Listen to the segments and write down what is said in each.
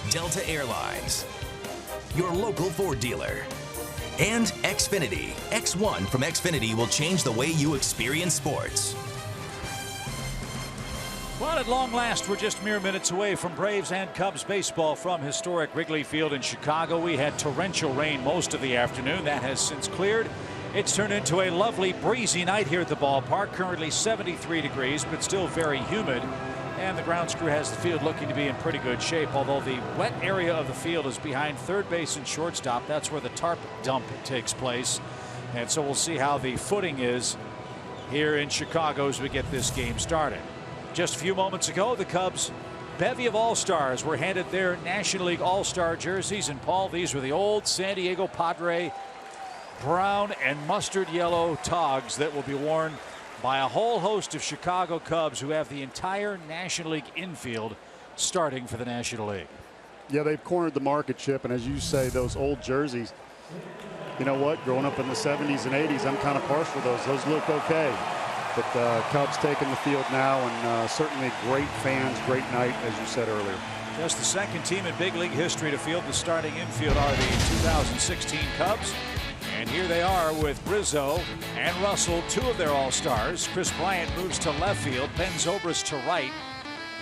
Delta Airlines, your local Ford dealer, and Xfinity. X1 from Xfinity will change the way you experience sports. Well, at long last, we're just mere minutes away from Braves and Cubs baseball from historic Wrigley Field in Chicago. We had torrential rain most of the afternoon. That has since cleared. It's turned into a lovely breezy night here at the ballpark. Currently 73 degrees, but still very humid. And the grounds crew has the field looking to be in pretty good shape, although the wet area of the field is behind third base and shortstop. That's where the tarp dump takes place. And so we'll see how the footing is here in Chicago as we get this game started. Just a few moments ago, the Cubs bevy of all-stars were handed their National League All-Star jerseys. And Paul, these were the old San Diego Padre brown and mustard yellow togs that will be worn by a whole host of Chicago Cubs who have the entire National League infield starting for the National League. Yeah, they've cornered the market, Chip, and as you say, those old jerseys, you know what, growing up in the 70s and 80s, I'm kind of partial to those. Those look okay. But Cubs taking the field now, and certainly great fans, great night, as you said earlier. Just the second team in big league history to field the starting infield are the 2016 Cubs. And here they are with Rizzo and Russell, two of their all-stars. Chris Bryant moves to left field. Ben Zobrist to right,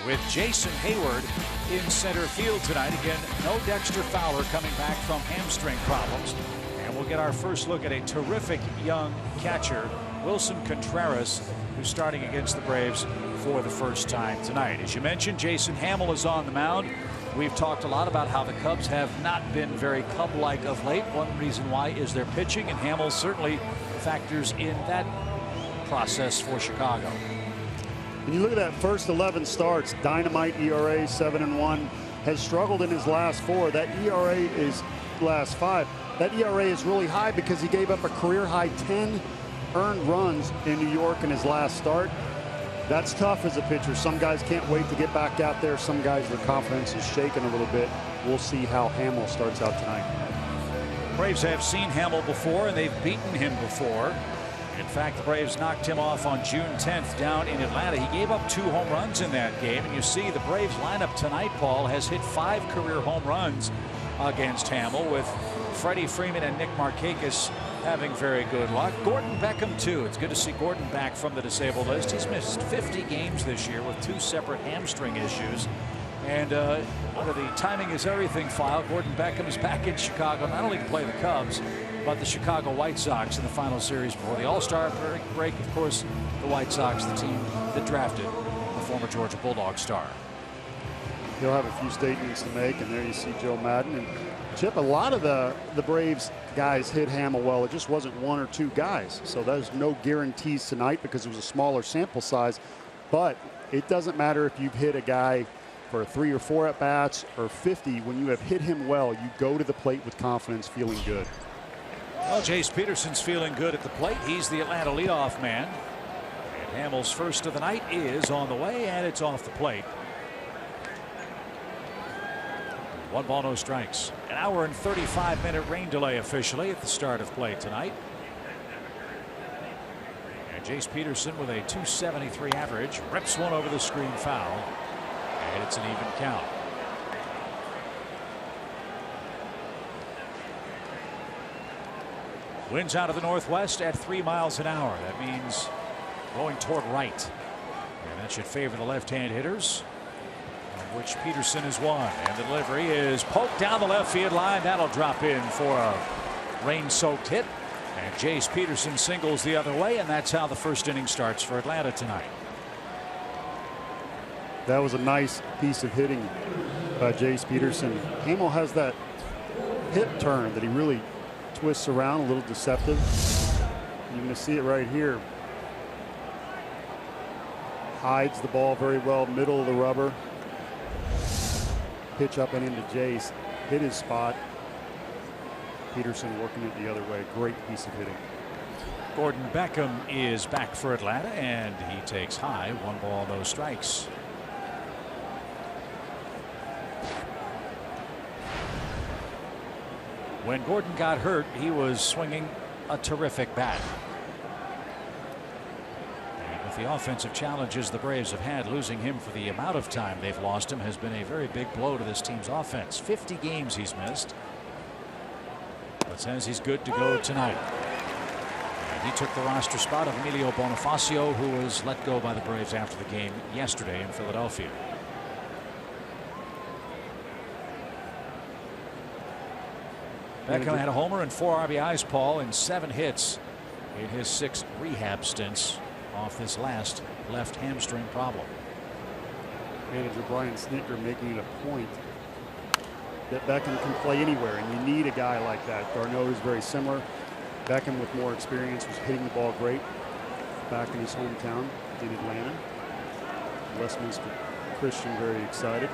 with Jason Hayward in center field tonight. Again, no Dexter Fowler coming back from hamstring problems. And we'll get our first look at a terrific young catcher, Wilson Contreras, who's starting against the Braves for the first time tonight. As you mentioned, Jason Hammel is on the mound. We've talked a lot about how the Cubs have not been very Cub-like of late. One reason why is their pitching, and Hammel certainly factors in that process for Chicago. When you look at that first 11 starts, dynamite ERA 7-1, has struggled in his last 4. That ERA is last 5. That ERA is really high because he gave up a career high 10 earned runs in New York in his last start. That's tough as a pitcher. Some guys can't wait to get back out there. Some guys, their confidence is shaken a little bit. We'll see how Hammel starts out tonight. Braves have seen Hammel before, and they've beaten him before. In fact, the Braves knocked him off on June 10th down in Atlanta. He gave up 2 home runs in that game. And you see the Braves lineup tonight, Paul, has hit 5 career home runs against Hammel, with Freddie Freeman and Nick Markakis having very good luck. Gordon Beckham, too. It's good to see Gordon back from the disabled list. He's missed 50 games this year with 2 separate hamstring issues. And under the timing is everything file, Gordon Beckham is back in Chicago, not only to play the Cubs, but the Chicago White Sox in the final series before the All-Star break. Of course, the White Sox, the team that drafted the former Georgia Bulldog star. He'll have a few statements to make, and there you see Joe Madden. And Chip, a lot of the Braves guys hit Hammel well. It just wasn't 1 or 2 guys. So there's no guarantees tonight because it was a smaller sample size. But it doesn't matter if you've hit a guy for 3 or 4 at-bats or 50. When you have hit him well, you go to the plate with confidence, feeling good. Well, Jace Peterson's feeling good at the plate. He's the Atlanta leadoff man. And Hammel's first of the night is on the way, and it's off the plate. 1 ball, no strikes. An hour and 35-minute rain delay officially at the start of play tonight. And Jace Peterson with a .273 average rips one over the screen foul. And it's an even count. Winds out of the northwest at 3 miles an hour. That means going toward right. And that should favor the left-hand hitters, of which Peterson is one. And the delivery is poked down the left field line. That'll drop in for a rain-soaked hit. And Jace Peterson singles the other way, and that's how the first inning starts for Atlanta tonight. That was a nice piece of hitting by Jace Peterson. Hammel has that hip turn that he really twists around, a little deceptive. You're going to see it right here. Hides the ball very well, middle of the rubber. Pitch up and into Jace. Hit his spot. Peterson working it the other way. Great piece of hitting. Gordon Beckham is back for Atlanta, and he takes high. 1 ball, no strikes. When Gordon got hurt, he was swinging a terrific bat. And the the offensive challenges the Braves have had, losing him for the amount of time they've lost him has been a very big blow to this team's offense. 50 games he's missed, but says he's good to go tonight. And he took the roster spot of Emilio Bonifacio, who was let go by the Braves after the game yesterday in Philadelphia. Beckham had a homer and 4 RBIs, Paul, and 7 hits in his 6 rehab stints off this last left hamstring problem. Manager Brian Snitker making it a point that Beckham can play anywhere, and you need a guy like that. D'Arnaud is very similar. Beckham, with more experience, was hitting the ball great back in his hometown in Atlanta. Westminster Christian very excited.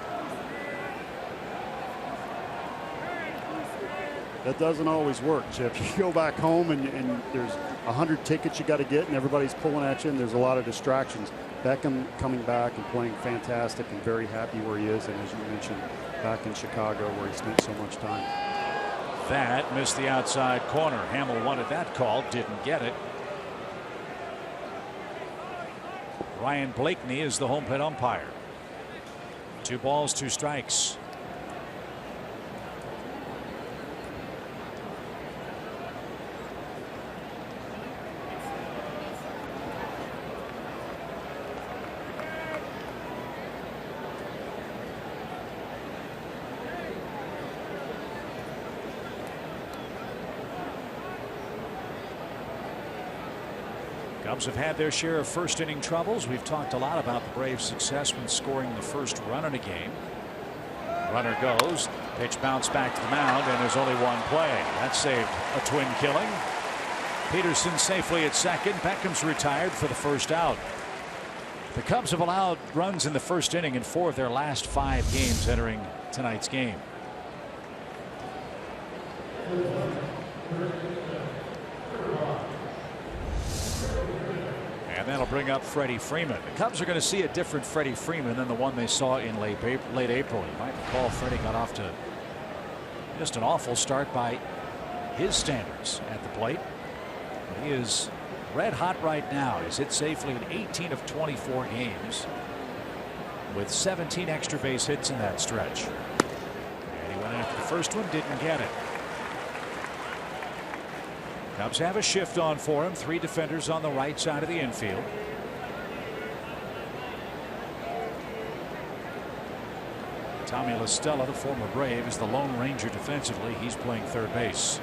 That doesn't always work, Chip. You go back home and there's 100 tickets you got to get and everybody's pulling at you and there's a lot of distractions. Beckham coming back and playing fantastic and very happy where he is, and as you mentioned, back in Chicago where he spent so much time. That missed the outside corner. Hamill wanted that call, didn't get it. Ryan Blakeney is the home plate umpire. 2 balls, 2 strikes. Cubs have had their share of first inning troubles. We've talked a lot about the Braves' success when scoring the first run in a game. Runner goes, pitch bounced back to the mound, and there's only 1 play. That saved a twin killing. Peterson safely at second. Beckham's retired for the first out. The Cubs have allowed runs in the first inning in 4 of their last 5 games entering tonight's game. And that'll bring up Freddie Freeman. The Cubs are going to see a different Freddie Freeman than the one they saw in late April. You might recall Freddie got off to just an awful start by his standards at the plate. But he is red hot right now. He's hit safely in 18 of 24 games with 17 extra base hits in that stretch. And he went after the first one, didn't get it. Cubs have a shift on for him. 3 defenders on the right side of the infield. Tommy La Stella, the former Brave, is the Lone Ranger defensively. He's playing third base.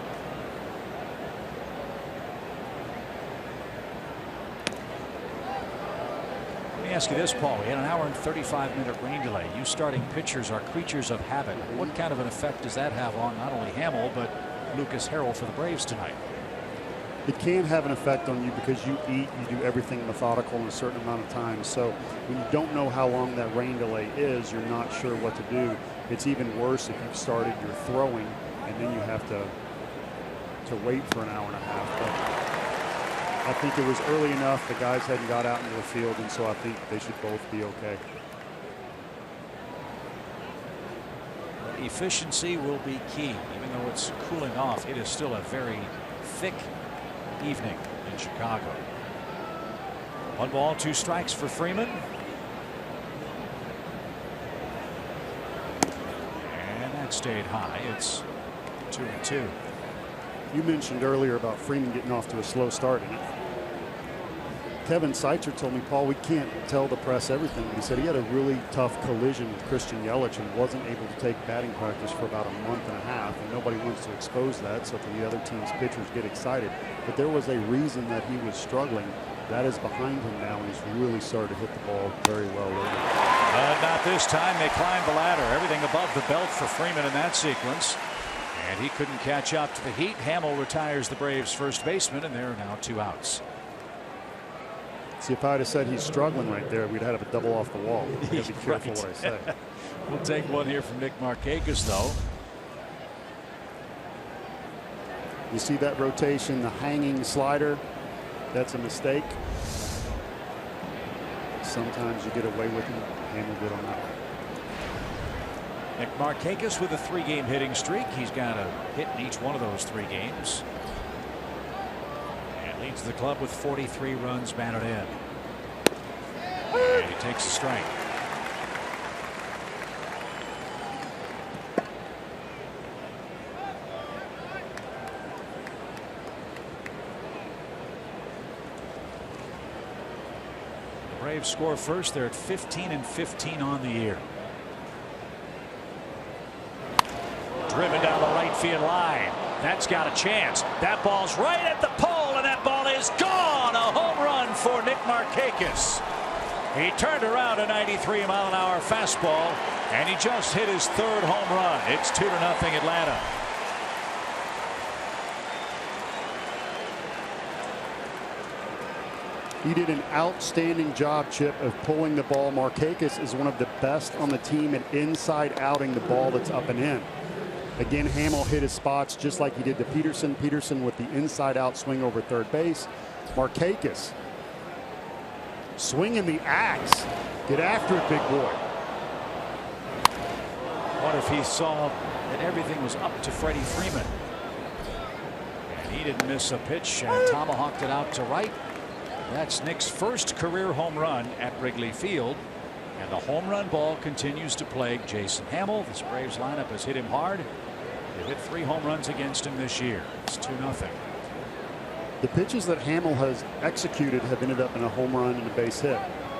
Let me ask you this, Paul. We had an hour and 35-minute rain delay. You starting pitchers are creatures of habit. What kind of an effect does that have on not only Hamill but Lucas Harrell for the Braves tonight? It can have an effect on you because you eat, you do everything methodical in a certain amount of time. So when you don't know how long that rain delay is, you're not sure what to do. It's even worse if you've started your throwing and then you have to wait for an hour and a half. But I think it was early enough. The guys hadn't got out into the field, and so I think they should both be okay. Efficiency will be key. Even though it's cooling off, it is still a very thick evening in Chicago. 1 ball, 2 strikes for Freeman. And that stayed high. It's 2-2. You mentioned earlier about Freeman getting off to a slow start. Kevin Seitzer told me, Paul, we can't tell the press everything. He said he had a really tough collision with Christian Yelich and wasn't able to take batting practice for about a month and a half, and nobody wants to expose that, so the other team's pitchers get excited. But there was a reason that he was struggling. That is behind him now, and he's really started to hit the ball very well lately. Not this time. They climbed the ladder. Everything above the belt for Freeman in that sequence. And he couldn't catch up to the heat. Hamill retires the Braves' first baseman, and there are now 2 outs. See, if I had said he's struggling right there, we'd have a double off the wall. You gotta be careful what I say. We'll take one here from Nick Markakis, though. You see that rotation, the hanging slider? That's a mistake. Sometimes you get away with him. Hamill did on that one. Nick Markakis with a 3-game hitting streak. He's got a hit in each one of those 3 games. And leads the club with 43 runs batted in. And he takes a strike. The Braves score first. They're at 15-15 on the year. Driven down the right field line. That's got a chance. That ball's right at the pole, and that ball is gone. A home run for Nick Markakis. He turned around a 93-mile-an-hour fastball, and he just hit his third home run. It's 2-0 Atlanta. He did an outstanding job, Chip, of pulling the ball. Markakis is one of the best on the team at inside outing the ball that's up and in. Again, Hamill hit his spots just like he did to Peterson. Peterson with the inside out swing over third base. Markakis swinging the axe. Get after it, big boy. What if he saw that everything was up to Freddie Freeman? And he didn't miss a pitch and tomahawked it out to right. That's Nick's first career home run at Wrigley Field. And the home run ball continues to plague Jason Hamill. This Braves lineup has hit him hard. They've hit 3 home runs against him this year. It's 2-0. The pitches that Hamill has executed have ended up in a home run and a base hit,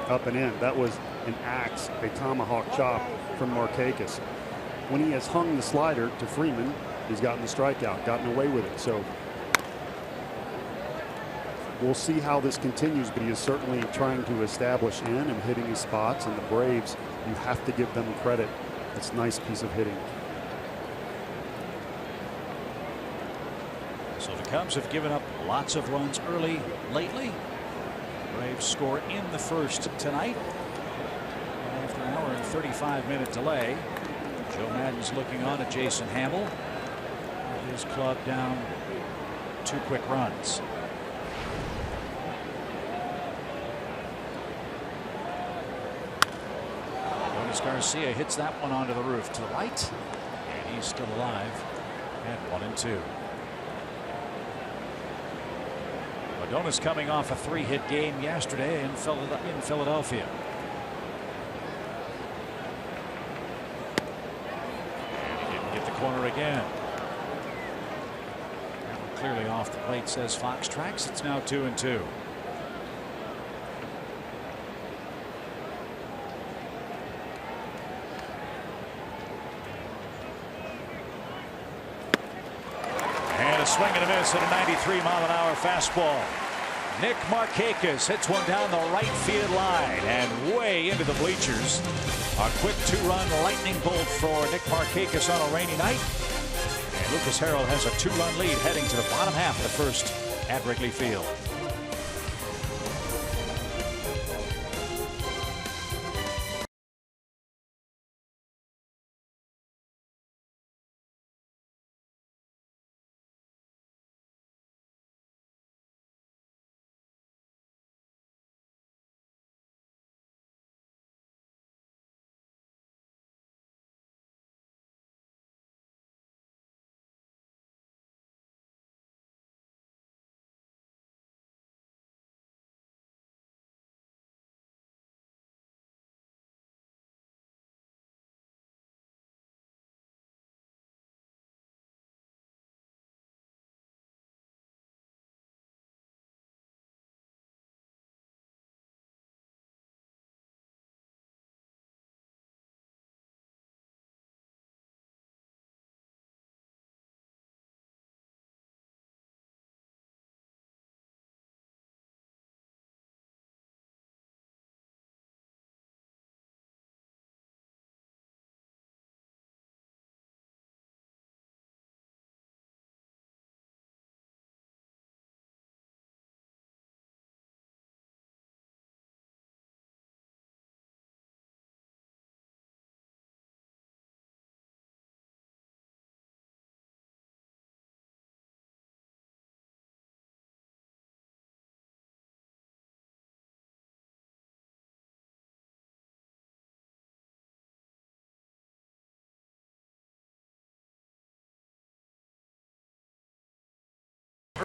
up and in. That was an axe, a tomahawk chop from Markakis. When he has hung the slider to Freeman, he's gotten the strikeout, gotten away with it. So we'll see how this continues, but he is certainly trying to establish in and hitting his spots. And the Braves, you have to give them credit. It's a nice piece of hitting. So the Cubs have given up lots of runs early lately. Braves score in the first tonight. And after an hour and 35-minute delay, Joe Maddon's looking on at Jason Hamill. His club down 2 quick runs. Yoenis Garcia hits that one onto the roof to the right, and he's still alive at 1-2. Adonis coming off a 3-hit game yesterday in Philadelphia. And he didn't get the corner again. Clearly off the plate, says Fox Tracks. It's now 2-2. And a swing and a miss at a 93-mile-an-hour fastball. Nick Markakis hits one down the right field line and way into the bleachers. A quick 2-run lightning bolt for Nick Markakis on a rainy night. And Lucas Harrell has a 2-run lead heading to the bottom half of the first at Wrigley Field.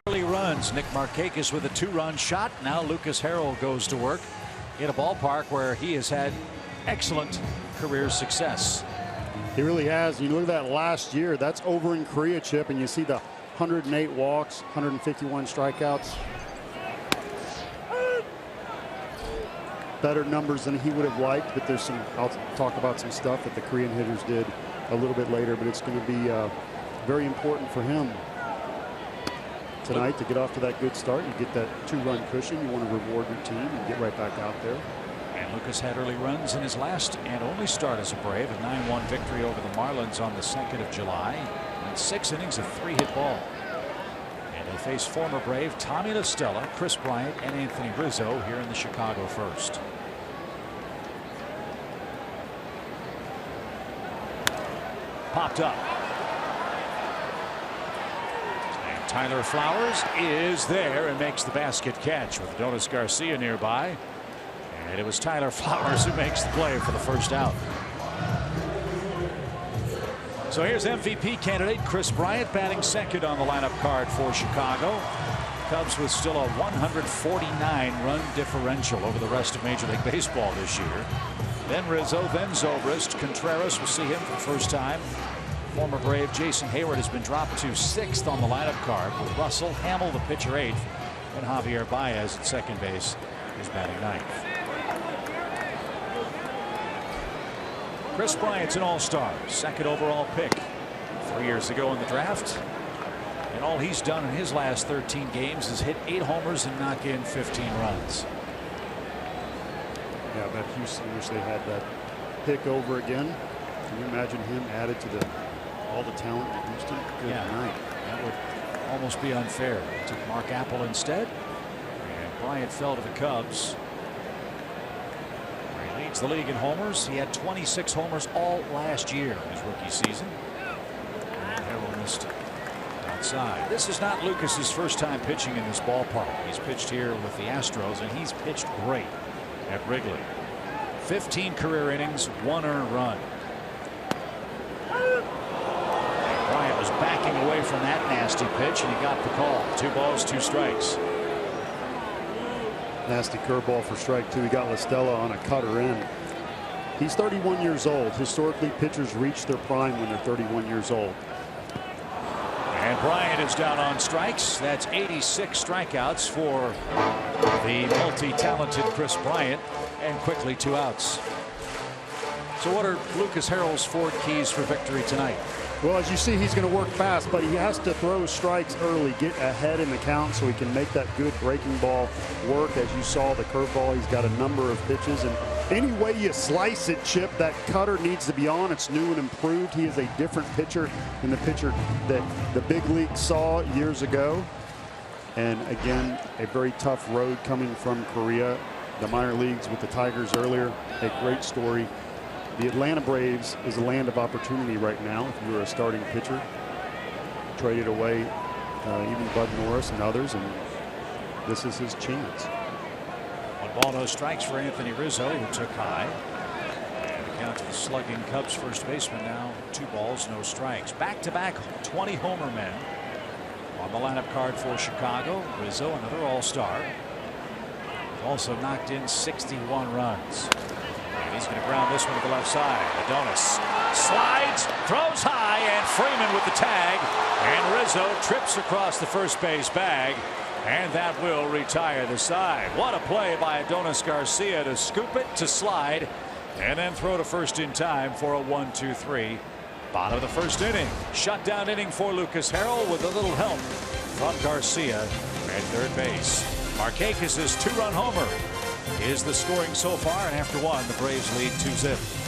Early runs. Nick Markakis with a 2-run shot. Now Lucas Harrell goes to work. in a ballpark where he has had excellent career success. He really has. You look at that last year, that's over in Korea, Chip, and you see the 108 walks, 151 strikeouts. Better numbers than he would have liked, but there's some, I'll talk about some stuff that the Korean hitters did a little bit later, but it's going to be very important for him tonight to get off to that good start. You get that 2-run cushion. You want to reward your team and get right back out there. And Lucas had early runs in his last and only start as a Brave, a 9-1 victory over the Marlins on the 2nd of July, and 6 innings of 3-hit ball. And he'll face former Brave Tommy La Stella, Kris Bryant, and Anthony Rizzo here in the Chicago first. Popped up. And Tyler Flowers is there and makes the basket catch with Adonis Garcia nearby. And it was Tyler Flowers who makes the play for the first out. So here's MVP candidate Kris Bryant batting second on the lineup card for Chicago. Cubs with still a 149-run differential over the rest of Major League Baseball this year. Then Rizzo, then Zobrist. Contreras, will see him for the first time. Former Brave Jason Hayward has been dropped to 6th on the lineup card, with Russell, Hamill the pitcher 8th, and Javier Baez at second base is batting 9th. Kris Bryant's an all-star, 2nd overall pick 3 years ago in the draft. And all he's done in his last 13 games is hit 8 homers and knock in 15 runs. Yeah, but Houston wish they had that pick over again. Can you imagine him added to all the talent in Houston? Good night. That would almost be unfair. They took Mark Apple instead, and Bryant fell to the Cubs. He leads the league in homers. He had 26 homers all last year in his rookie season. And Harold missed outside. This is not Lucas's first time pitching in this ballpark. He's pitched here with the Astros, and he's pitched great at Wrigley. 15 career innings, 1 earned run. Bryant was backing away from that nasty pitch, and he got the call. 2 balls, 2 strikes. Nasty curveball for strike 2. He got La Stella on a cutter in. He's 31 years old. Historically, pitchers reach their prime when they're 31 years old. And Bryant is down on strikes. That's 86 strikeouts for the multi-talented Kris Bryant, and quickly 2 outs. So what are Lucas Harrell's 4 keys for victory tonight? Well, as you see, he's going to work fast, but he has to throw strikes early, get ahead in the count so he can make that good breaking ball work. As you saw, the curveball, he's got a number of pitches, and any way you slice it, Chip, that cutter needs to be on. It's new and improved. He is a different pitcher than the pitcher that the big league saw years ago. And again, a very tough road coming from Korea, the minor leagues with the Tigers earlier. A great story. The Atlanta Braves is a land of opportunity right now. If you're a starting pitcher, traded away even Bud Norris and others, and this is his chance. 1 ball, no strikes for Anthony Rizzo, who took high. And the count to the slugging Cubs first baseman now 2 balls, no strikes. Back-to-back 20 homer men on the lineup card for Chicago. Rizzo, another all-star, also knocked in 61 runs. And he's going to ground this one to the left side. Adonis slides, throws high, and Freeman with the tag. And Rizzo trips across the first base bag. And that will retire the side. What a play by Adonis Garcia to scoop it, to slide, and then throw to first in time for a 1-2-3. Bottom of the first inning. Shutdown inning for Lucas Harrell with a little help from Garcia at third base. Markakis' 2-run homer is the scoring so far, and after 1, the Braves lead 2-0.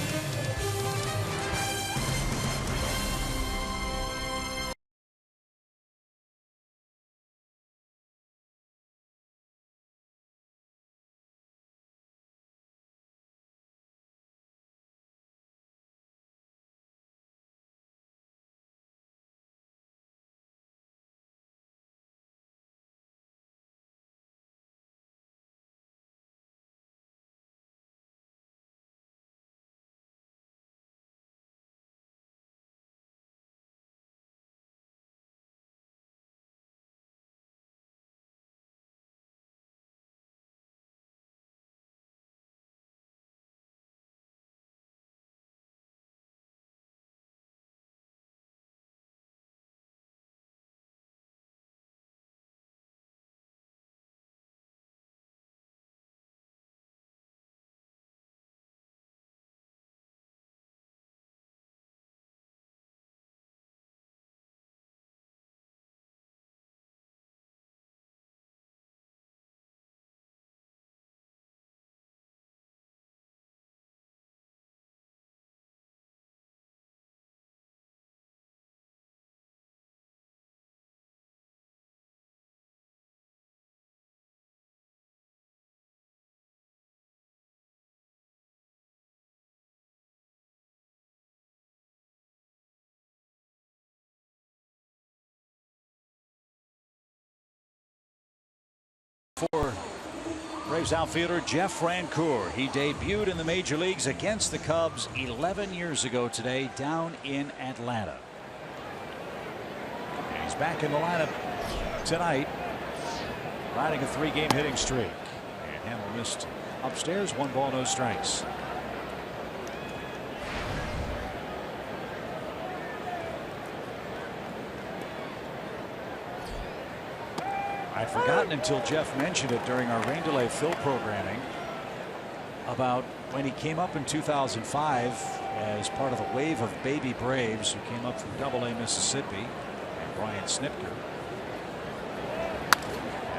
for Braves outfielder Jeff Francoeur. He debuted in the major leagues against the Cubs 11 years ago today down in Atlanta. And he's back in the lineup tonight, riding a 3-game hitting streak. And Hamel missed upstairs. 1 ball, no strikes. I'd forgotten until Jeff mentioned it during our rain delay fill programming about when he came up in 2005 as part of the wave of baby Braves who came up from AA Mississippi, and Brian Snitker.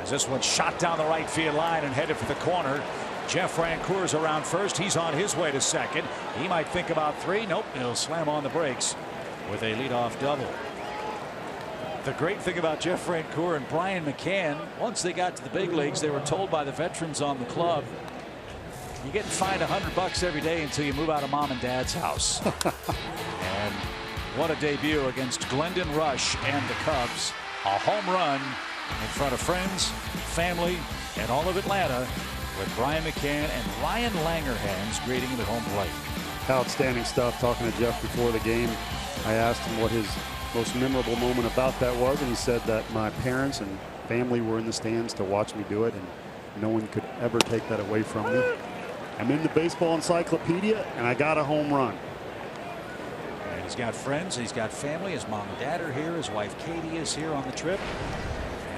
As this one shot down the right field line and headed for the corner. Jeff Francoeur's around first. He's on his way to second. He might think about 3. Nope, he'll slam on the brakes with a leadoff double. The great thing about Jeff Francoeur and Brian McCann, once they got to the big leagues, they were told by the veterans on the club, you get fined $100 every day until you move out of mom and dad's house. And what a debut against Glendon Rush and the Cubs. A home run in front of friends, family, and all of Atlanta, with Brian McCann and Ryan Langerhans greeting him at home plate. Outstanding stuff. Talking to Jeff before the game, I asked him what his most memorable moment about that was, and he said that my parents and family were in the stands to watch me do it, and no one could ever take that away from me. I'm in the baseball encyclopedia, and I got a home run. And he's got friends, he's got family. His mom and dad are here. His wife Katie is here on the trip.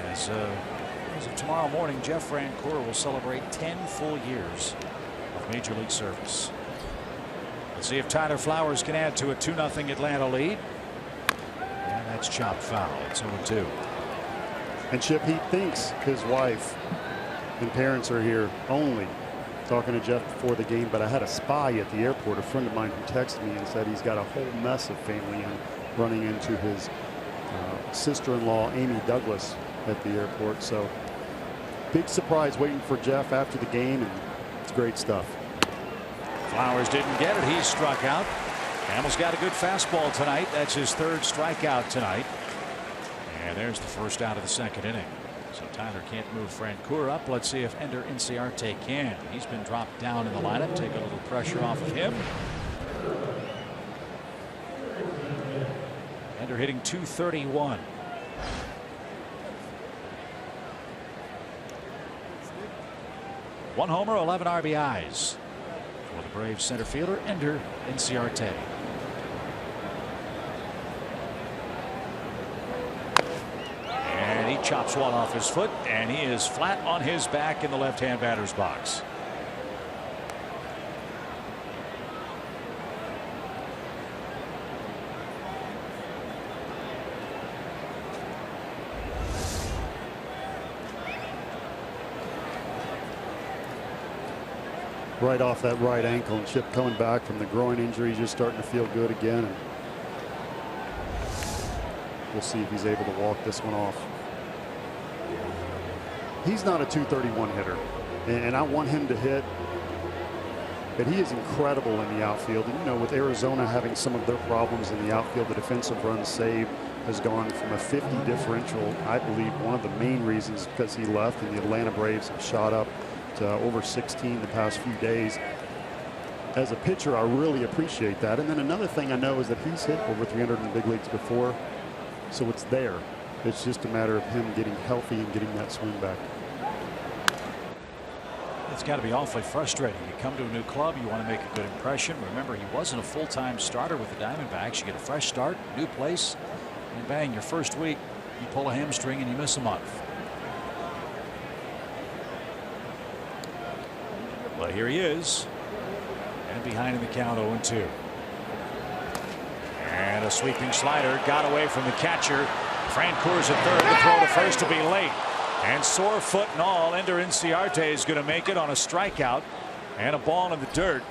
As of tomorrow morning, Jeff Francoeur will celebrate 10 full years of Major League service. Let's see if Tyler Flowers can add to a 2-0 Atlanta lead. And that's chopped foul. It's 0-2. And Chip, he thinks his wife and parents are here only. Talking to Jeff before the game, but I had a spy at the airport, a friend of mine who texted me and said he's got a whole mess of family and running into his sister-in-law Amy Douglas at the airport. So big surprise waiting for Jeff after the game, and it's great stuff. Flowers didn't get it. He's struck out. Hamel's got a good fastball tonight. That's his 3rd strikeout tonight. And there's the first out of the 2nd inning. So Tyler can't move Francoeur up. Let's see if Ender Inciarte can. He's been dropped down in the lineup. Take a little pressure off of him. Ender hitting .231. One homer, 11 RBIs for the Braves center fielder Ender Inciarte. And he chops one off his foot, and he is flat on his back in the left-hand batter's box. Right off that right ankle, and Chip coming back from the groin injury, just starting to feel good again. And we'll see if he's able to walk this one off. He's not a .231 hitter, and I want him to hit, but he is incredible in the outfield. And you know, with Arizona having some of their problems in the outfield, the defensive runs saved has gone from a 50 differential. I believe one of the main reasons because he left, and the Atlanta Braves have shot up to over 16 the past few days. As a pitcher, I really appreciate that. And then another thing I know is that he's hit over 300 in the big leagues before, so it's there. It's just a matter of him getting healthy and getting that swing back. It's got to be awfully frustrating. You come to a new club, you want to make a good impression. Remember, he wasn't a full-time starter with the Diamondbacks. You get a fresh start, new place, and bang, your first week, you pull a hamstring and you miss a month. But here he is, and behind in the count 0-2. And a sweeping slider got away from the catcher. Francoeur's at third. The throw to first will be late. And sore foot and all, Ender Inciarte is going to make it on a strikeout and a ball in the dirt.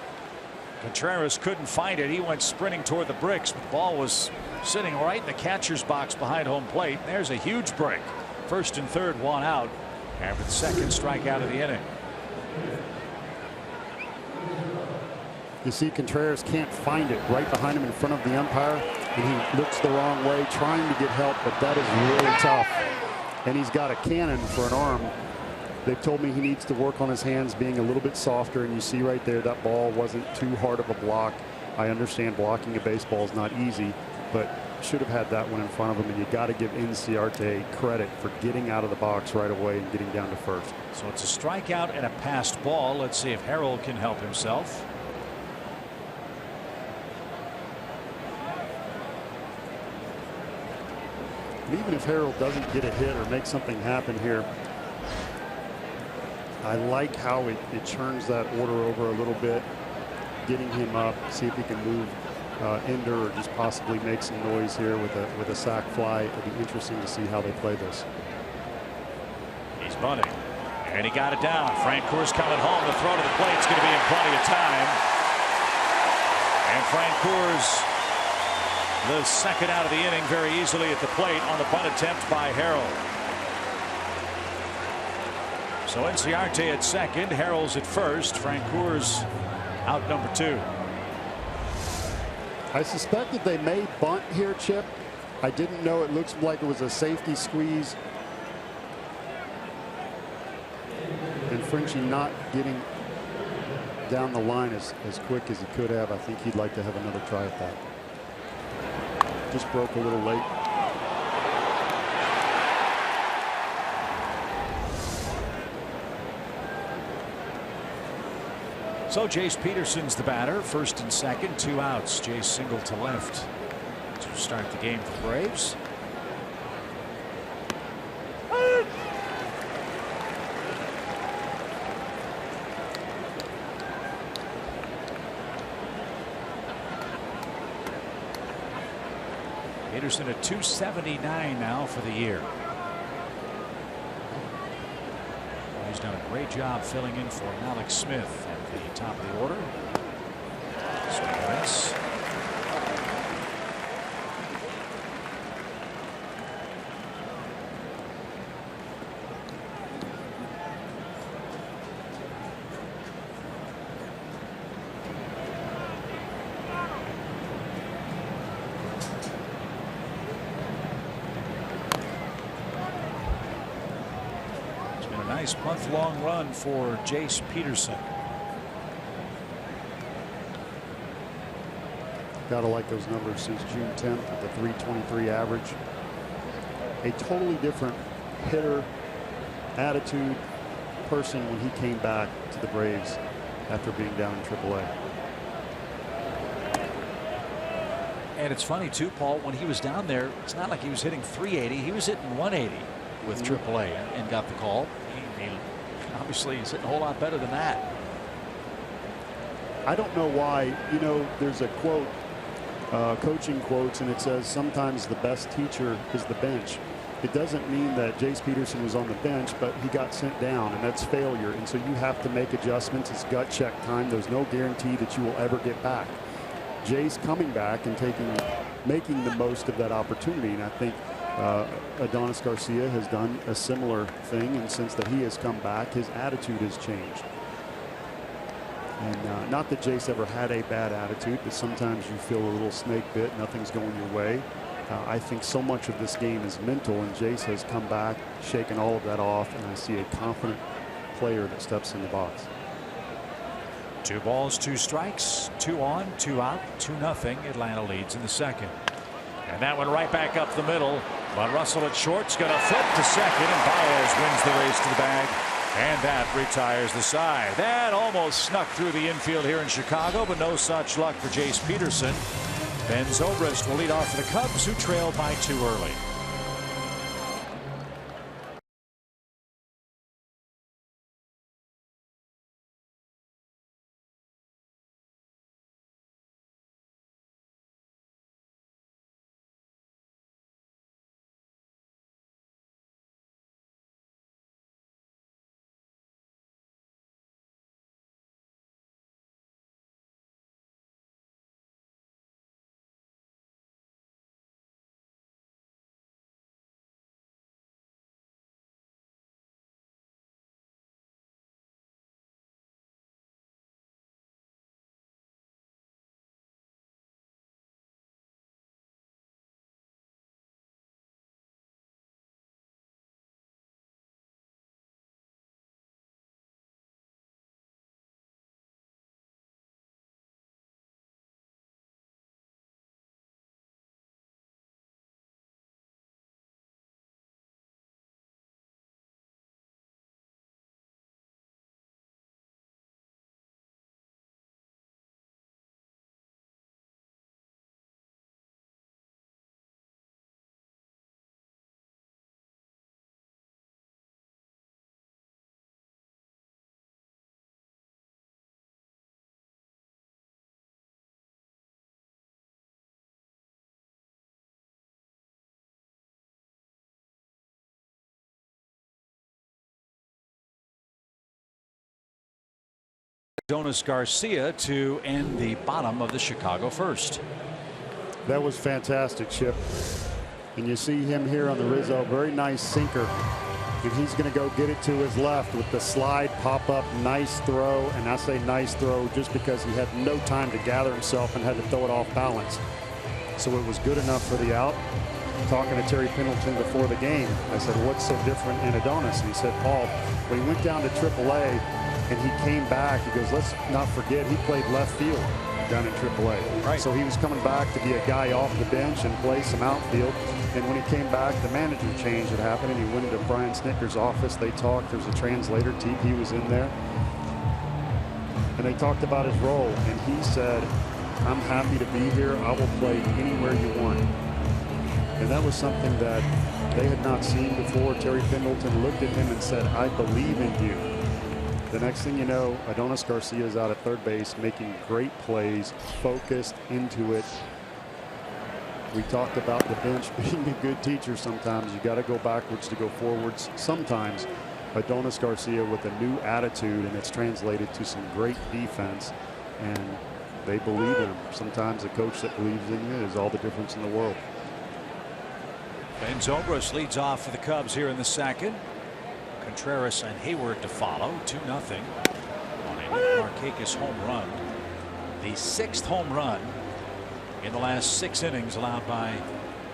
Contreras couldn't find it. He went sprinting toward the bricks, but the ball was sitting right in the catcher's box behind home plate. There's a huge break. First and third, one out after the 2nd strikeout of the inning. You see Contreras can't find it right behind him in front of the umpire, and he looks the wrong way trying to get help, but that is really tough. And he's got a cannon for an arm. They've told me he needs to work on his hands, being a little bit softer, and you see right there that ball wasn't too hard of a block. I understand blocking a baseball is not easy, but should have had that one in front of him, and you got to give Inciarte credit for getting out of the box right away and getting down to first. So it's a strikeout and a passed ball. Let's see if Harold can help himself. And even if Harold doesn't get a hit or make something happen here, I like how it churns that order over a little bit, getting him up, see if he can move Ender or just possibly make some noise here with a sac fly. It'll be interesting to see how they play this. He's bunting, and he got it down. Francoeur's coming home. The throw to the plate is going to be in plenty of time. And Francoeur's the second out of the inning very easily at the plate on the bunt attempt by Harold. So Inciarte at second, Harold's at first. Francoeur's out number 2. I suspect that they may bunt here, Chip. I didn't know it looks like it was a safety squeeze. And Frenchie not getting down the line as quick as he could have. I think he'd like to have another try at that. Just broke a little late. So Jace Peterson's the batter, first and second, 2 outs. Jace single to left to start the game for the Braves. Peterson at 279 now for the year. He's done a great job filling in for Alex Smith at the top of the order. Swing and miss. Nice month-long run for Jace Peterson. Gotta like those numbers since June 10th with the 323 average. A totally different hitter, attitude, person when he came back to the Braves after being down in AAA. And it's funny too, Paul, when he was down there, it's not like he was hitting 380. He was hitting 180 with AAA and got the call. He obviously is hitting a whole lot better than that. I don't know why. You know, there's a quote, coaching quotes, and it says sometimes the best teacher is the bench. It doesn't mean that Jace Peterson was on the bench, but he got sent down, and that's failure. And so you have to make adjustments. It's gut check time. There's no guarantee that you will ever get back. Jace coming back and making the most of that opportunity, and I think Adonis Garcia has done a similar thing, and since that he has come back, his attitude has changed. And not that Jace ever had a bad attitude, but sometimes you feel a little snake bit, nothing's going your way. I think so much of this game is mental, and Jace has come back, shaken all of that off, and I see a confident player that steps in the box. 2 balls, 2 strikes, 2 on, 2 out, 2-0. Atlanta leads in the second. And that one right back up the middle. But Russell at short's going to flip to second, and Baez wins the race to the bag. And that retires the side. That almost snuck through the infield here in Chicago, but no such luck for Jace Peterson. Ben Zobrist will lead off for the Cubs, who trailed by 2 early. Adonis Garcia to end the bottom of the Chicago first. That was fantastic, Chip. And you see him here on the Rizzo, very nice sinker. And he's going to go get it to his left with the slide pop up. Nice throw. And I say nice throw just because he had no time to gather himself and had to throw it off balance. So it was good enough for the out. Talking to Terry Pendleton before the game, I said, what's so different in Adonis? And he said, Paul, when he went down to AAA and he came back, he goes, let's not forget he played left field down in AAA. Right. So he was coming back to be a guy off the bench and play some outfield. And when he came back, the manager change had happened, and he went into Brian Snitker's office. They talked. There's a translator. TP was in there. And they talked about his role. And he said, I'm happy to be here. I will play anywhere you want. And that was something that they had not seen before. Terry Pendleton looked at him and said, I believe in you. The next thing you know, Adonis Garcia is out at third base, making great plays, focused into it. We talked about the bench being a good teacher sometimes. You got to go backwards to go forwards. Sometimes Adonis Garcia with a new attitude, and it's translated to some great defense. And they believe in him. Sometimes a coach that believes in you is all the difference in the world. Ben Zobrist leads off for the Cubs here in the second. Contreras and Hayward to follow. 2-0 on a Nick Markakis home run. The 6th home run in the last 6 innings allowed by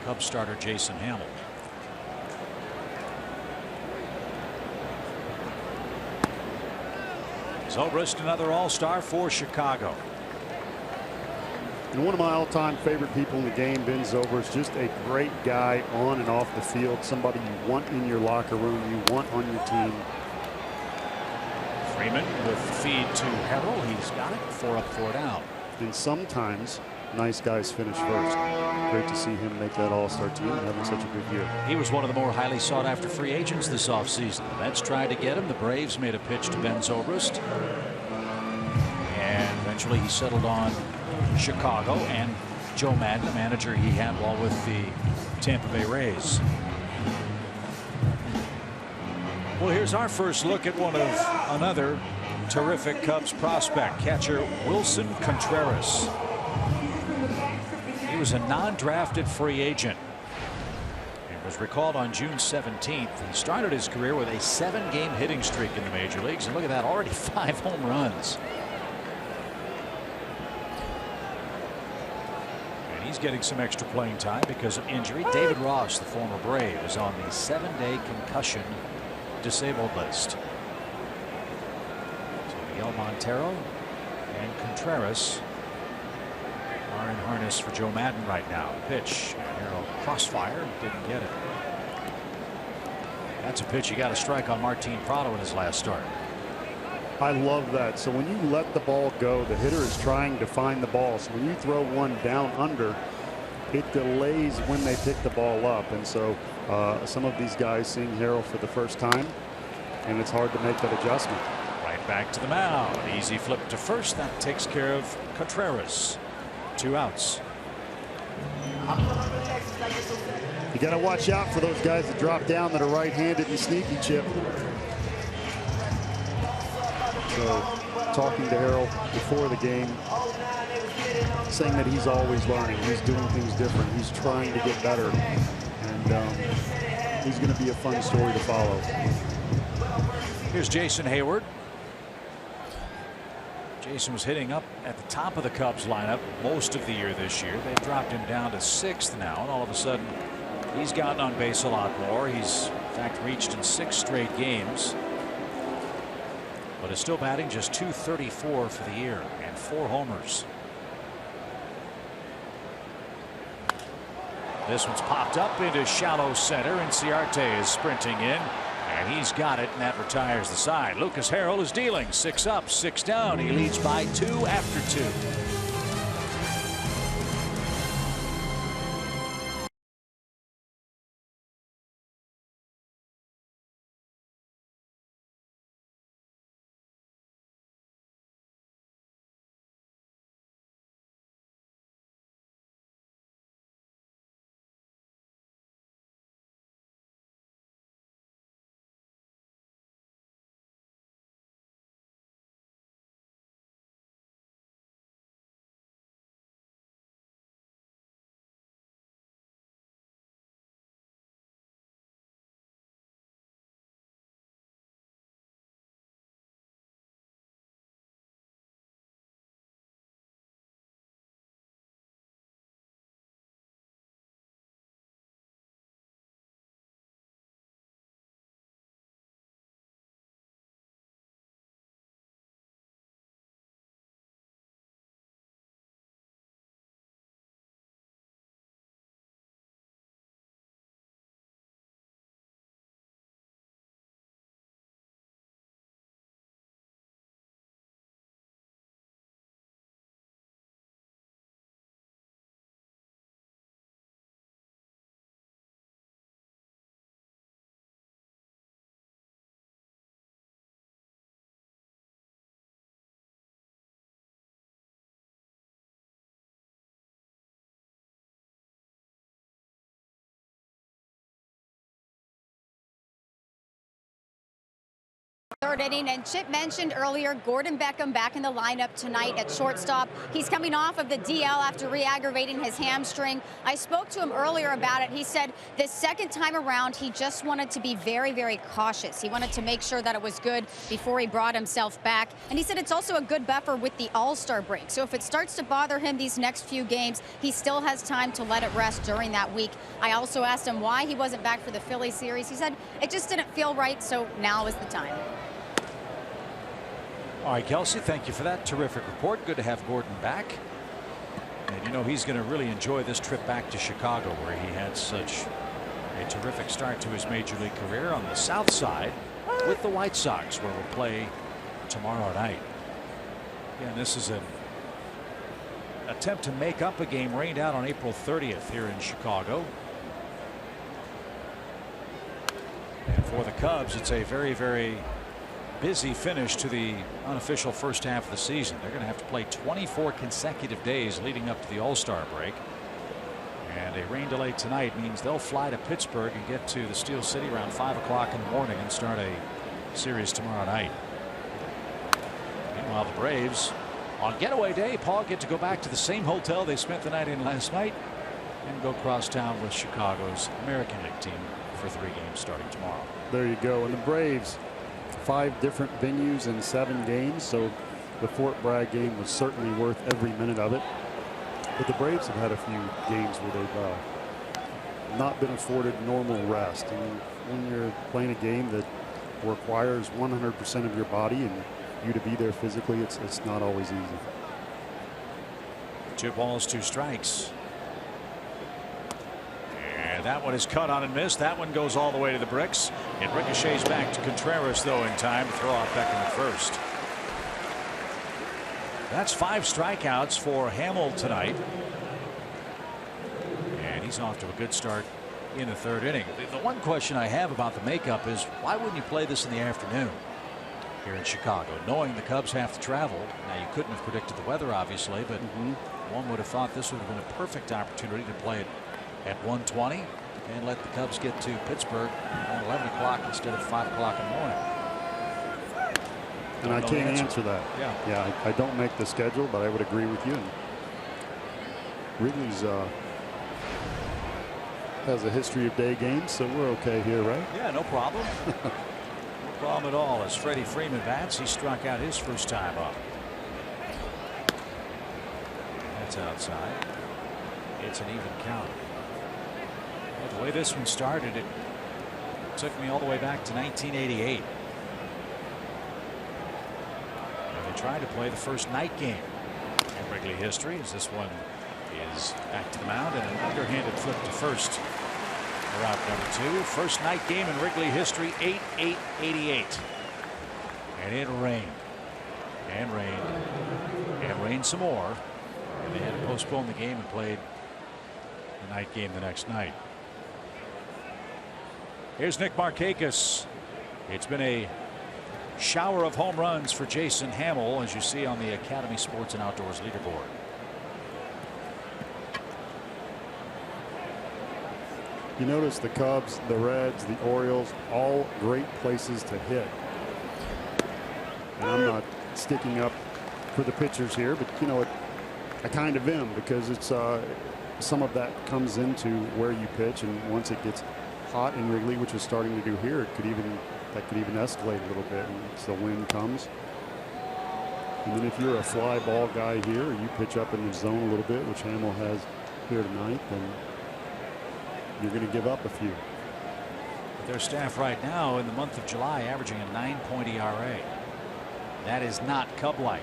Cubs starter Jason Hammel. Zobrist, another all-star for Chicago. And one of my all-time favorite people in the game, Ben Zobrist, just a great guy on and off the field. Somebody you want in your locker room, you want on your team. Freeman with the feed to Harrell. He's got it. 4 up, 4 down. And sometimes nice guys finish first. Great to see him make that all-star team and having such a good year. He was one of the more highly sought-after free agents this offseason. The Mets tried to get him. The Braves made a pitch to Ben Zobrist. And eventually he settled on Chicago and Joe Maddon, the manager he had while with the Tampa Bay Rays. Well, here's our first look at another terrific Cubs prospect, catcher Wilson Contreras. He was a non-drafted free agent and was recalled on June 17th. He started his career with a 7-game hitting streak in the major leagues, and look at that, already 5 home runs. He's getting some extra playing time because of injury. David Ross, the former Brave, is on the 7-day concussion disabled list. So Miguel Montero and Contreras are in harness for Joe Maddon right now. Pitch, Harrell crossfire, didn't get it. That's a pitch you got to strike on Martin Prado in his last start. I love that. So when you let the ball go, the hitter is trying to find the ball. So when you throw one down under, it delays when they pick the ball up. And so some of these guys seeing Harrell for the first time, and it's hard to make that adjustment. Right back to the mound. Easy flip to first. That takes care of Contreras. 2 outs. You got to watch out for those guys that drop down that are right-handed and sneaky, Chip. So talking to Harrell before the game, saying that he's always learning. He's doing things different. He's trying to get better. And he's going to be a fun story to follow. Here's Jason Hayward. Jason was hitting up at the top of the Cubs lineup most of the year this year. They've dropped him down to 6th now, and all of a sudden he's gotten on base a lot more. He's in fact reached in 6 straight games, but is still batting just .234 for the year and 4 homers. This one's popped up into shallow center, and Ciarte is sprinting in, and he's got it, and that retires the side. Lucas Harrell is dealing. 6 up, 6 down. He leads by 2 after 2. Third inning, and Chip mentioned earlier Gordon Beckham back in the lineup tonight at shortstop. He's coming off of the DL after re-aggravating his hamstring. I spoke to him earlier about it. He said the second time around, he just wanted to be very, very cautious. He wanted to make sure that it was good before he brought himself back. And he said it's also a good buffer with the All-Star break. So if it starts to bother him these next few games, he still has time to let it rest during that week. I also asked him why he wasn't back for the Philly series. He said it just didn't feel right, so now is the time. All right, Kelsey, thank you for that terrific report. Good to have Gordon back. And you know he's going to really enjoy this trip back to Chicago, where he had such a terrific start to his major league career on the South Side with the White Sox, where we'll play tomorrow night. Yeah, and this is an attempt to make up a game rained out on April 30th here in Chicago. And for the Cubs, it's a very, very busy finish to the unofficial first half of the season. They're going to have to play 24 consecutive days leading up to the All-Star break. And a rain delay tonight means they'll fly to Pittsburgh and get to the Steel City around 5 o'clock in the morning and start a series tomorrow night. Meanwhile, the Braves on getaway day, Paul, get to go back to the same hotel they spent the night in last night and go cross town with Chicago's American League team for 3 games starting tomorrow. There you go. And the Braves, 5 different venues in 7 games, so the Fort Bragg game was certainly worth every minute of it. But the Braves have had a few games where they've not been afforded normal rest. And when you're playing a game that requires 100% of your body and you to be there physically, it's not always easy. 2 balls, 2 strikes. And that one is cut on and missed. That one goes all the way to the bricks. It ricochets back to Contreras, though, in time to throw out Beckham at first. That's 5 strikeouts for Hamill tonight. And he's off to a good start in the 3rd inning. The one question I have about the makeup is why wouldn't you play this in the afternoon here in Chicago, knowing the Cubs have to travel? Now, you couldn't have predicted the weather, obviously, but one would have thought this would have been a perfect opportunity to play it at 1:20 and let the Cubs get to Pittsburgh at 11 o'clock instead of 5 o'clock in the morning. And I can't answer that. Yeah, I don't make the schedule, but I would agree with you. And Wrigley's has a history of day games, so we're okay here, right? Yeah, no problem. No problem at all. As Freddie Freeman bats, he struck out his first time up. That's outside. It's an even count. Well, the way this one started, it took me all the way back to 1988. And they tried to play the first night game in Wrigley history, as this one is back to the mound and an underhanded flip to first for out number 2. First night game in Wrigley history, 8-8-88. And it rained and rained and rained some more. And they had to postpone the game and played the night game the next night. Here's Nick Markakis. It's been a shower of home runs for Jason Hamill, as you see on the Academy Sports and Outdoors leaderboard. You notice the Cubs, the Reds, the Orioles, all great places to hit. And I'm not sticking up for the pitchers here, but you know, I kind of am, because it's some of that comes into where you pitch, and once it gets hot in Wrigley, which is starting to do here, that could even escalate a little bit once the wind comes. And then if you're a fly ball guy here, or you pitch up in the zone a little bit, which Hamill has here tonight, then you're going to give up a few. Their staff right now in the month of July averaging a 9-point ERA. That is not Cub-like.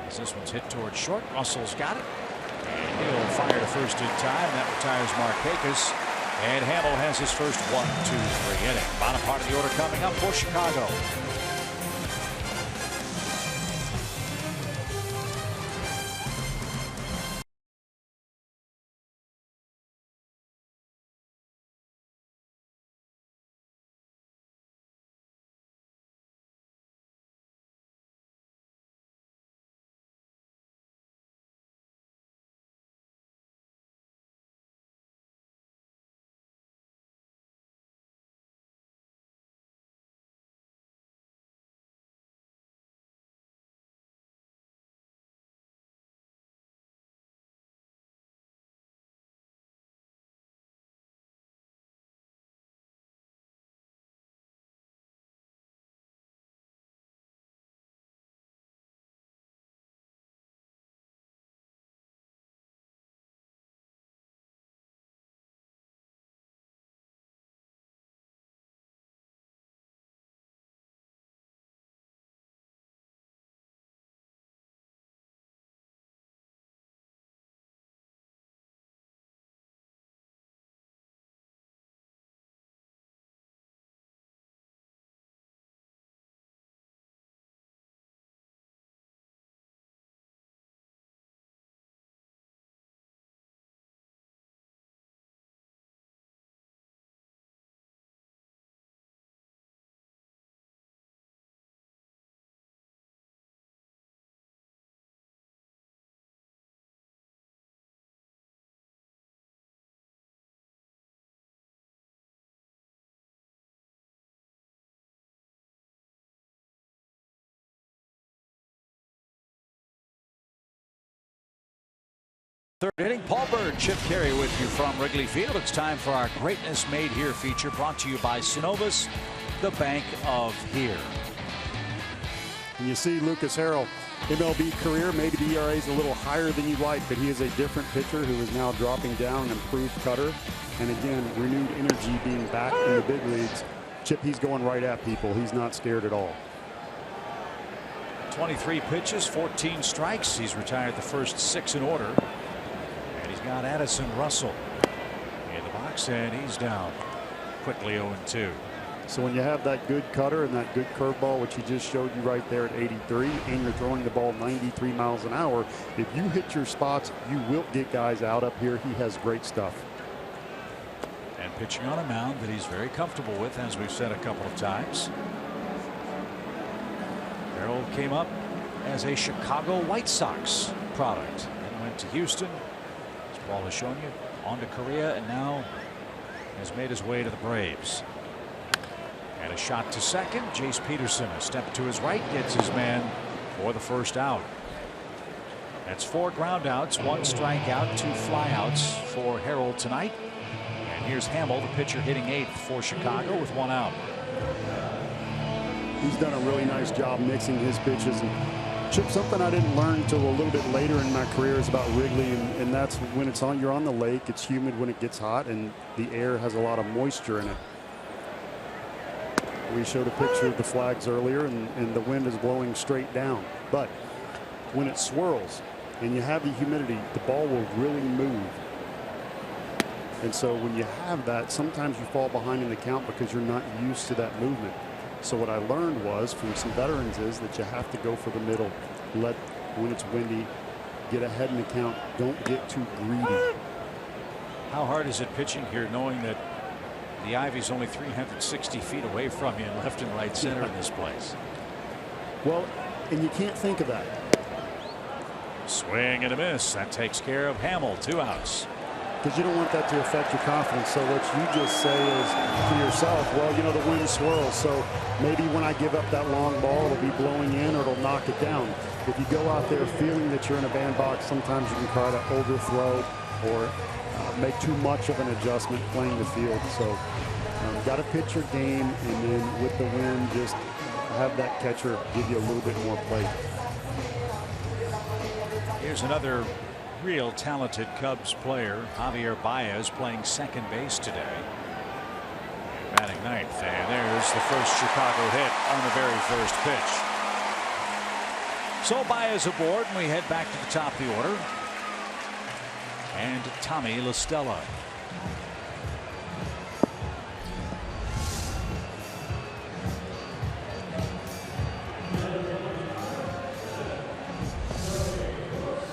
As this one's hit towards short, Russell's got it. And he'll fire to first in time. That retires Markakis. And Hamill has his first 1-2-3 inning. Bottom part of the order coming up for Chicago. Third inning, Paul Bird, Chip Carey with you from Wrigley Field. It's time for our Greatness Made Here feature, brought to you by Synovus, the bank of here. And you see Lucas Harrell, MLB career, maybe the ERA is a little higher than you'd like, but he is a different pitcher who is now dropping down, an improved cutter, and again, renewed energy being back in the big leagues. Chip, he's going right at people. He's not scared at all. 23 pitches, 14 strikes. He's retired the first 6 in order. And he's got Addison Russell in the box, and he's down quickly 0-2. So when you have that good cutter and that good curveball, which he just showed you right there at 83, and you're throwing the ball 93 miles an hour, if you hit your spots, you will get guys out up here. He has great stuff. And pitching on a mound that he's very comfortable with, as we've said a couple of times. Harrell came up as a Chicago White Sox product and went to Houston, as Paul has shown you, on to Korea, and now has made his way to the Braves. And a shot to second. Jace Peterson, a step to his right, gets his man for the first out. That's 4 groundouts, 1 strikeout, 2 flyouts for Harrell tonight. And here's Hamill, the pitcher, hitting 8th for Chicago with 1 out. He's done a really nice job mixing his pitches. And Chip, something I didn't learn until a little bit later in my career is about Wrigley, and that's when you're on the lake, it's humid when it gets hot, and the air has a lot of moisture in it. We showed a picture of the flags earlier, and the wind is blowing straight down. But when it swirls and you have the humidity, the ball will really move. And so when you have that, sometimes you fall behind in the count because you're not used to that movement. So what I learned was from some veterans is that you have to go for the middle. When it's windy, get ahead in the count. Don't get too greedy. How hard is it pitching here, knowing that the Ivy's only 360 feet away from you in left and right center in this place? Well, and you can't think of that. Swing and a miss. That takes care of Hamill. 2 outs. Because you don't want that to affect your confidence. So what you just say is to yourself, well, you know, the wind swirls, so maybe when I give up that long ball, it'll be blowing in or it'll knock it down. If you go out there feeling that you're in a bandbox, sometimes you can try to overthrow or make too much of an adjustment playing the field. So got to pitch your game, and then with the wind, just have that catcher give you a little bit more play. Here's another real talented Cubs player, Javier Baez, playing second base today. Batting 9th, and there's the first Chicago hit on the very first pitch. So Baez aboard, and we head back to the top of the order. And Tommy La Stella.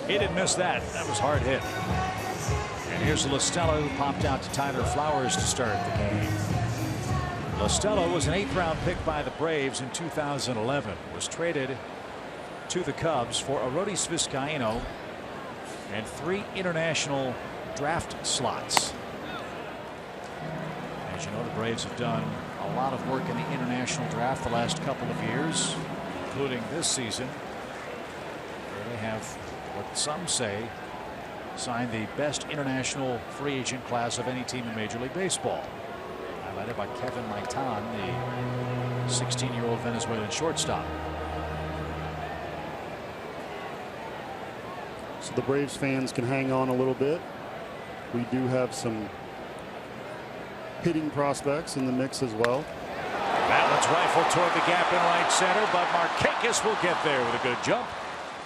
He didn't miss that. That was hard hit. And here's La Stella, who popped out to Tyler Flowers to start the game. La Stella was an 8th round pick by the Braves in 2011. Was traded to the Cubs for Arodys Vizcaino and 3 international draft slots. As you know, the Braves have done a lot of work in the international draft the last couple of years, including this season, where they have, what some say, signed the best international free agent class of any team in Major League Baseball, highlighted by Kevin Maitan, the 16-year-old Venezuelan shortstop. So the Braves fans can hang on a little bit. We do have some hitting prospects in the mix as well. That one's rifled toward the gap in right center, but Markakis will get there with a good jump.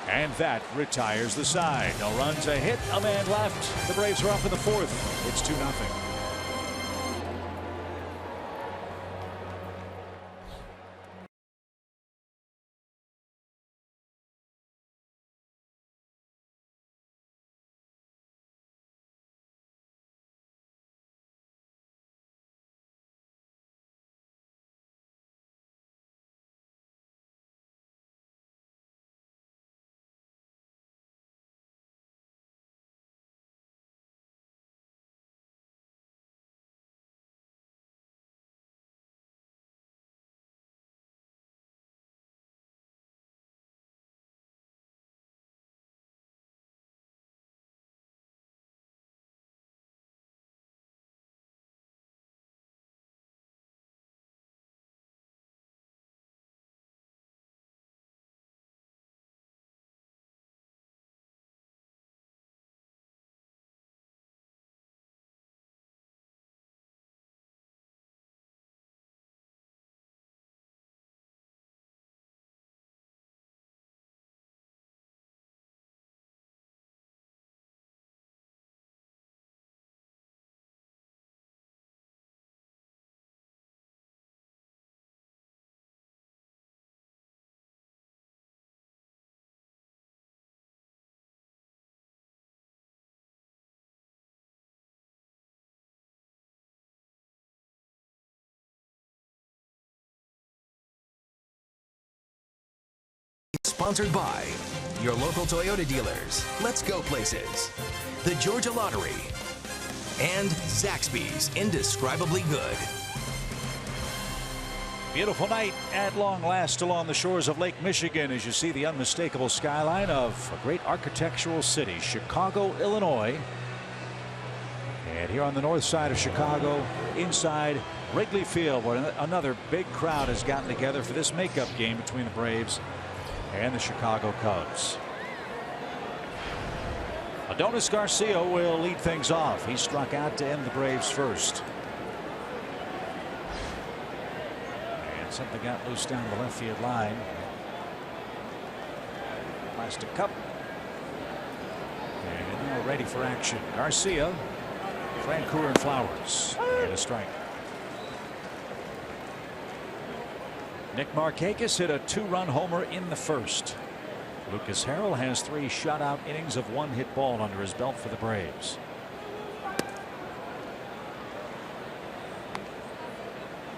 And that retires the side. No runs, a hit, a man left. The Braves are up in the 4th. It's 2-0. Sponsored by your local Toyota dealers, Let's Go Places, the Georgia Lottery, and Zaxby's Indescribably Good. Beautiful night at long last along the shores of Lake Michigan as you see the unmistakable skyline of a great architectural city, Chicago, Illinois. And here on the north side of Chicago, inside Wrigley Field, where another big crowd has gotten together for this makeup game between the Braves and the Chicago Cubs. Adonis Garcia will lead things off. He struck out to end the Braves first. And something got loose down the left field line. Plastic cup. And now ready for action. Garcia, Francoeur, and Flowers. And a strike. Nick Markakis hit a 2-run homer in the first. Lucas Harrell has 3 shutout innings of 1-hit ball under his belt for the Braves.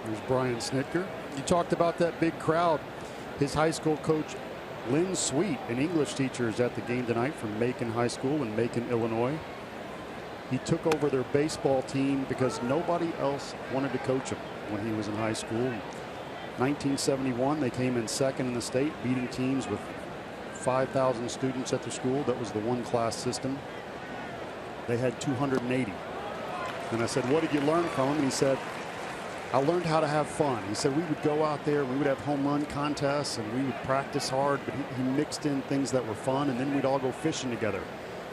There's Brian Snitker. You talked about that big crowd. His high school coach, Lynn Sweet, an English teacher, is at the game tonight from Macon High School in Macon, Illinois. He took over their baseball team because nobody else wanted to coach him when he was in high school. 1971, they came in second in the state, beating teams with 5,000 students at the school. That was the one-class system. They had 280. And I said, what did you learn from him? And he said, I learned how to have fun. He said we would go out there, we would have home run contests, and we would practice hard, but he mixed in things that were fun, and then we'd all go fishing together.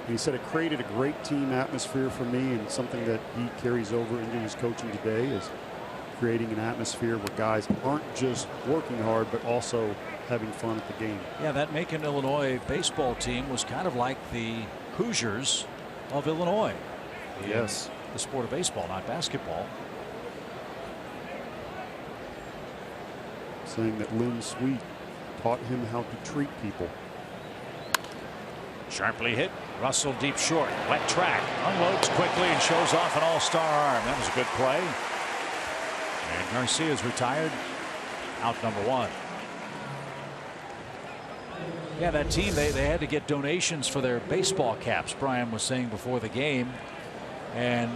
And he said it created a great team atmosphere for me, and something that he carries over into his coaching today is creating an atmosphere where guys aren't just working hard, but also having fun at the game. Yeah, that Macon, Illinois baseball team was kind of like the Hoosiers of Illinois. Yes. The sport of baseball, not basketball. Saying that Lynn Sweet taught him how to treat people. Sharply hit. Russell deep short. Wet track. Unloads quickly and shows off an all-star arm. That was a good play. And Garcia's retired. Out number 1. Yeah, that team, they had to get donations for their baseball caps, Brian was saying before the game. And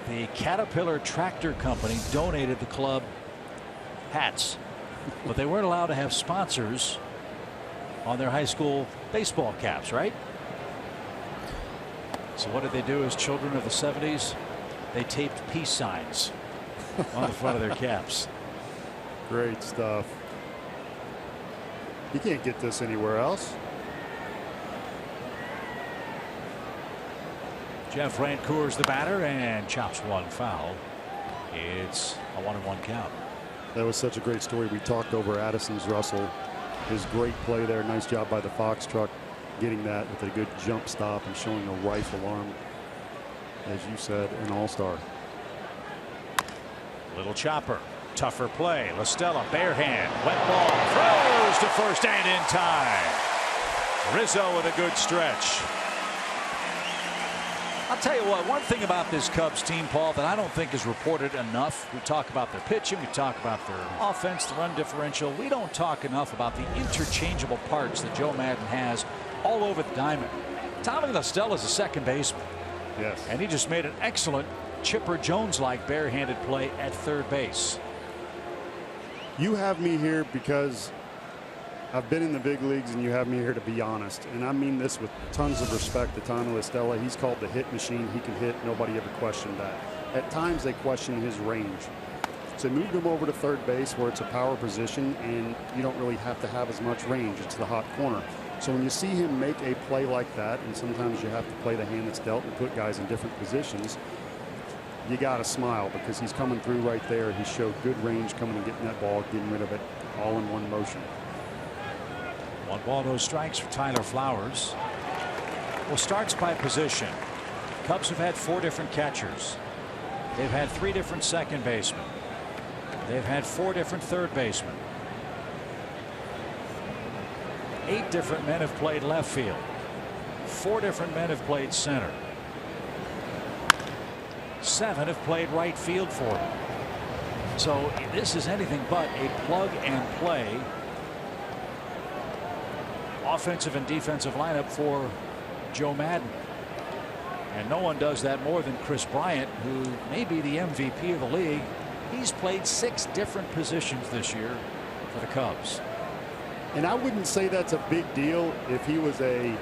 the Caterpillar Tractor Company donated the club hats. But they weren't allowed to have sponsors on their high school baseball caps, right? So what did they do as children of the 70s? They taped peace signs on the front of their caps. Great stuff. You can't get this anywhere else. Jeff Francoeur's the batter and chops one foul. It's a 1-1 count. That was such a great story. We talked over Addison's Russell. His great play there. Nice job by the Fox truck getting that with a good jump stop and showing a rifle arm. As you said, an all-star. Little chopper. Tougher play. LaStella bare hand. Wet ball. Throws to first and in time. Rizzo with a good stretch. I'll tell you what, one thing about this Cubs team, Paul, that I don't think is reported enough. We talk about their pitching, we talk about their offense, the run differential. We don't talk enough about the interchangeable parts that Joe Maddon has all over the diamond. Tommy LaStella is a second baseman. Yes. And he just made an excellent Chipper Jones-like barehanded play at third base. You have me here because I've been in the big leagues, and you have me here to be honest. And I mean this with tons of respect to Tommy LaStella. He's called the hit machine. He can hit. Nobody ever questioned that. At times, they question his range. So they moved him over to third base where it's a power position, and you don't really have to have as much range. It's the hot corner. So when you see him make a play like that, and sometimes you have to play the hand that's dealt and put guys in different positions, you got to smile because he's coming through right there. He showed good range coming and getting that ball, getting rid of it all in one motion. 1 ball, no strikes for Tyler Flowers. Well, starts by position. Cubs have had 4 different catchers. They've had 3 different second basemen. They've had 4 different third basemen. 8 different men have played left field. 4 different men have played center. 7 have played right field for them. So this is anything but a plug and play offensive and defensive lineup for Joe Madden. And no one does that more than Kris Bryant, who may be the MVP of the league. He's played 6 different positions this year for the Cubs. And I wouldn't say that's a big deal if he was a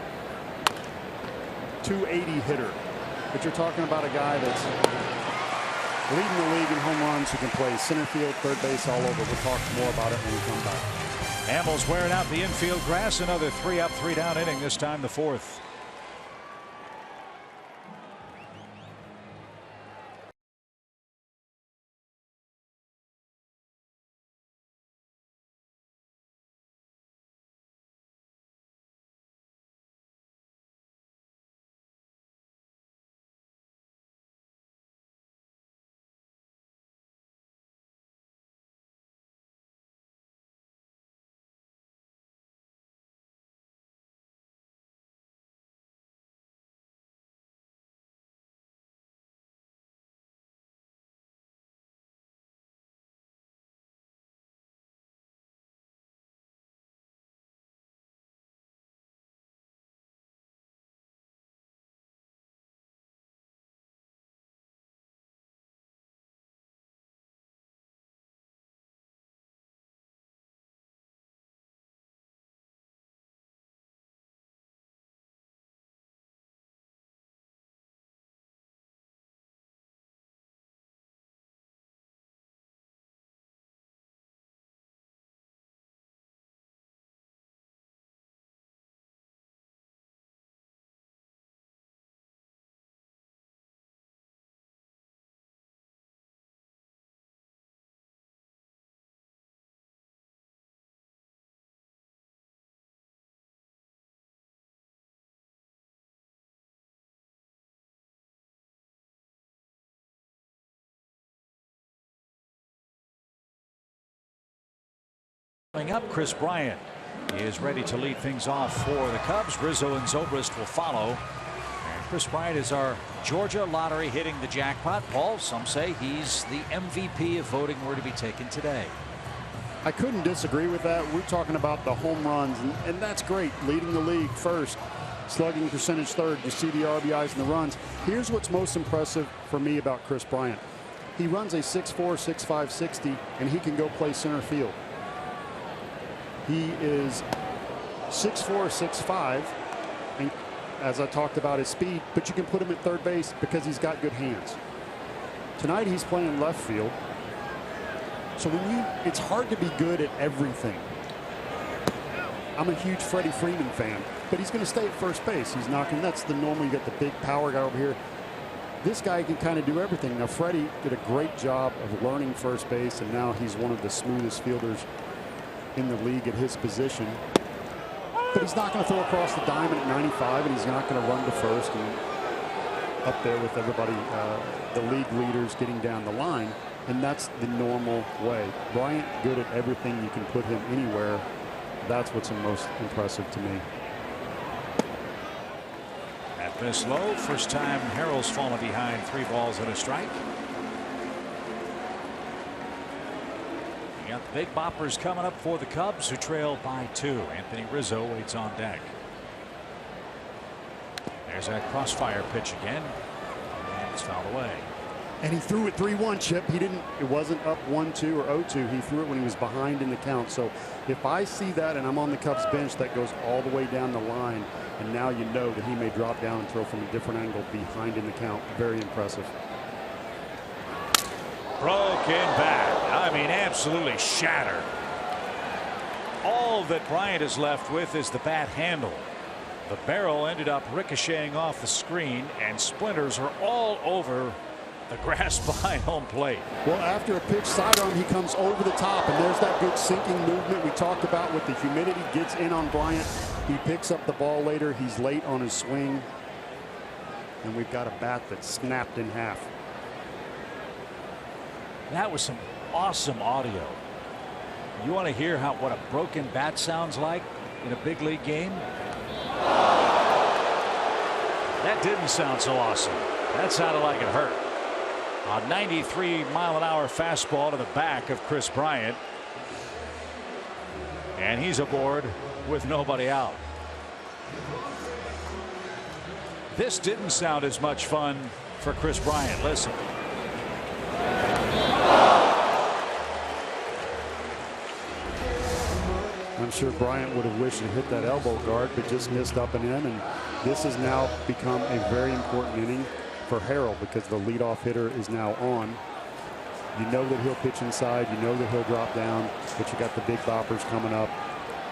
280 hitter. But you're talking about a guy that's leading the league in home runs, who can play center field, third base, all over. We'll talk more about it when we come back. Hamels wearing out the infield grass. Another 3 up, 3 down inning, this time the 4th. Coming up, Kris Bryant is ready to lead things off for the Cubs. Rizzo and Zobrist will follow. And Kris Bryant is our Georgia lottery hitting the jackpot. Paul, some say he's the MVP if voting were to be taken today. I couldn't disagree with that. We're talking about the home runs, and that's great. Leading the league first, slugging percentage third. You see the RBIs and the runs. Here's what's most impressive for me about Kris Bryant. He runs a 6'4", 6'5", 60, and he can go play center field. He is 6'4", 6'5", and as I talked about his speed, but you can put him at third base because he's got good hands. Tonight he's playing left field. So it's hard to be good at everything. I'm a huge Freddie Freeman fan, but he's going to stay at first base. He's knocking. That's the normal. You got the big power guy over here. This guy can kind of do everything. Now Freddie did a great job of learning first base, and now he's one of the smoothest fielders in the league at his position. But he's not going to throw across the diamond at 95, and he's not going to run to first and up there with everybody, the league leaders getting down the line. And that's the normal way. Bryant, good at everything. You can put him anywhere. That's what's most impressive to me. At this low, first time Harrell's fallen behind 3 balls and a strike. You got the big boppers coming up for the Cubs, who trail by 2. Anthony Rizzo waits on deck. There's that crossfire pitch again, and it's fouled away. And he threw it 3-1, Chip. He didn't. It wasn't up 1-2 or 0-2. He threw it when he was behind in the count. So if I see that and I'm on the Cubs bench, that goes all the way down the line, and now you know that he may drop down and throw from a different angle behind in the count. Very impressive. Broken bat. I mean, absolutely shattered. All that Bryant is left with is the bat handle. The barrel ended up ricocheting off the screen, and splinters are all over the grass behind home plate. Well, after a pitch sidearm, he comes over the top, and there's that good sinking movement we talked about with the humidity. Gets in on Bryant. He picks up the ball later. He's late on his swing, and we've got a bat that's snapped in half. That was some awesome audio. You want to hear what a broken bat sounds like in a big league game? That didn't sound so awesome. That sounded like it hurt. A 93-mile-an-hour fastball to the back of Kris Bryant, and he's aboard with nobody out. This didn't sound as much fun for Kris Bryant. Listen. I'm sure Bryant would have wished to hit that elbow guard, but just missed up and in. And this has now become a very important inning for Harrell because the leadoff hitter is now on. You know that he'll pitch inside. You know that he'll drop down, but you got the big boppers coming up.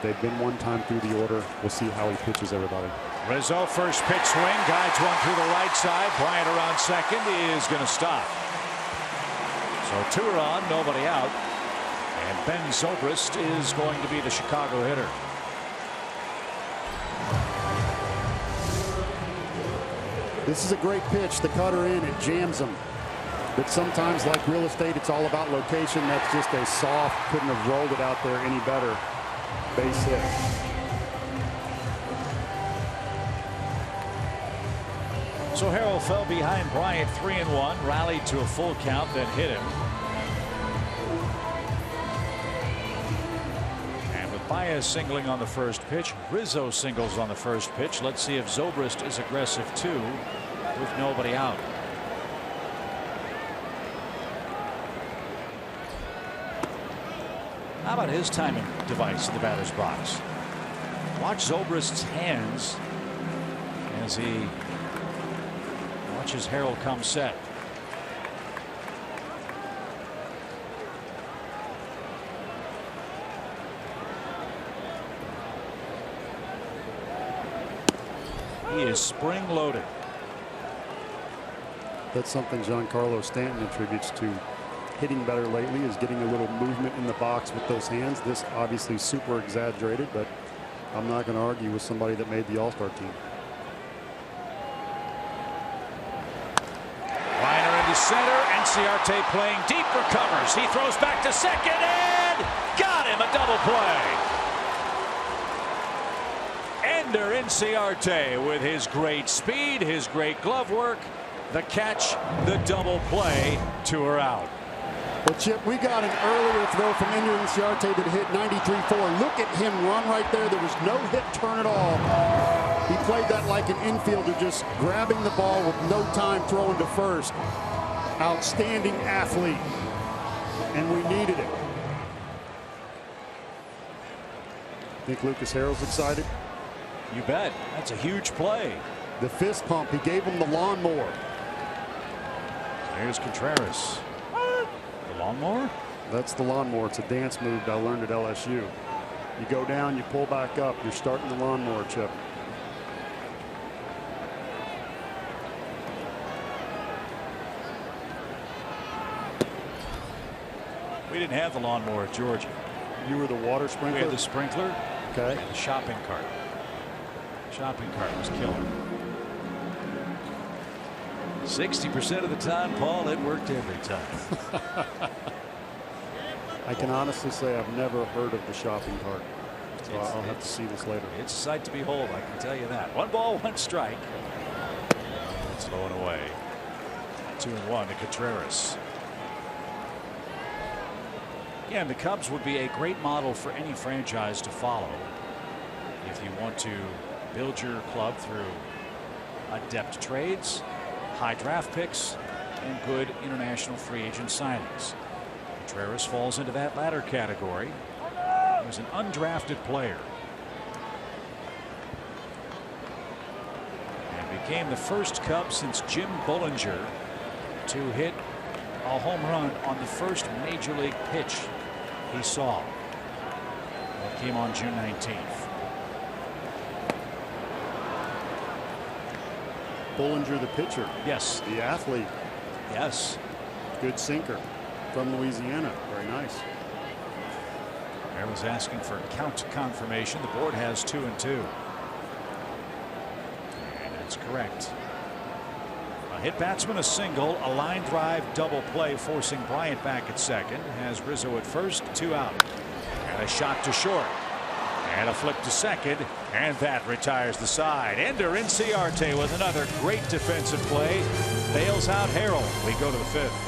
They've been one time through the order. We'll see how he pitches everybody. Rizzo, first pitch swing, guides one through the right side. Bryant around second is going to stop. So 2 are on, nobody out. And Ben Zobrist is going to be the Chicago hitter. This is a great pitch. The cutter in, it jams him. But sometimes, like real estate, it's all about location. That's just a soft, couldn't have rolled it out there any better. Base hit. So Harrell fell behind Bryant 3-1, rallied to a full count, then hit him. And with Baez singling on the first pitch, Rizzo singles on the first pitch. Let's see if Zobrist is aggressive too, with nobody out. How about his timing device in the batter's box? Watch Zobrist's hands as he watches Harrell come set. He is spring loaded. That's something Giancarlo Stanton attributes to hitting better lately, is getting a little movement in the box with those hands. This obviously super exaggerated, but I'm not going to argue with somebody that made the All-Star team. Liner into center. Inciarte playing deep, recovers. He throws back to second and got him, a double play. Ender Inciarte with his great speed, his great glove work, the catch, the double play, 2 are out. Well, Chip, we got an earlier throw from Ender Inciarte that hit 93-4. Look at him run right there. There was no hit turn at all. He played that like an infielder, just grabbing the ball with no time throwing to first. Outstanding athlete, and we needed it. Think Lucas Harrell's excited? You bet. That's a huge play. The fist pump, he gave him the lawnmower. Here's Contreras. The lawnmower? That's the lawnmower. It's a dance move I learned at LSU. You go down, you pull back up. You're starting the lawnmower, Chip. We didn't have the lawnmower at Georgia. You were the water We sprinkler? had the sprinkler. Okay. And the shopping cart. Shopping cart was killer. 60% of the time, Paul, it worked every time. I can honestly say I've never heard of the shopping cart. So I'll have to see this later. It's a sight to behold, I can tell you that. 1 ball, 1 strike. It's low and away. 2-1 to Contreras. Again, the Cubs would be a great model for any franchise to follow if you want to build your club through adept trades, high draft picks, and good international free agent signings. Contreras falls into that latter category. He was an undrafted player and became the first Cub since Jim Bullinger to hit a home run on the first major league pitch he saw. That came on June 19th. Bullinger, the pitcher. Yes. The athlete. Yes. Good sinker from Louisiana. Very nice. Bear was asking for count confirmation. The board has 2-2. And it's correct. A hit batsman, a single, a line drive, double play, forcing Bryant back at second. Has Rizzo at first, 2 out. And a shot to short. And a flip to second, and that retires the side. Ender Inciarte with another great defensive play. Bails out Harrell. We go to the 5th.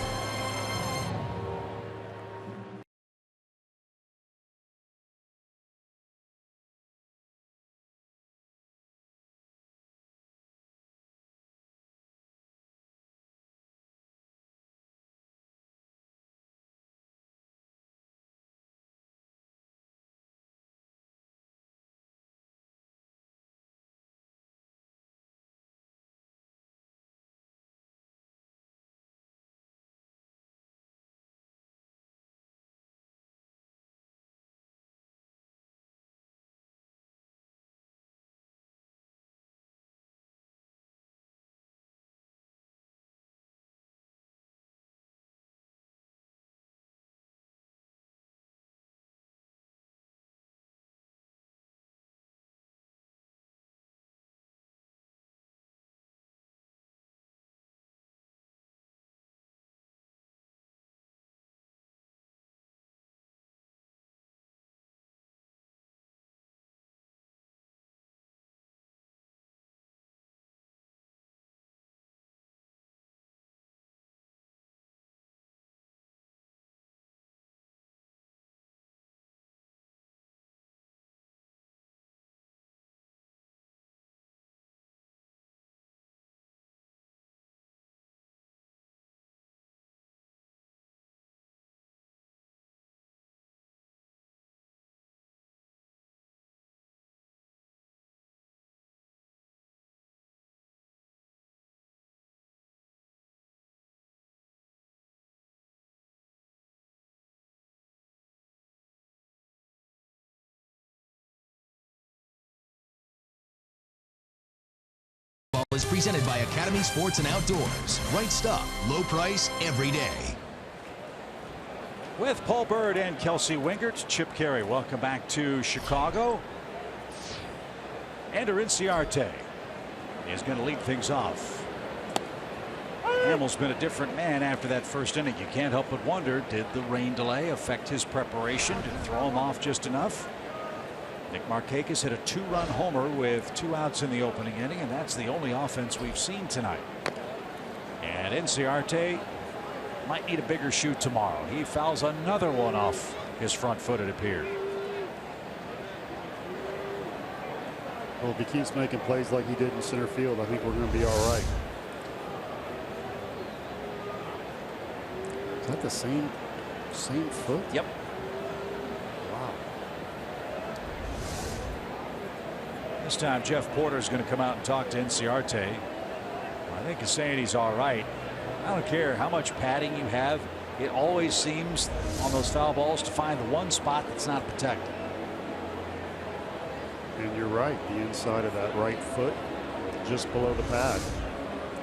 Presented by Academy Sports and Outdoors. Right stuff, low price, every day. With Paul Bird and Kelsey Wingert, Chip Carey, welcome back to Chicago. Ender Inciarte is going to lead things off. Hamill's been a different man after that first inning. You can't help but wonder, did the rain delay affect his preparation? Did it throw him off just enough? Nick Markakis hit a 2-run homer with 2 outs in the opening inning, and that's the only offense we've seen tonight. And Inciarte might need a bigger shoot tomorrow. He fouls another one off his front foot, it appeared. Well, if he keeps making plays like he did in center field, I think we're going to be all right. Is that the same foot? Yep. Wow. This time Jeff Porter is going to come out and talk to Inciarte. I think he's saying he's all right. I don't care how much padding you have. It always seems on those foul balls to find the one spot that's not protected. And you're right. The inside of that right foot, just below the pad.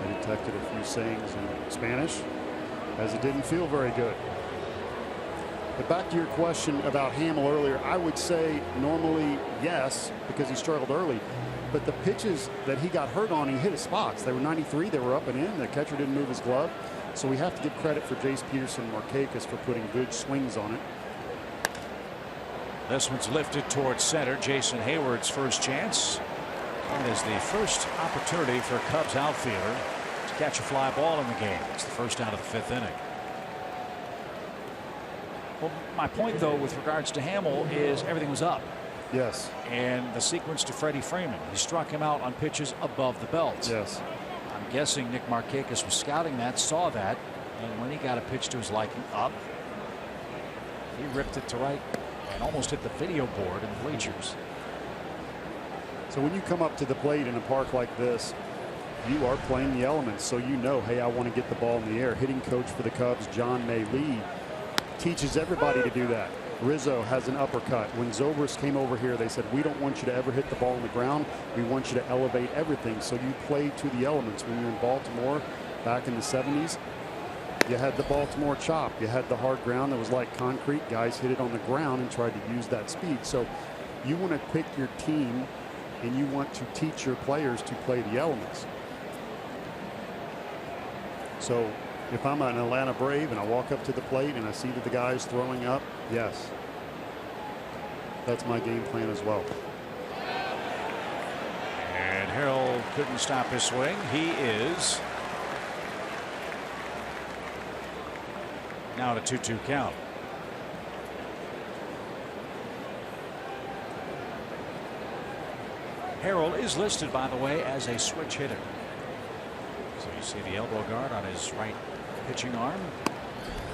I detected a few sayings in Spanish, as it didn't feel very good. But back to your question about Hamill earlier, I would say normally yes, because he struggled early. But the pitches that he got hurt on, he hit his spots. They were 93. They were up and in. The catcher didn't move his glove. So we have to give credit for Jace Peterson and Markakis for putting good swings on it. This one's lifted towards center. Jason Hayward's first chance. It is the first opportunity for a Cubs outfielder to catch a fly ball in the game. It's the first out of the 5th inning. Well, my point, though, with regards to Hamill is everything was up. Yes. And the sequence to Freddie Freeman. He struck him out on pitches above the belt. Yes. I'm guessing Nick Markakis was scouting that, saw that, and when he got a pitch to his liking up, he ripped it to right and almost hit the video board in the bleachers. So when you come up to the plate in a park like this, you are playing the elements, so you know, hey, I want to get the ball in the air. Hitting coach for the Cubs, John May Lee, teaches everybody to do that. Rizzo has an uppercut. When Zobrist came over here, they said, we don't want you to ever hit the ball on the ground. We want you to elevate everything. So you play to the elements. When you're in Baltimore back in the 70s, you had the Baltimore chop. You had the hard ground that was like concrete. Guys hit it on the ground and tried to use that speed. So you want to pick your team and you want to teach your players to play the elements. So if I'm an Atlanta Brave and I walk up to the plate and I see that the guy's throwing up, yes, that's my game plan as well. And Harold couldn't stop his swing. He is now at a 2-2 count. Harold is listed, by the way, as a switch hitter. So you see the elbow guard on his right pitching arm.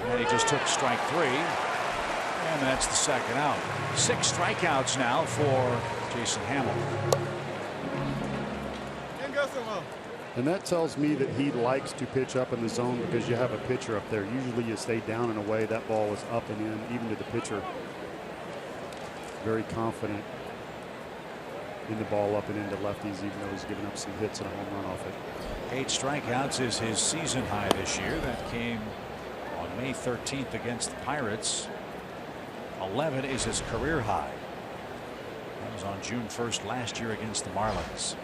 And he just took strike 3. And that's the second out. 6 strikeouts now for Jason Hamill. And that tells me that he likes to pitch up in the zone because you have a pitcher up there. Usually you stay down and away. That ball is up and in, even to the pitcher. Very confident in the ball up and into lefties, even though he's given up some hits and a home run off it. 8 strikeouts is his season high this year. That came on May 13th against the Pirates. 11 is his career high. That was on June 1st last year against the Marlins.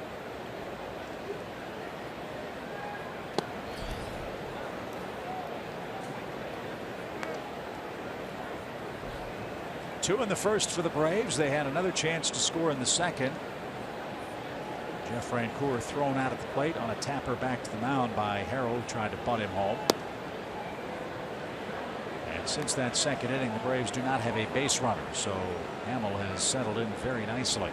Two in the first for the Braves. They had another chance to score in the second. Jeff Rancourt thrown out at the plate on a tapper back to the mound by Harold, tried to bunt him home. And since that second inning, the Braves do not have a base runner, so Hamill has settled in very nicely.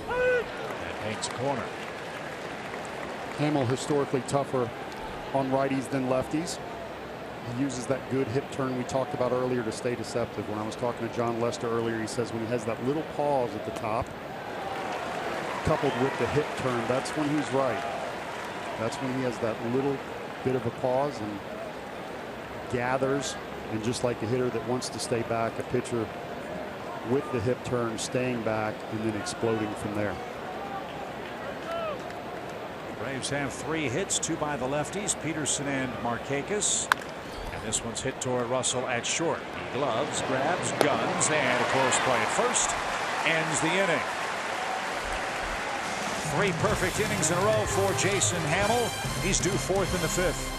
That paints a corner. Hamill historically tougher on righties than lefties. He uses that good hip turn we talked about earlier to stay deceptive. When I was talking to John Lester earlier, he says when he has that little pause at the top coupled with the hip turn, that's when he's right. That's when he has that little bit of a pause, and gathers, and just like a hitter that wants to stay back, a pitcher with the hip turn, staying back, and then exploding from there. Braves have 3 hits, 2 by the lefties, Peterson and Markakis. And this one's hit toward Russell at short. He gloves, grabs, guns, and a close play at first ends the inning. 3 perfect innings in a row for Jason Hammel. He's due 4th in the 5th.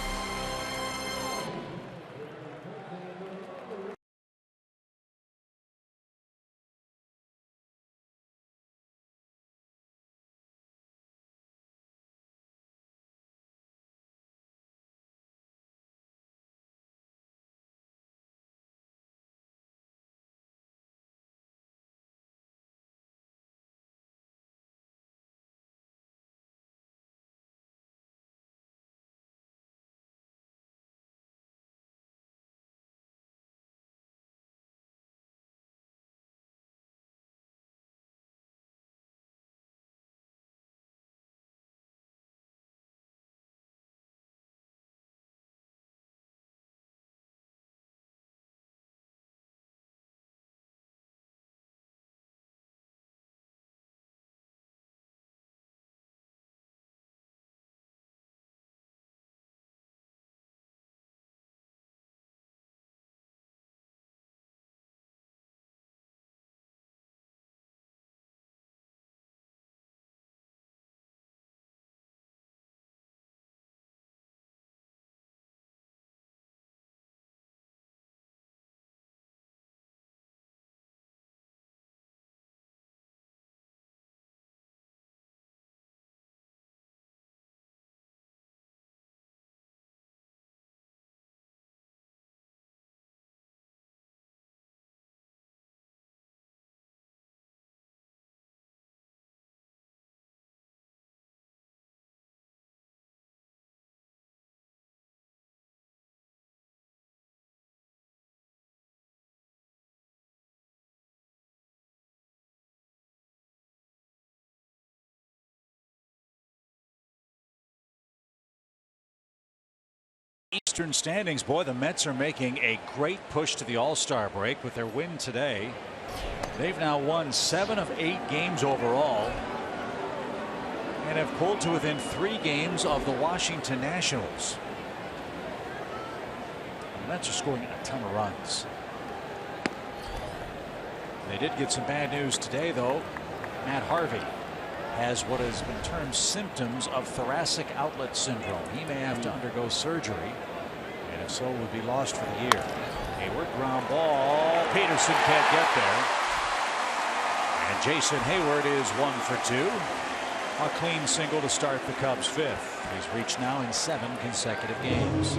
Eastern standings, boy, the Mets are making a great push to the All-Star break with their win today. They've now won 7 of 8 games overall and have pulled to within 3 games of the Washington Nationals. The Mets are scoring a ton of runs. They did get some bad news today, though. Matt Harvey has what has been termed symptoms of thoracic outlet syndrome. He may have to undergo surgery, and if so, would be lost for the year. Hayward, ground ball. Peterson can't get there. And Jason Hayward is 1 for 2. A clean single to start the Cubs' 5th. He's reached now in 7 consecutive games.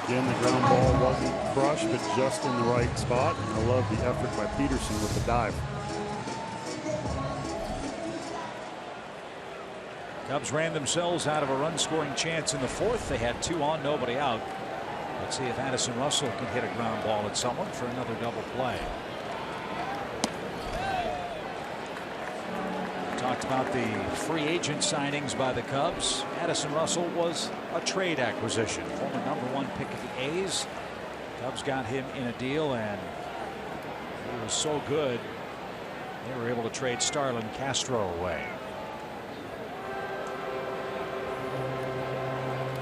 Again, the ground ball wasn't crushed, but just in the right spot. And I love the effort by Peterson with the dive. Cubs ran themselves out of a run-scoring chance in the 4th. They had 2 on, nobody out. Let's see if Addison Russell can hit a ground ball at someone for another double play. Talked about the free agent signings by the Cubs. Addison Russell was a trade acquisition, former #1 pick of the A's. Cubs got him in a deal, and he was so good they were able to trade Starlin Castro away.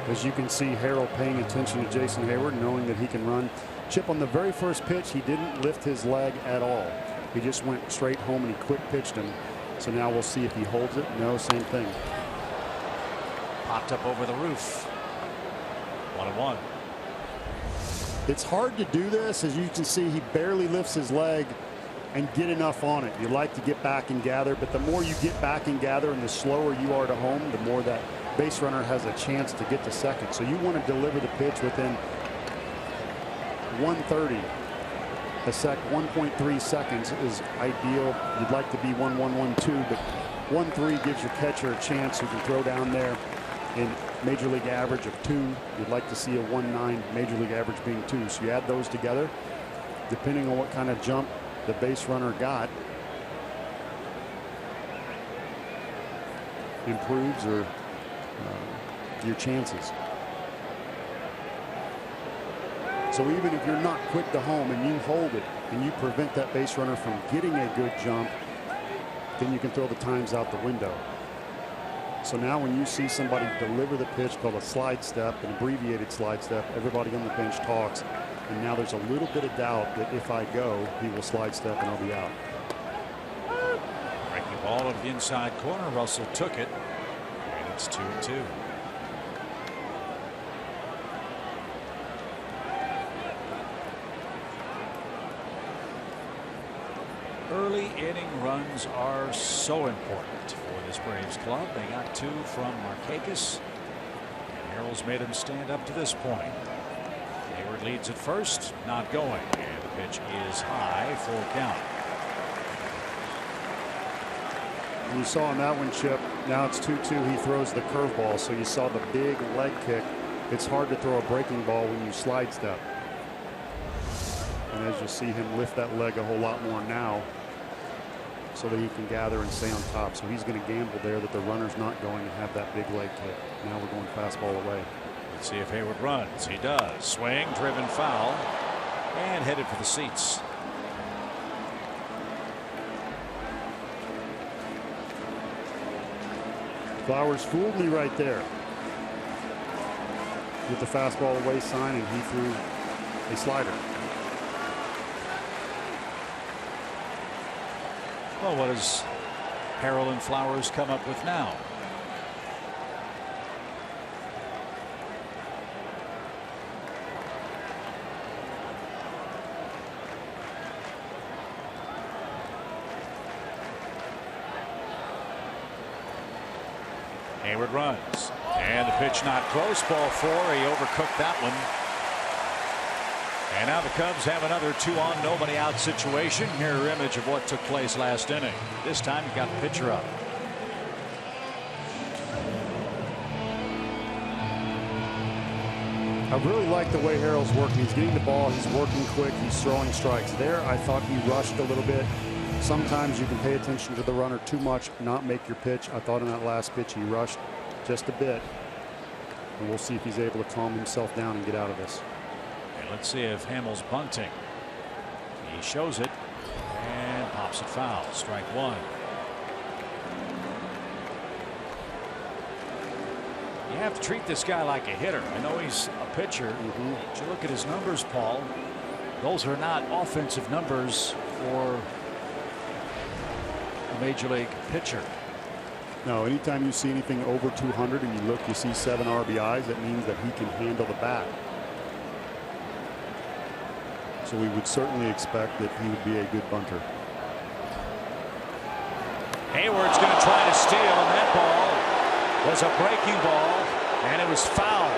As you can see, Harold paying attention to Jason Hayward, knowing that he can run. Chip, on the very first pitch, he didn't lift his leg at all. He just went straight home and he quick pitched him. So now we'll see if he holds it. No, same thing. Popped up over the roof. 1-1. It's hard to do this. As you can see, he barely lifts his leg and get enough on it. You like to get back and gather, but the more you get back and gather and the slower you are to home, the more that base runner has a chance to get to second. So you want to deliver the pitch within 1/30. A 1.3 seconds is ideal. You'd like to be 1-1, 1-2, but 1-3 gives your catcher a chance who can throw down there. In major league average of 2, you'd like to see a 1.9 major league average being 2. So you add those together, depending on what kind of jump the base runner got. improves or your chances. So even if you're not quick to home and you hold it and you prevent that base runner from getting a good jump, then you can throw the times out the window. So now when you see somebody deliver the pitch called a slide step, an abbreviated slide step, everybody on the bench talks, and now there's a little bit of doubt that if I go, he will slide step and I'll be out. Breaking ball over the inside corner. Russell took it, and it's 2-2. Early inning runs are so important for this Braves club. They got 2 from Markakis, and Harrell's made him stand up to this point. Hayward leads at first, not going, and the pitch is high, full count. You saw on that one, Chip, now it's 2-2. He throws the curveball, so you saw the big leg kick. It's hard to throw a breaking ball when you slide step. And as you see him lift that leg a whole lot more now so that he can gather and stay on top. So he's going to gamble there that the runner's not going to have that big leg kick. Now we're going fastball away. Let's see if Hayward runs. He does. Swing, driven foul, and headed for the seats. Flowers fooled me right there with the fastball away sign, and he threw a slider. Well, what does Harrell and Flowers come up with now? Hayward runs, and the pitch not close. Ball 4. He overcooked that one. And now the Cubs have another 2-on, nobody out situation. Mirror image of what took place last inning. This time you got the pitcher up. I really like the way Harrell's working. He's getting the ball. He's working quick. He's throwing strikes. There, I thought he rushed a little bit. Sometimes you can pay attention to the runner too much, not make your pitch. I thought in that last pitch he rushed just a bit. And we'll see if he's able to calm himself down and get out of this. Let's see if Hamels bunting. He shows it and pops it foul. Strike 1. You have to treat this guy like a hitter. I know he's a pitcher. But you look at his numbers, Paul. Those are not offensive numbers for a major league pitcher. No, anytime you see anything over 200 and you look, you see 7 RBIs, that means that he can handle the bat. So we would certainly expect that he would be a good bunter. Hayward's going to try to steal, and that ball was a breaking ball, and it was foul.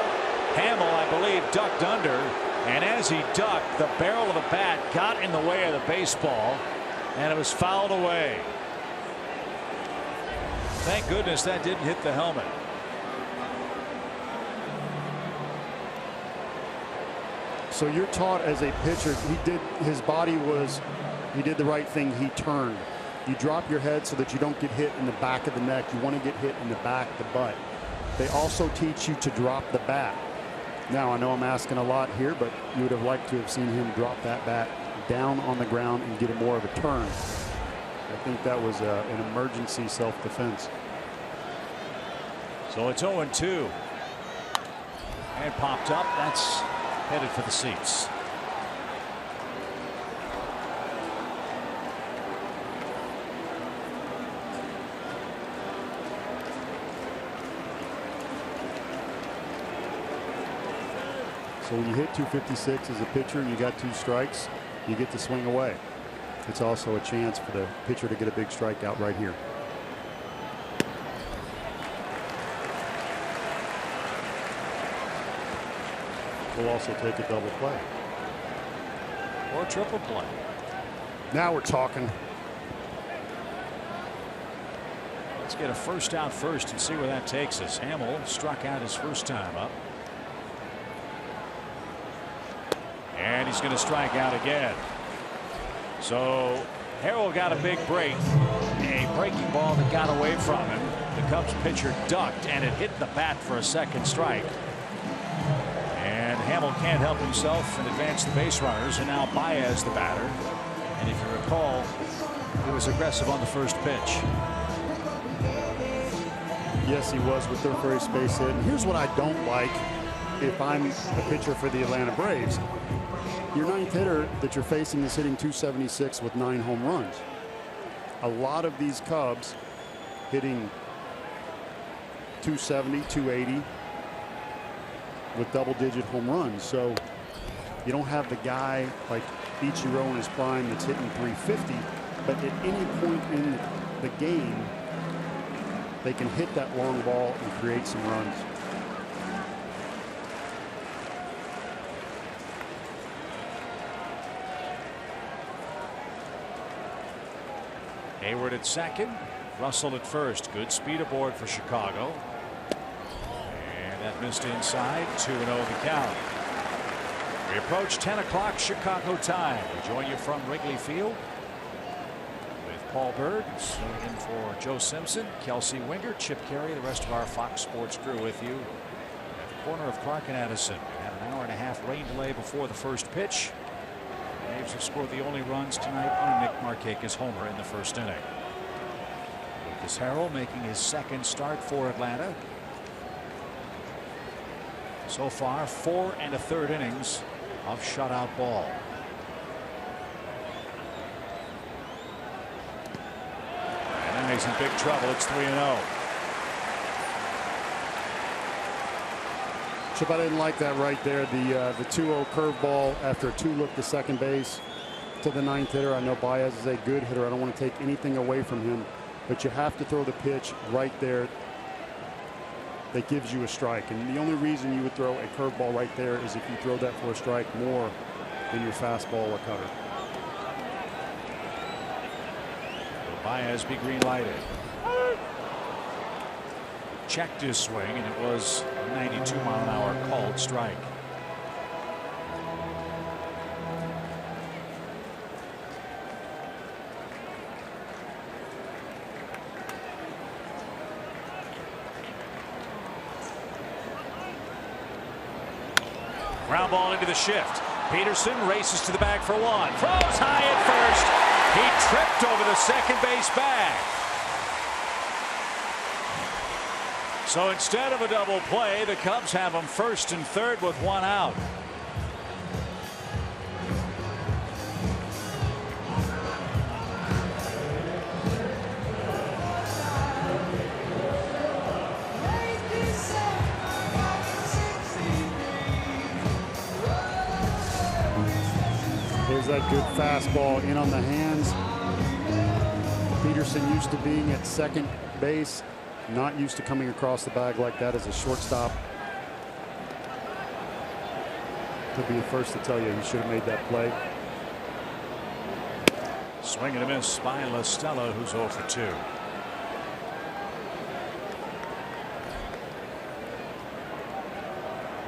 Hamel, I believe, ducked under, and as he ducked, the barrel of the bat got in the way of the baseball, and it was fouled away. Thank goodness that didn't hit the helmet. So you're taught as a pitcher, he did the right thing. He turned. You drop your head so that you don't get hit in the back of the neck. You want to get hit in the back, the butt. They also teach you to drop the bat. Now, I know I'm asking a lot here, but you would have liked to have seen him drop that bat down on the ground and get a more of a turn. I think that was an emergency self-defense. So it's 0-2. And popped up. That's headed for the seats. So when you hit 256 as a pitcher and you got 2 strikes, you get to swing away. It's also a chance for the pitcher to get a big strikeout right here. We'll also take a double play. Or triple play. Now we're talking. Let's get a first out first and see where that takes us. Hamel struck out his first time up. And he's going to strike out again. So Harrell got a big break. A breaking ball that got away from him. The Cubs pitcher ducked, and it hit the bat for a second strike. And Hamill can't help himself and advance the base runners, and now Baez the batter. And if you recall, he was aggressive on the first pitch. Yes, he was with their first base hit. And here's what I don't like if I'm a pitcher for the Atlanta Braves. Your ninth hitter that you're facing is hitting .276 with 9 home runs. A lot of these Cubs hitting .270, .280 with double-digit home runs. So you don't have the guy like Ichiro in his prime that's hitting .350, but at any point in the game, they can hit that long ball and create some runs. Hayward at second, Russell at first. Good speed aboard for Chicago. And that missed inside. 2-0 the count. We approach 10 o'clock Chicago time. We join you from Wrigley Field with Paul Berg, filling in for Joe Simpson, Kelsey Winger, Chip Carey, the rest of our Fox Sports crew with you at the corner of Clark and Addison. We had an hour-and-a-half rain delay before the first pitch. The Braves have scored the only runs tonight on a Nick Markakis homer in the first inning. Lucas Harrell making his second start for Atlanta. So far, 4 1/3 innings of shutout ball. And now he's in big trouble. It's 3-0. Chip, I didn't like that right there. The 2-0 curveball after a 2 look to second base to the ninth hitter. I know Baez is a good hitter. I don't want to take anything away from him, but you have to throw the pitch right there that gives you a strike. And the only reason you would throw a curveball right there is if you throw that for a strike more than your fastball or cutter. Will Baez be green lighted? Checked his swing, and it was a 92-mile-an-hour called strike. Ground ball into the shift. Peterson races to the bag for one. Throws high at first. He tripped over the second base bag. So instead of a double play, the Cubs have him first and third with 1 out. There's that good fastball in on the hands. Peterson used to being at second base, not used to coming across the bag like that as a shortstop. He'll be the first to tell you he should have made that play. Swing and a miss by La Stella, who's 0 for 2.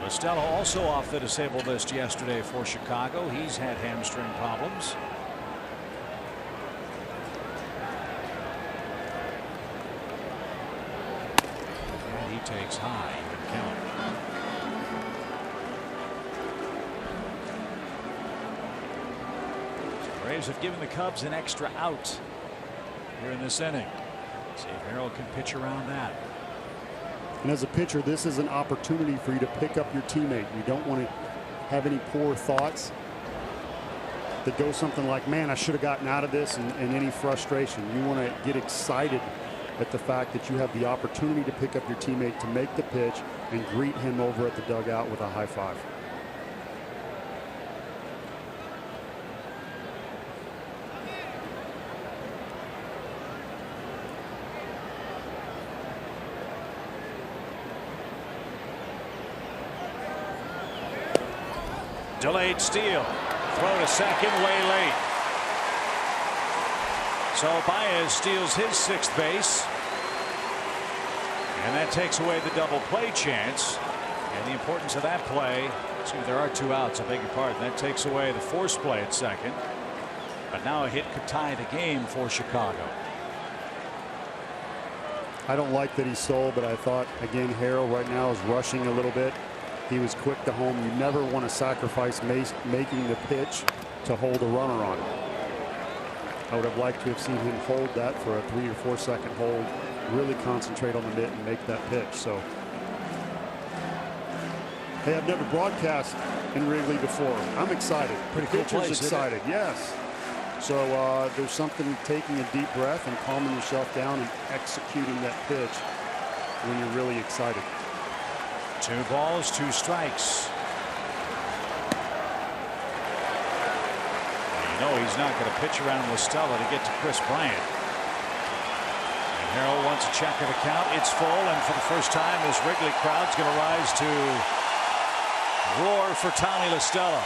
La Stella also off the disabled list yesterday for Chicago. He's had hamstring problems. And he takes high. Even count. The Braves have given the Cubs an extra out here in this inning. See if Harrell can pitch around that. And as a pitcher, this is an opportunity for you to pick up your teammate. You don't want to have any poor thoughts that go something like, man, I should have gotten out of this, and any frustration. You want to get excited at the fact that you have the opportunity to pick up your teammate, to make the pitch, and greet him over at the dugout with a high five. Delayed steal. Throw to second, way late. So Baez steals his 6th base. And that takes away the double play chance. And the importance of that play. Excuse me, there are 2 outs. I beg your pardon. That takes away the force play at second. But now a hit could tie the game for Chicago. I don't like that he stole, but I thought, again, Harrell right now is rushing a little bit. He was quick to home. You never want to sacrifice making the pitch to hold a runner on. I would have liked to have seen him hold that for a 3 or 4 second hold, really concentrate on the mitt and make that pitch. So, hey, I've never broadcast in Wrigley before. I'm excited. Pretty cool Pitcher's place, excited, yes. So there's something taking a deep breath and calming yourself down and executing that pitch when you're really excited. 2 balls, 2 strikes. You know he's not going to pitch around La Stella to get to Chris Bryant. And Harrell wants a check of the count. It's full, and for the first time, this Wrigley crowd's going to rise to roar for Tommy La Stella.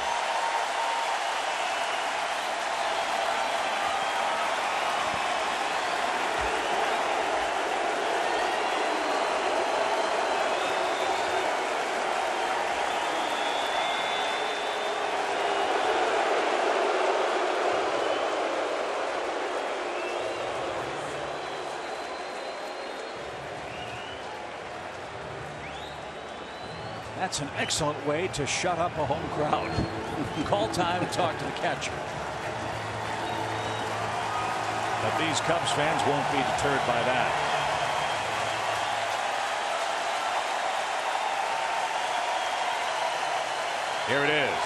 That's an excellent way to shut up a home crowd. Call time and talk to the catcher. But these Cubs fans won't be deterred by that. Here it is.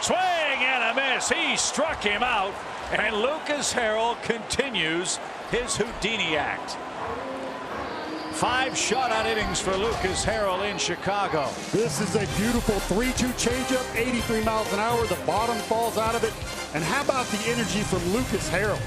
Swing and a miss. He struck him out. And Lucas Harrell continues his Houdini act. 5 shutout innings for Lucas Harrell in Chicago. This is a beautiful 3-2 changeup, 83 miles an hour. The bottom falls out of it. And how about the energy from Lucas Harrell?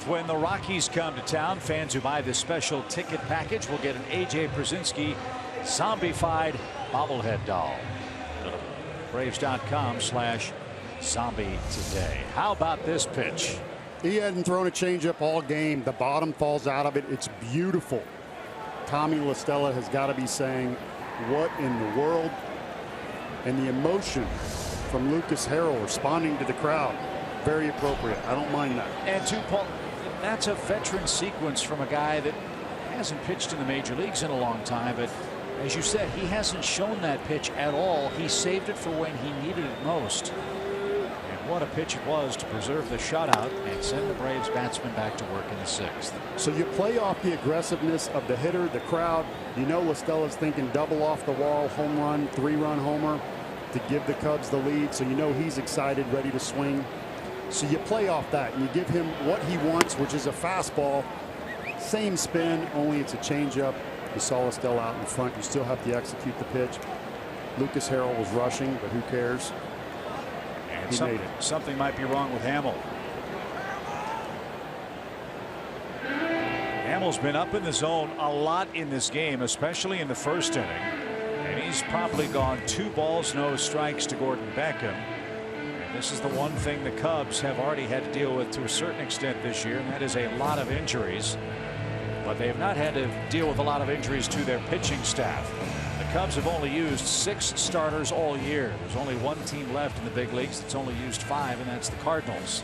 When the Rockies come to town, fans who buy this special ticket package will get an A.J. Pierzynski zombified bobblehead doll. Braves.com/zombie today. How about this pitch? He hadn't thrown a changeup all game. The bottom falls out of it. It's beautiful. Tommy La Stella has got to be saying, what in the world? And the emotion from Lucas Harrell responding to the crowd. Very appropriate. I don't mind that. And Paul, that's a veteran sequence from a guy that hasn't pitched in the major leagues in a long time. But as you said, he hasn't shown that pitch at all. He saved it for when he needed it most. And what a pitch it was to preserve the shutout and send the Braves batsman back to work in the 6th. So you play off the aggressiveness of the hitter, the crowd. You know La Stella's thinking double off the wall, home run, 3-run homer to give the Cubs the lead. So you know he's excited, ready to swing. So you play off that and you give him what he wants, which is a fastball. Same spin, only it's a changeup. You saw La Stella out in front. You still have to execute the pitch. Lucas Harrell was rushing, but who cares? And He made it. Something might be wrong with Hamill. Hamill's been up in the zone a lot in this game, especially in the first inning. And he's probably gone 2 balls, no strikes to Gordon Beckham. And this is the one thing the Cubs have already had to deal with to a certain extent this year, and that is a lot of injuries. But they have not had to deal with a lot of injuries to their pitching staff. The Cubs have only used 6 starters all year. There's only one team left in the big leagues that's only used 5, and that's the Cardinals.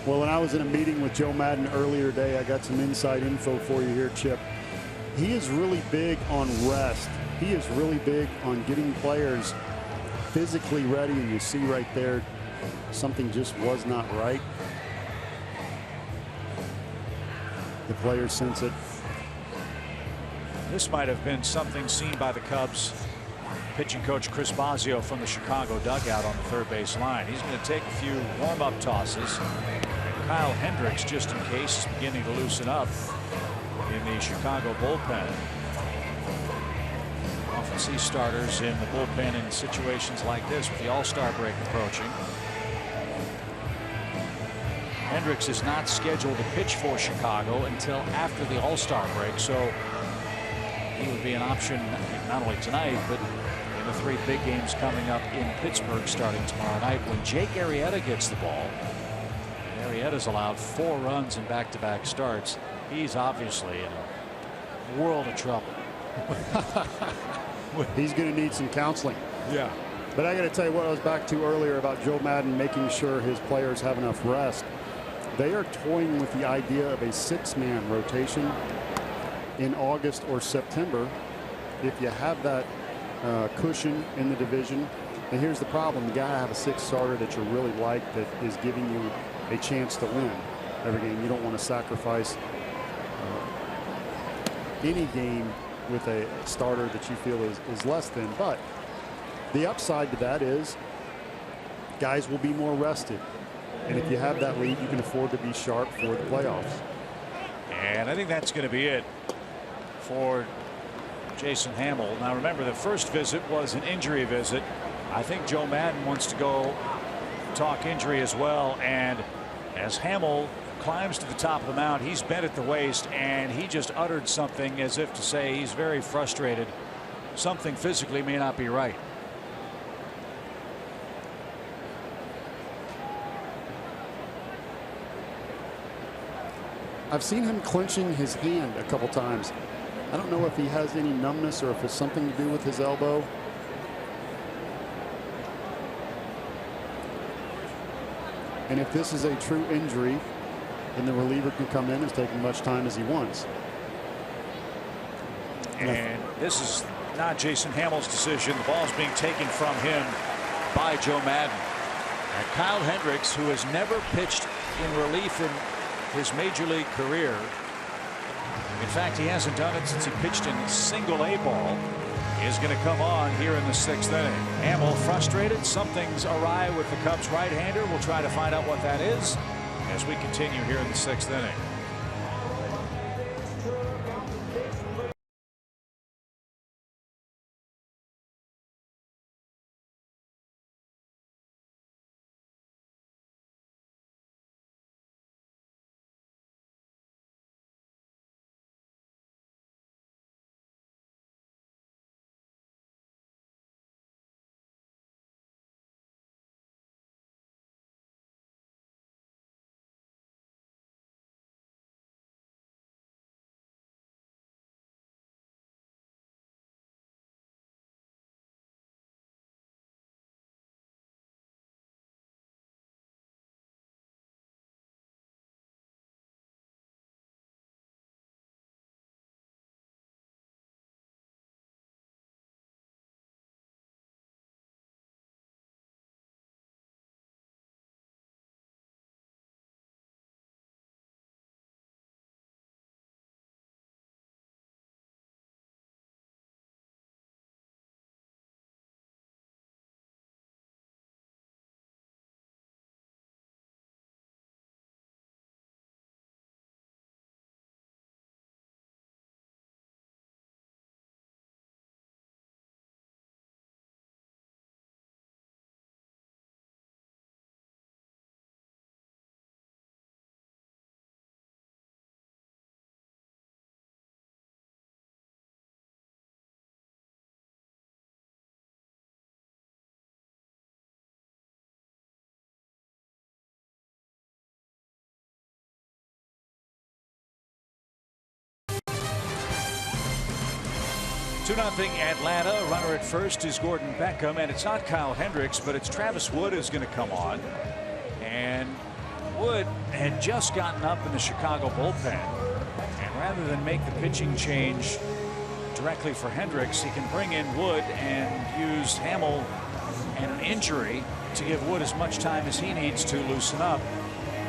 Well, when I was in a meeting with Joe Maddon earlier today, I got some inside info for you here, Chip. He is really big on rest. He is really big on getting players physically ready, and you see right there something just was not right. The players sense it. This might have been something seen by the Cubs pitching coach Chris Bosio from the Chicago dugout on the third base line. He's going to take a few warm-up tosses. Kyle Hendricks, just in case, is beginning to loosen up in the Chicago bullpen. Often see starters in the bullpen in situations like this with the All-Star break approaching. Hendricks is not scheduled to pitch for Chicago until after the All-Star break, so he would be an option not only tonight but in the 3 big games coming up in Pittsburgh starting tomorrow night when Jake Arrieta gets the ball. Arrieta's allowed 4 runs in back-to-back starts. He's obviously in a world of trouble. He's going to need some counseling. Yeah. But I got to tell you what I was back to earlier about Joe Maddon making sure his players have enough rest. They are toying with the idea of a 6-man rotation in August or September if you have that cushion in the division. And here's the problem. You got to have a 6th starter that you really like that is giving you a chance to win every game. You don't want to sacrifice any game with a starter that you feel is less than. But the upside to that is guys will be more rested. And if you have that lead, you can afford to be sharp for the playoffs. And I think that's going to be it for Jason Hamill. Now remember, the first visit was an injury visit. I think Joe Maddon wants to go talk injury as well. And as Hamill climbs to the top of the mound, he's bent at the waist, and he just uttered something as if to say he's very frustrated. Something physically may not be right. I've seen him clenching his hand a couple times. I don't know if he has any numbness or if it's something to do with his elbow. And if this is a true injury, then the reliever can come in and take as much time as he wants. And this is not Jason Hamill's decision. The ball's being taken from him by Joe Maddon. And Kyle Hendricks, who has never pitched in relief in his major league career. In fact, he hasn't done it since he pitched in single A ball, is going to come on here in the 6th inning. Hamill frustrated. Something's awry with the Cubs right-hander. We'll try to find out what that is as we continue here in the 6th inning. 2-0 Atlanta. Runner at first is Gordon Beckham, and it's not Kyle Hendricks, but it's Travis Wood who's going to come on. And Wood had just gotten up in the Chicago bullpen, and rather than make the pitching change directly for Hendricks, he can bring in Wood and use Hamill and an injury to give Wood as much time as he needs to loosen up.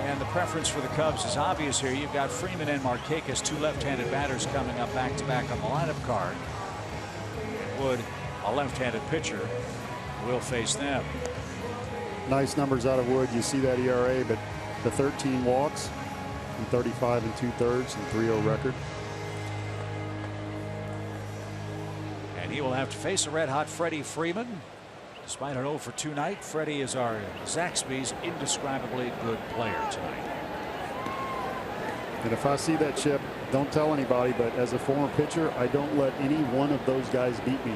And the preference for the Cubs is obvious here. You've got Freeman and Markakis, two left-handed batters coming up back-to-back on the lineup card. And Wood, a left-handed pitcher, will face them. Nice numbers out of Wood. You see that ERA, but the 13 walks and 35 2/3 and 3-0 record. And he will have to face a red-hot Freddie Freeman. Despite an 0-for-2 night, Freddie is our Zaxby's indescribably good player tonight. And if I see that, Chip, don't tell anybody, but as a former pitcher, I don't let any one of those guys beat me.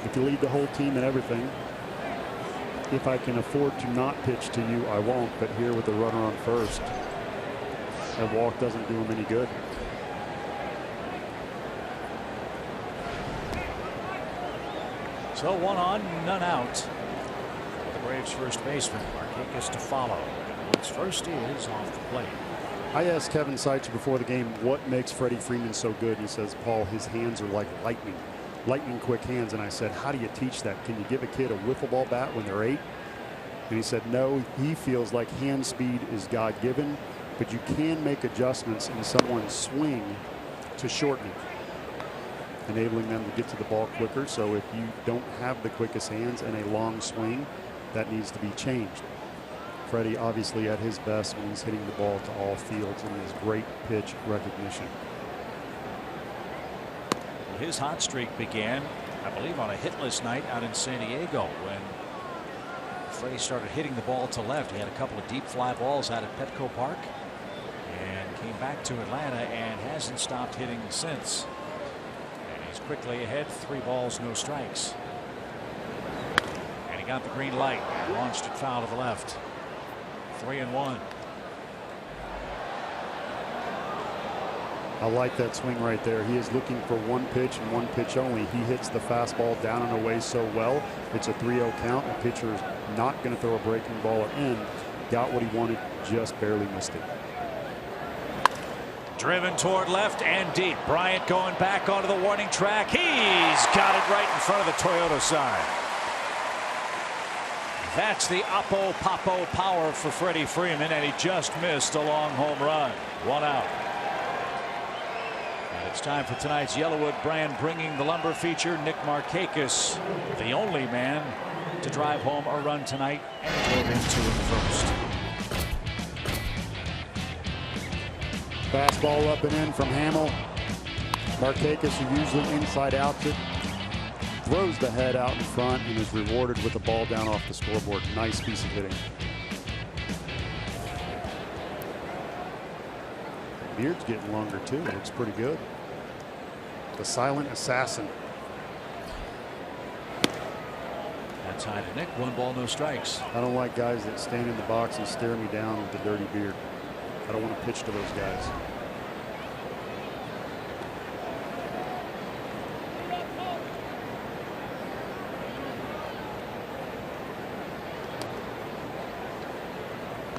If you lead the whole team and everything, if I can afford to not pitch to you, I won't. But here with the runner on first, that walk doesn't do him any good. So 1 on, none out. The Braves first baseman, Markakis, to follow. Woods first is off the plate. I asked Kevin Seitzer before the game what makes Freddie Freeman so good. And he says, Paul, his hands are like lightning quick hands. And I said, how do you teach that? Can you give a kid a wiffle ball bat when they're 8? And he said, no, he feels like hand speed is God-given, but you can make adjustments in someone's swing to shorten it, enabling them to get to the ball quicker. So if you don't have the quickest hands and a long swing, that needs to be changed. Freddie obviously at his best when he's hitting the ball to all fields and his great pitch recognition. His hot streak began, I believe, on a hitless night out in San Diego when Freddie started hitting the ball to left. He had a couple of deep fly balls out at Petco Park and came back to Atlanta and hasn't stopped hitting since. He's quickly ahead, 3 balls, no strikes. And he got the green light and launched it foul to the left. 3-1. I like that swing right there. He is looking for one pitch and one pitch only. He hits the fastball down and away so well. It's a 3-0 count. The pitcher is not going to throw a breaking ball or in. Got what he wanted, just barely missed it. Driven toward left and deep. Bryant going back onto the warning track. He's got it right in front of the Toyota sign. That's the Oppo Popo power for Freddie Freeman, and he just missed a long home run. 1 out. And it's time for tonight's Yellowwood brand bringing the lumber feature. Nick Markakis, the only man to drive home a run tonight, and drove into in the first. Fastball up and in from Hamill. Markakis, who usually inside outs it, throws the head out in front and is rewarded with the ball down off the scoreboard. Nice piece of hitting. Beard's getting longer too. Looks pretty good. The silent assassin. That's high to Nick. 1 ball, no strikes. I don't like guys that stand in the box and stare me down with the dirty beard. I don't want to pitch to those guys.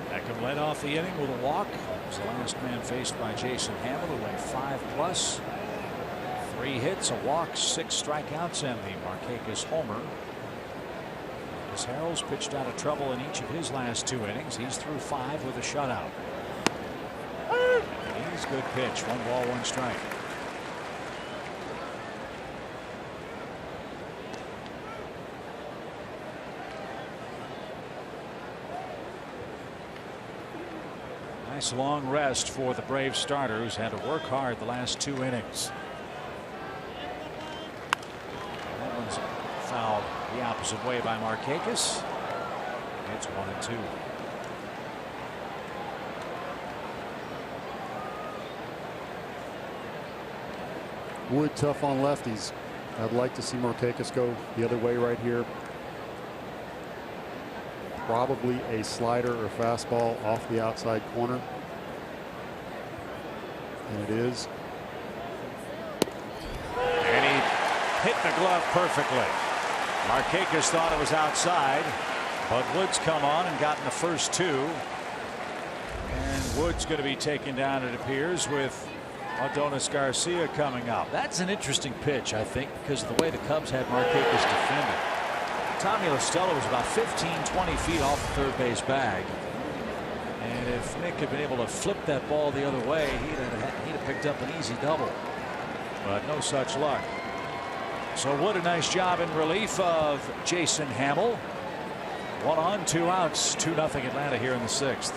Beckham led off the inning with a walk. He was the last man faced by Jason Hamill, who went 5+. 3 hits, a walk, 6 strikeouts, and the Markakis homer. As Harrell's pitched out of trouble in each of his last 2 innings. He's through 5 with a shutout. And he's good pitch. 1 ball, 1 strike. Nice long rest for the Braves starter, who's had to work hard the last 2 innings. That one's fouled the opposite way by Markakis. It's 1-2. Wood tough on lefties. I'd like to see Markakis go the other way right here. Probably a slider or fastball off the outside corner. And it is. And he hit the glove perfectly. Markakis thought it was outside, but Woods come on and gotten the first two. And Woods going to be taken down, it appears, with Adonis Garcia coming up. That's an interesting pitch, I think, because of the way the Cubs had Markakis defended. Tommy La Stella was about 15-20 feet off the third base bag. And if Nick had been able to flip that ball the other way, he'd have picked up an easy double. But no such luck. So Wood a nice job in relief of Jason Hammel. 1 on, 2 outs, 2-0 Atlanta here in the 6th.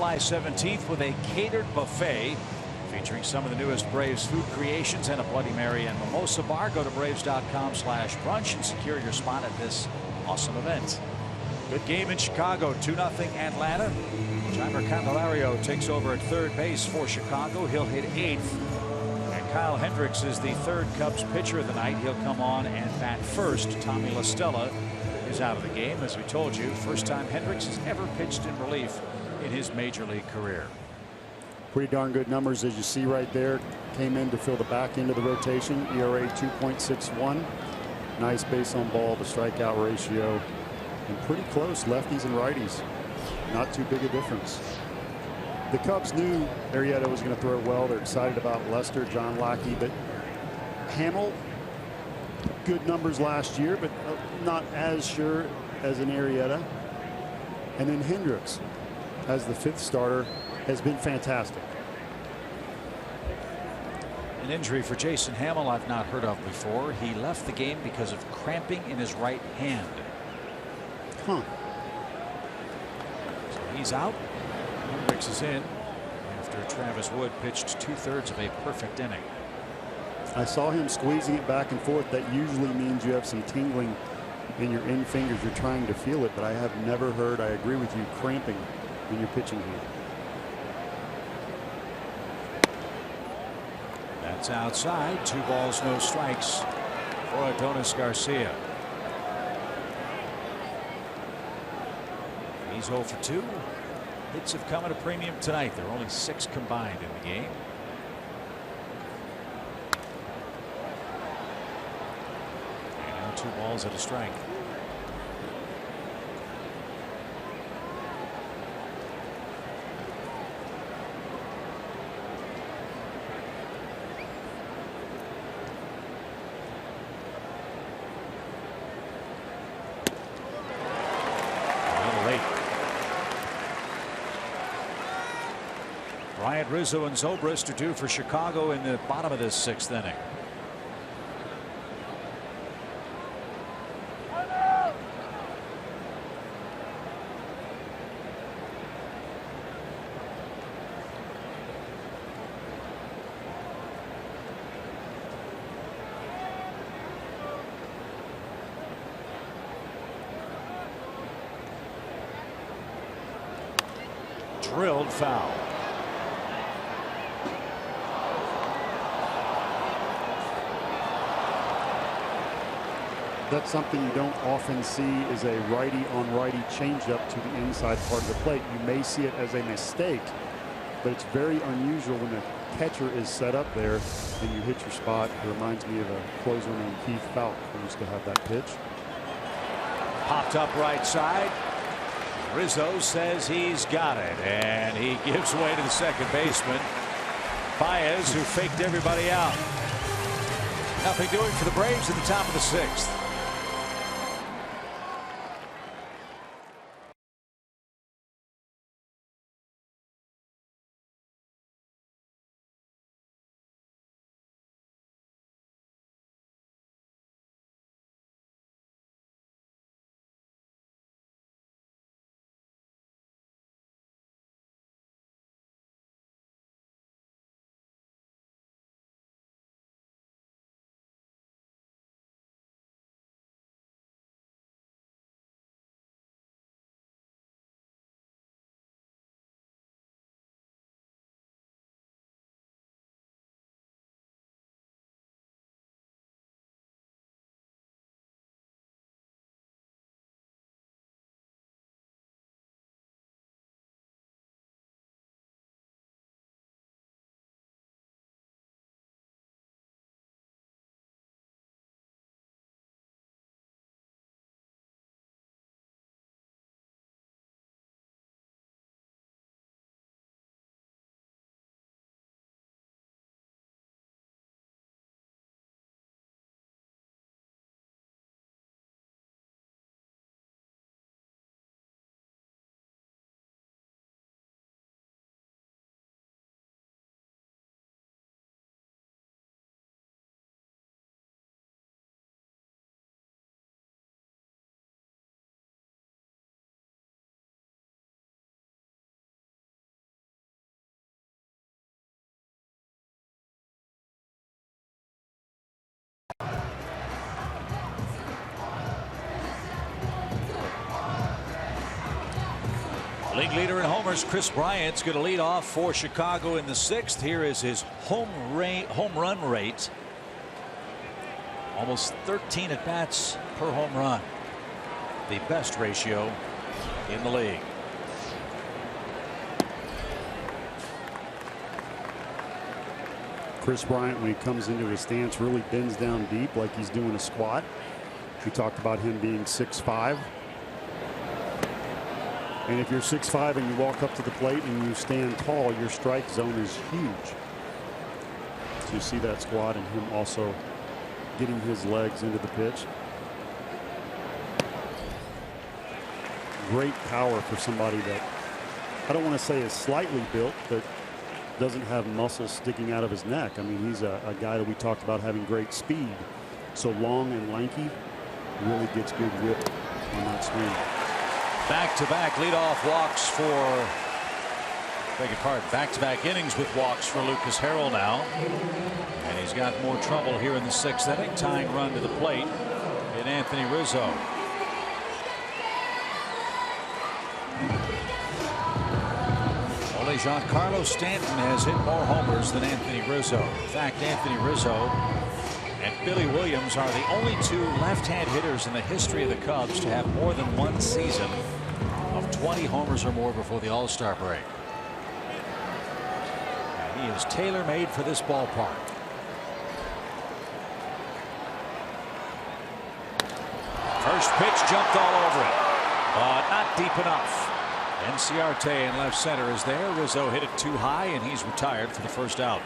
July 17th with a catered buffet featuring some of the newest Braves food creations and a Bloody Mary and mimosa bar. Go to braves.com/brunch and secure your spot at this awesome event. Good game in Chicago. 2-0 Atlanta. Jeimer Candelario takes over at third base for Chicago. He'll hit 8th. And Kyle Hendricks is the third Cubs pitcher of the night. He'll come on and bat first. Tommy La Stella is out of the game. As we told you, first time Hendricks has ever pitched in relief in his major league career. Pretty darn good numbers, as you see right there. Came in to fill the back end of the rotation. ERA 2.61. Nice base on ball, the strikeout ratio, and pretty close lefties and righties. Not too big a difference. The Cubs knew Arrieta was going to throw well. They're excited about Lester, John Lackey, but Hammel, good numbers last year, but not as sure as an Arrieta. And then Hendricks, as the 5th starter, has been fantastic. An injury for Jason Hammel I've not heard of before. He left the game because of cramping in his right hand. Huh. So he's out. Hendricks is in after Travis Wood pitched 2/3 of a perfect inning. I saw him squeezing it back and forth. That usually means you have some tingling in your end fingers. You're trying to feel it, but I have never heard, I agree with you, cramping in your pitching hand. That's outside. 2 balls, no strikes for Adonis Garcia. He's 0 for 2. Hits have come at a premium tonight. There are only 6 combined in the game. And now 2 balls and a strike. Bryant, Rizzo, and Zobrist are due for Chicago in the bottom of this 6th inning. Drilled foul. That's something you don't often see, is a righty-on-righty changeup to the inside part of the plate. You may see it as a mistake, but it's very unusual when the catcher is set up there and you hit your spot. It reminds me of a closer named Keith Falk who used to have that pitch. Popped up right side. Rizzo says he's got it, and he gives way to the second baseman, Baez, who faked everybody out. Nothing doing for the Braves at the top of the 6th. League leader in homers, Kris Bryant's going to lead off for Chicago in the 6th. Here is his home run rate. Almost 13 at bats per home run. The best ratio in the league. Kris Bryant, when he comes into his stance, really bends down deep like he's doing a squat. We talked about him being 6'5". And if you're 6'5" and you walk up to the plate and you stand tall, your strike zone is huge. So you see that squat and him also getting his legs into the pitch. Great power for somebody that, I don't want to say is slightly built, but doesn't have muscles sticking out of his neck. I mean, he's a guy that we talked about having great speed. So long and lanky, really gets good whip on that swing. Back-to-back leadoff walks for, beg your pardon, back-to-back innings with walks for Lucas Harrell now. And he's got more trouble here in the 6th inning. Tying run to the plate in Anthony Rizzo. Only Giancarlo Stanton has hit more homers than Anthony Rizzo. In fact, Anthony Rizzo and Billy Williams are the only two left-hand hitters in the history of the Cubs to have more than one season of 20 homers or more before the All-Star break. And he is tailor-made for this ballpark. First pitch jumped all over it, but not deep enough. Enciarte in left center is there. Rizzo hit it too high, and he's retired for the first out.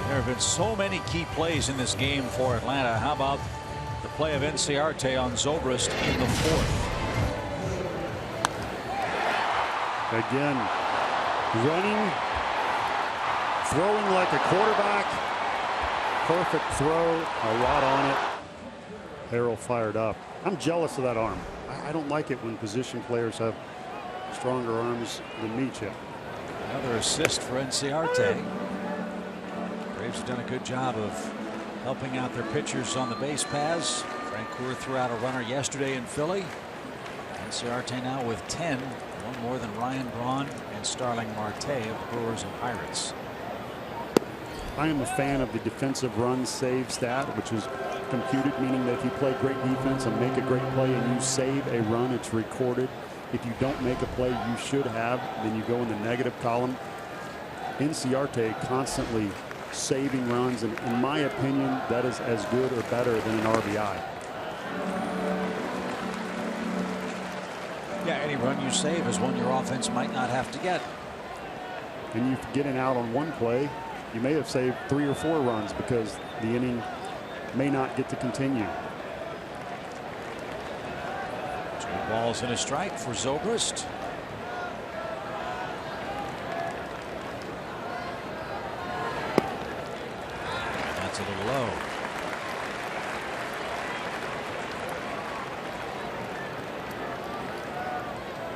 There have been so many key plays in this game for Atlanta. How about the play of Enciarte on Zobrist in the 4th? Again, running, throwing like a quarterback. Perfect throw, a lot on it. Harrell fired up. I'm jealous of that arm. I don't like it when position players have stronger arms than me, Chip. Another assist for Enciarte. Braves have done a good job of helping out their pitchers on the base paths. Frank Coeur threw out a runner yesterday in Philly. Enciarte now with 10, one more than Ryan Braun and Starling Marte of the Brewers and Pirates. I am a fan of the defensive run save stat, which is computed, meaning that if you play great defense and make a great play and you save a run, it's recorded. If you don't make a play you should have, then you go in the negative column. Inciarte constantly saving runs, and in my opinion, that is as good or better than an RBI. Yeah, any run you save is one your offense might not have to get. And you get an out on one play, you may have saved 3 or 4 runs because the inning may not get to continue. 2 balls and a strike for Zobrist. That's a little low.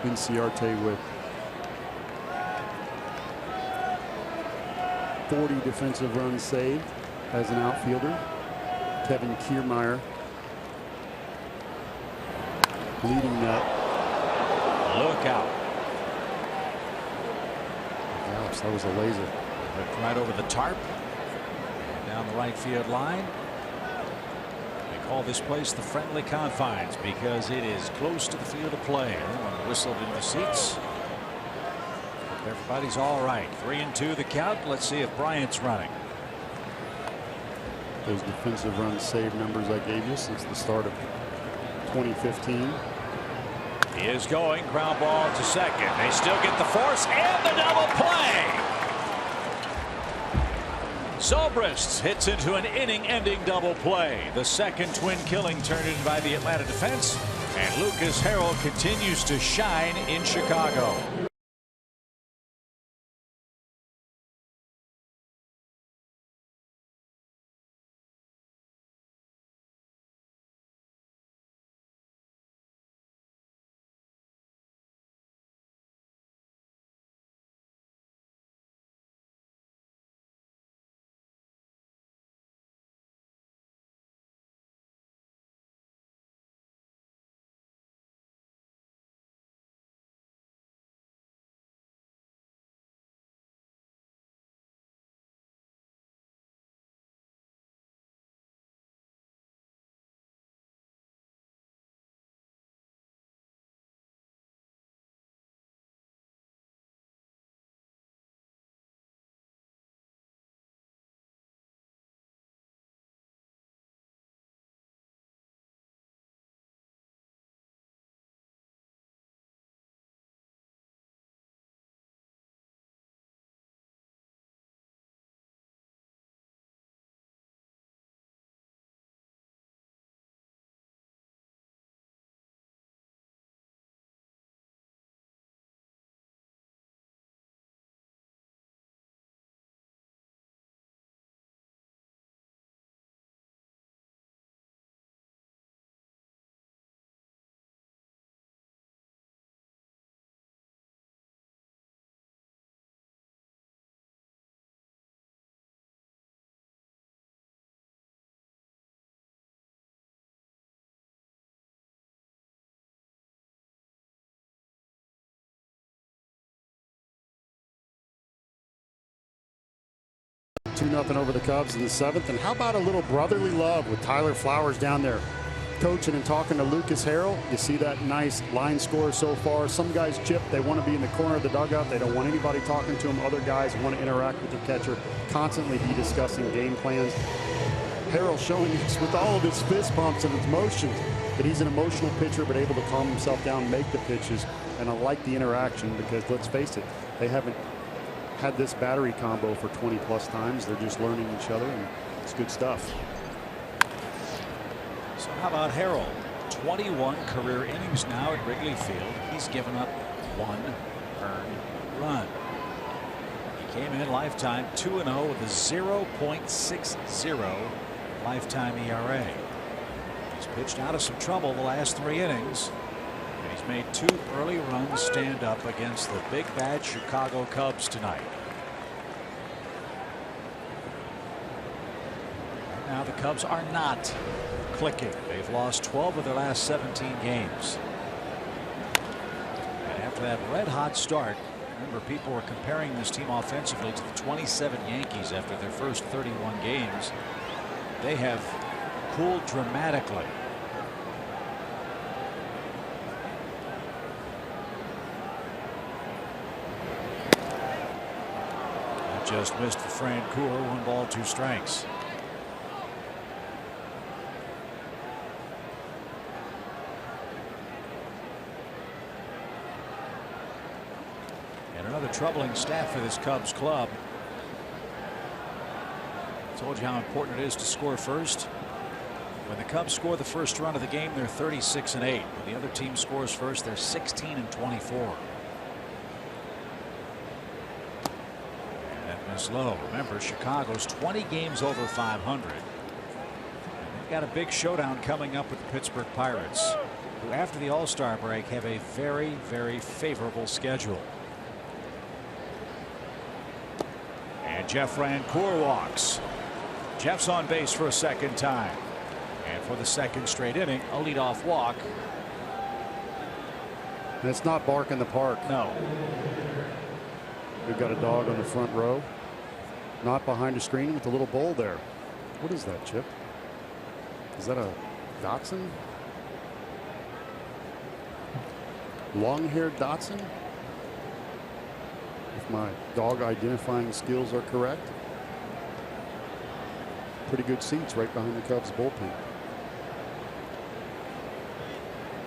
Inciarte with 40 defensive runs saved as an outfielder. Kevin Kiermaier leading that. Look out. Gosh, that was a laser. Ripped right over the tarp. Down the right field line. They call this place the Friendly Confines because it is close to the field of play. Everyone whistled in the seats. Everybody's all right. 3-2 the count. Let's see if Bryant's running. Those defensive run save numbers I gave you since the start of 2015. He is going. Ground ball to second. They still get the force and the double play. Zobrist hits into an inning-ending double play. The second twin killing turned in by the Atlanta defense. And Lucas Harrell continues to shine in Chicago. Two 2-0 over the Cubs in the 7th. And how about a little brotherly love with Tyler Flowers down there coaching and talking to Lucas Harrell? You see that nice line score so far. Some guys chip. They want to be in the corner of the dugout. They don't want anybody talking to them. Other guys want to interact with the catcher, constantly be discussing game plans. Harrell showing us with all of his fist bumps and his motions that he's an emotional pitcher, but able to calm himself down, make the pitches. And I like the interaction because, let's face it, they haven't had this battery combo for 20+ times. They're just learning each other, and it's good stuff. So how about Harrell? 21 career innings now at Wrigley Field. He's given up 1 earned run. He came in lifetime 2-0 with a 0.60 lifetime ERA. He's pitched out of some trouble the last 3 innings. And he's made 2 early runs stand up against the big bad Chicago Cubs tonight. Right now the Cubs are not clicking. They've lost 12 of their last 17 games. And after that red hot start Remember, people were comparing this team offensively to the 27 Yankees after their first 31 games. They have cooled dramatically. That just missed for Francoeur. 1 ball, 2 strikes. And another troubling stat for this Cubs club. Told you how important it is to score first. When the Cubs score the first run of the game, they're 36-8. When the other team scores first, they're 16-24. And that missed low. Remember, Chicago's 20 games over 500. And they've got a big showdown coming up with the Pittsburgh Pirates, who after the All-Star break have a very, very favorable schedule. And Jeff Francoeur walks. Jeff's on base for a second time. And for the second straight inning, a leadoff walk. And it's not bark in the park. No. We've got a dog on the front row. Not behind a screen with a little bowl there. What is that, Chip? Is that a Dachshund? Long-haired Dachshund? If my dog identifying skills are correct. Pretty good seats right behind the Cubs bullpen.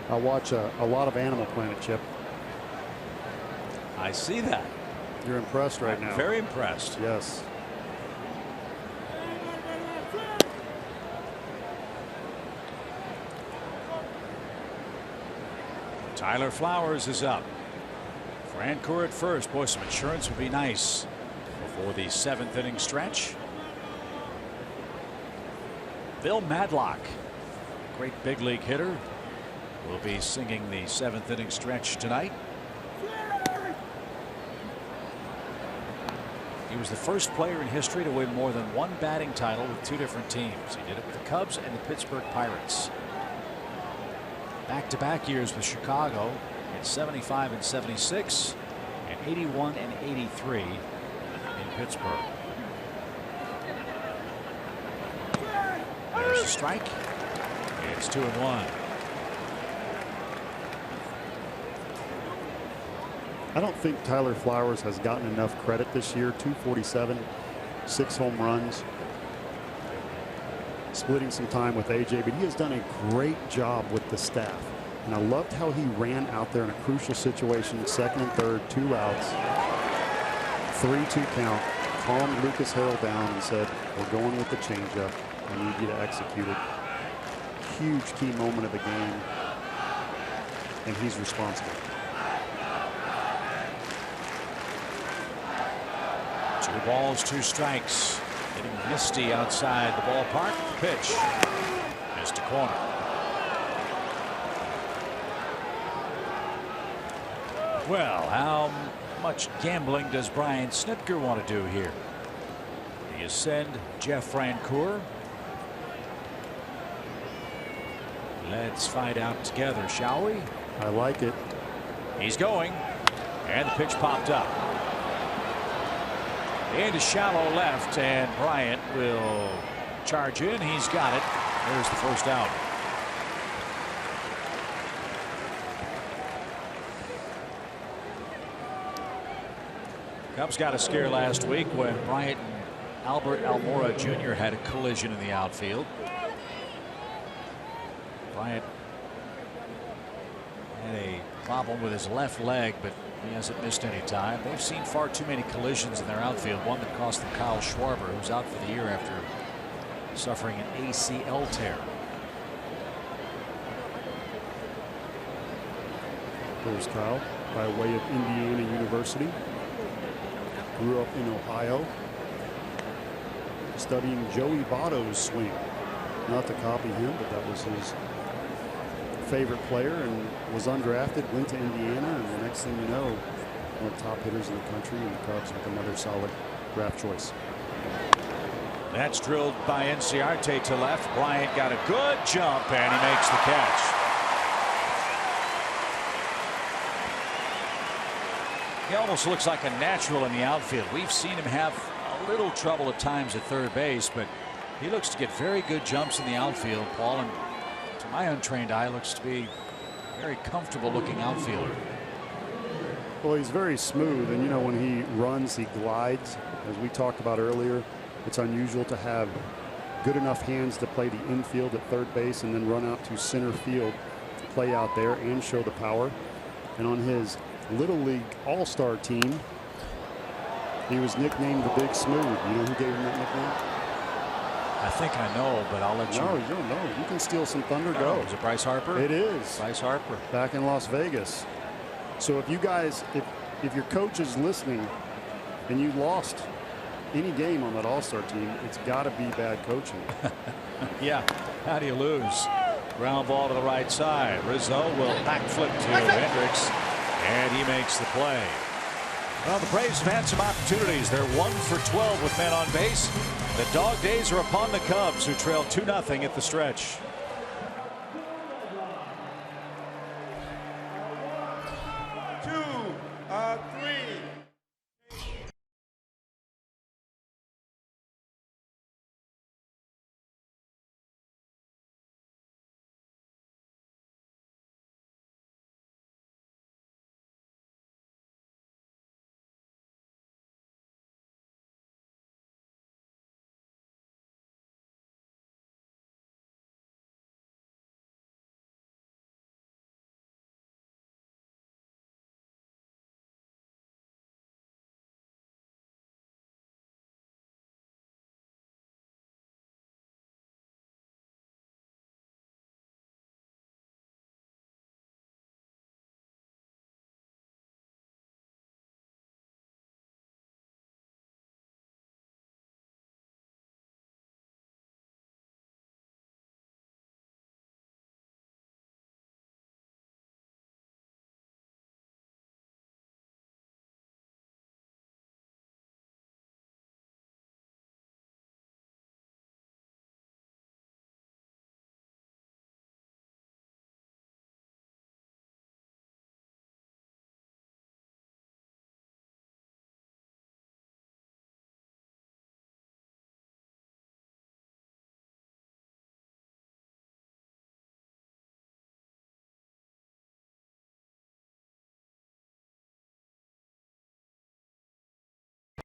I watch a lot of Animal Planet, Chip. I see that. You're impressed right now. Very impressed. Yes. Tyler Flowers is up. Francoeur at first. Boy, some insurance would be nice before the 7th inning stretch. Bill Madlock, great big league hitter, will be singing the 7th inning stretch tonight. He was the first player in history to win more than 1 batting title with 2 different teams. He did it with the Cubs and the Pittsburgh Pirates. Back-to-back years with Chicago in 75 and 76 and 81 and 83 in Pittsburgh. There's a strike. It's 2-1. I don't think Tyler Flowers has gotten enough credit this year. 247, 6 home runs, splitting some time with AJ, but he has done a great job with the staff. And I loved how he ran out there in a crucial situation, 2nd and 3rd, 2 outs, 3-2 count, calmed Lucas Harrell down and said, we're going with the changeup. I need you to execute it. Huge key moment of the game, and he's responsible. 2 balls, 2 strikes. Getting misty outside the ballpark. Pitch. Missed a corner. Well, how much gambling does Brian Snitker want to do here? Do you send Jeff Francoeur? Let's find out together, shall we? I like it. He's going. And the pitch popped up. Into shallow left, and Bryant will charge in. He's got it. There's the first out. Cubs got a scare last week when Bryant and Albert Almora Jr. had a collision in the outfield. Bryant had a problem with his left leg, but he hasn't missed any time. They've seen far too many collisions in their outfield. One that cost them Kyle Schwarber, who's out for the year after suffering an ACL tear. There's Kyle by way of Indiana University. Grew up in Ohio, studying Joey Votto's swing. Not to copy him, but that was his favorite player, and was undrafted, went to Indiana, and the next thing you know, one of the top hitters in the country, and the Cubs with another solid draft choice. That's drilled by Inciarte to left. Bryant got a good jump, and he makes the catch. He almost looks like a natural in the outfield. We've seen him have a little trouble at times at third base, but he looks to get very good jumps in the outfield, Paul, and to my untrained eye looks to be a very comfortable looking outfielder. Well, he's very smooth, and you know, when he runs, he glides. As we talked about earlier, it's unusual to have good enough hands to play the infield at third base and then run out to center field to play out there and show the power. And on his Little League All-Star team, he was nicknamed the Big Smooth. You know who gave him that nickname? I think I know, but I'll let you. No, you don't know. You can steal some thunder. Oh, Go. is it Bryce Harper? It is. Bryce Harper. Back in Las Vegas. So if you guys, if your coach is listening and you lost any game on that All-Star team, it's got to be bad coaching. Yeah. How do you lose? Ground ball to the right side. Rizzo will backflip to Hendricks, and he makes the play. Well, the Braves have had some opportunities. They're 1 for 12 with men on base. The dog days are upon the Cubs, who trail 2-0 at the stretch.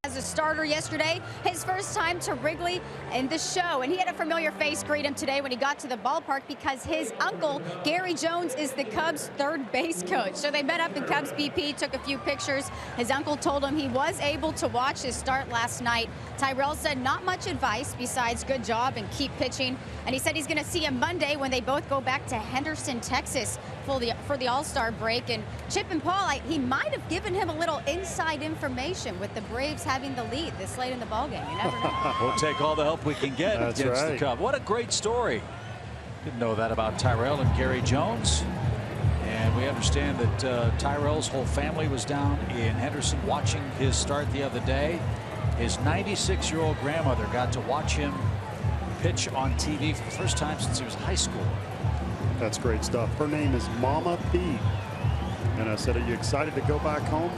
As a starter yesterday, his first time to Wrigley in the show, and he had a familiar face greet him today when he got to the ballpark because his uncle, Gary Jones, is the Cubs' third base coach. So they met up in Cubs BP, took a few pictures. His uncle told him he was able to watch his start last night. Tyrell said not much advice besides good job and keep pitching. And he said he's going to see him Monday when they both go back to Henderson, Texas for the All-Star break. And Chip and Paul, he might have given him a little inside information with the Braves having the lead this late in the ballgame. You never know. We'll take all the help we can get That's against right. the Cubs. What a great story. Didn't know that about Tyrell and Gary Jones. And we understand that Tyrell's whole family was down in Henderson watching his start the other day. His 96-year-old grandmother got to watch him pitch on TV for the first time since he was in high school. That's great stuff. Her name is Mama P. And I said, are you excited to go back home?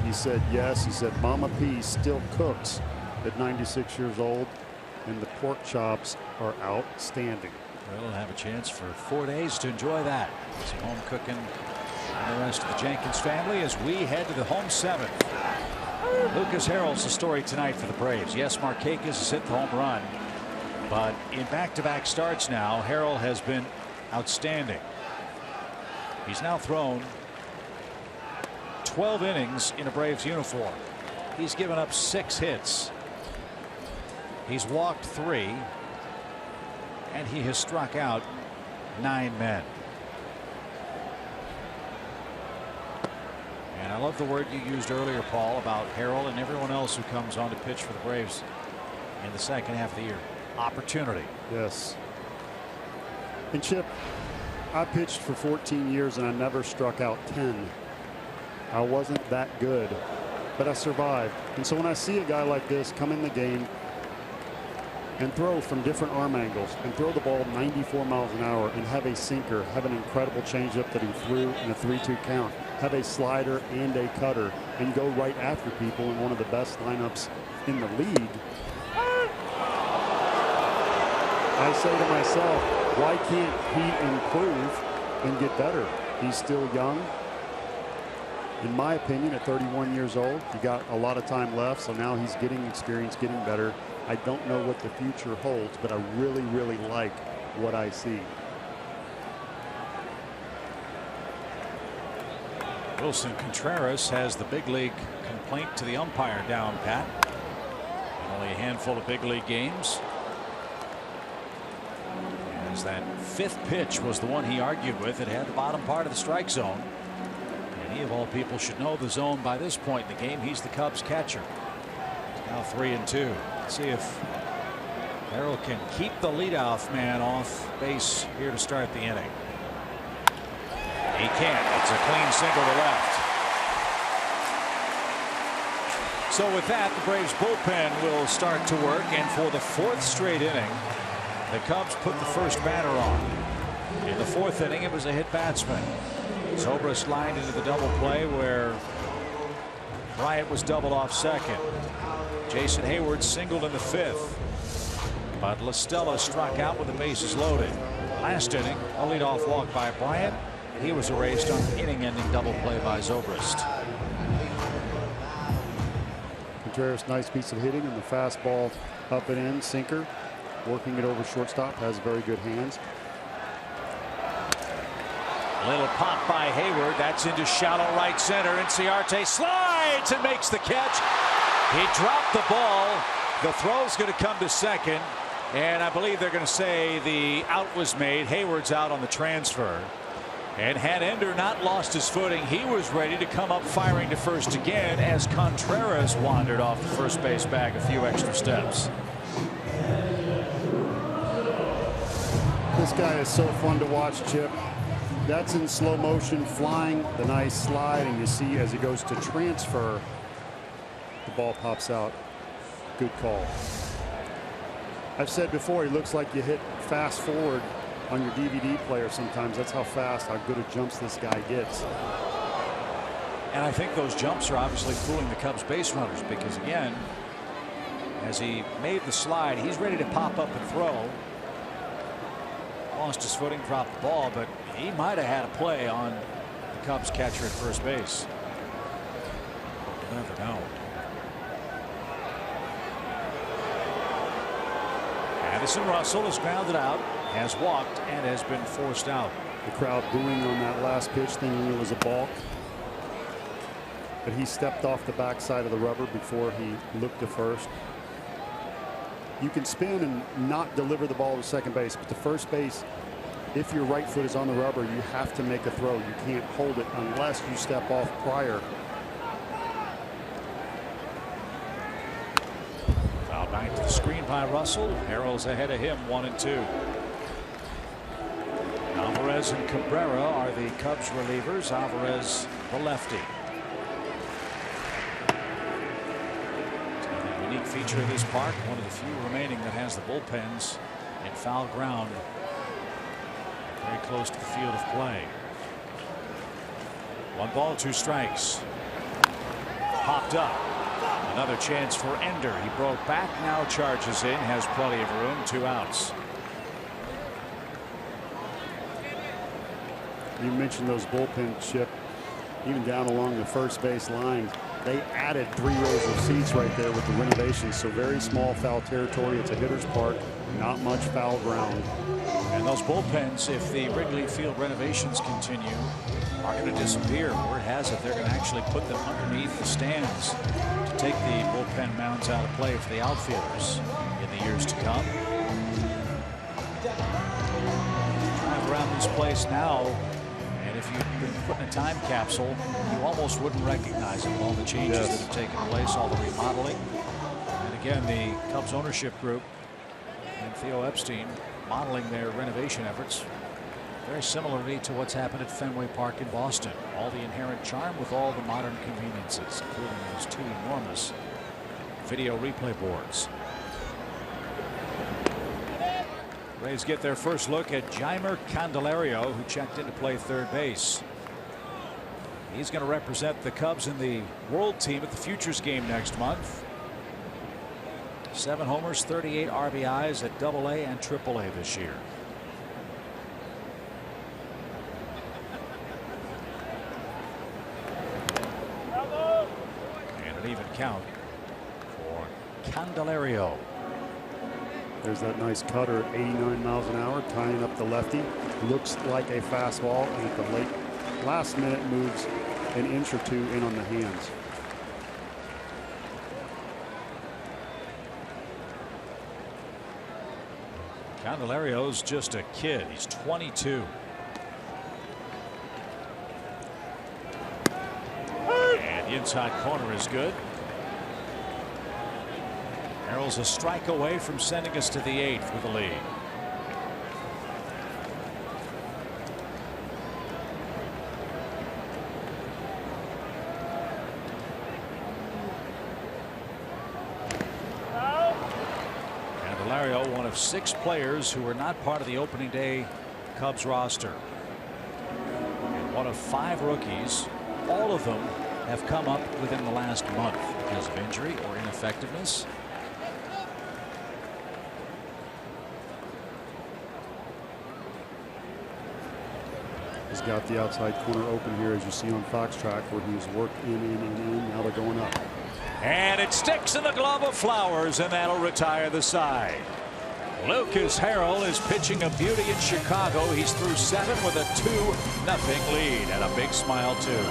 He said yes. He said Mama P still cooks at 96 years old, and the pork chops are outstanding. Well, we'll have a chance for 4 days to enjoy that. Some home cooking and the rest of the Jenkins family as we head to the home seventh. Lucas Harrell's the story tonight for the Braves. Yes, Markakis has hit the home run, but in back-to-back starts now, Harrell has been outstanding. He's now thrown 12 innings in a Braves uniform. He's given up 6 hits. He's walked 3, and he has struck out 9 men. And I love the word you used earlier, Paul, about Harrell and everyone else who comes on to pitch for the Braves in the second half of the year. Opportunity. Yes. And Chip, I pitched for 14 years and I never struck out 10. I wasn't that good, but I survived. And so when I see a guy like this come in the game, and throw from different arm angles and throw the ball 94 miles an hour and have a sinker, have an incredible changeup that he threw in a 3-2 count, have a slider and a cutter, and go right after people in one of the best lineups in the league. I say to myself, why can't he improve and get better? He's still young. In my opinion, at 31 years old, he got a lot of time left, so now he's getting experience, getting better. I don't know what the future holds, but I really, really like what I see. Wilson Contreras has the big league complaint to the umpire down pat. Only a handful of big league games. As that fifth pitch was the one he argued with, it had the bottom part of the strike zone. And he of all people should know the zone by this point in the game. He's the Cubs catcher. It's now 3-2. Let's see if Merrill can keep the leadoff man off base here to start the inning. He can't. It's a clean single to left. So with that, the Braves bullpen will start to work, and for the fourth straight inning, the Cubs put the first batter on. In the fourth inning, it was a hit batsman. Zobrist lined into the double play where Bryant was doubled off second. Jason Hayward singled in the fifth, but La Stella struck out with the bases loaded. Last inning, a leadoff walk by Bryant. He was erased on an inning-ending double play by Zobrist. Contreras, nice piece of hitting, and the fastball up and in, sinker, working it over shortstop, has very good hands. Little pop by Hayward. That's into shallow right center. Inciarte slides and makes the catch. He dropped the ball. The throw's going to come to second, and I believe they're going to say the out was made. Hayward's out on the transfer. And had Ender not lost his footing, he was ready to come up firing to first again as Contreras wandered off the first base bag a few extra steps. This guy is so fun to watch, Chip. That's in slow motion, flying, the nice slide, and you see as he goes to transfer, the ball pops out. Good call. I've said before, he looks like you hit fast forward on your DVD player sometimes. That's how fast, how good of jumps this guy gets. And I think those jumps are obviously fooling the Cubs base runners, because again, as he made the slide, he's ready to pop up and throw. Lost his footing, dropped the ball, but he might have had a play on the Cubs catcher at first base. You never know. Addison Russell is grounded out, has walked, and has been forced out. The crowd booing on that last pitch, thinking it was a balk. But he stepped off the backside of the rubber before he looked to first. You can spin and not deliver the ball to second base, but to first base, if your right foot is on the rubber, you have to make a throw. You can't hold it unless you step off prior. Foul back to the screen by Russell. Harrell's ahead of him, 1-2. Alvarez and Cabrera are the Cubs relievers. Alvarez, the lefty. A unique feature of this park, one of the few remaining that has the bullpens in foul ground, very close to the field of play. 1 ball, 2 strikes. Popped up. Another chance for Ender. He broke back, now charges in, has plenty of room, 2 outs. You mentioned those bullpen, Chip, even down along the first base line. They added 3 rows of seats right there with the renovations, so very small foul territory. It's a hitter's park, not much foul ground. And those bullpens, if the Wrigley Field renovations continue, are going to disappear. Word has it they're going to actually put them underneath the stands to take the bullpen mounds out of play for the outfielders in the years to come. Drive around this place now, and if you've been put in a time capsule, you almost wouldn't recognize it with all the changes that have taken place, all the remodeling. And again, the Cubs ownership group and Theo Epstein modeling their renovation efforts very similarly to what's happened at Fenway Park in Boston. All the inherent charm with all the modern conveniences, including those 2 enormous video replay boards. Braves get their first look at Jeimer Candelario, who checked in to play third base. He's going to represent the Cubs in the World Team at the Futures game next month. 7 homers, 38 RBIs at AA and AAA this year. And an even count for Candelario. There's that nice cutter at 89 miles an hour, tying up the lefty. Looks like a fastball, and at the last minute moves an inch or two in on the hands. Candelario's just a kid. He's 22. And the inside corner is good. Harrell's a strike away from sending us to the 8th with a lead. Candelario, one of 6 players who were not part of the opening day Cubs roster. And one of 5 rookies. All of them have come up within the last month because of injury or ineffectiveness. He's got the outside corner open here, as you see on Fox Track, where he's worked in. Now they're going up. And it sticks in the glove of Flowers, and that'll retire the side. Lucas Harrell is pitching a beauty in Chicago. He's through 7 with a 2-0 lead, and a big smile too.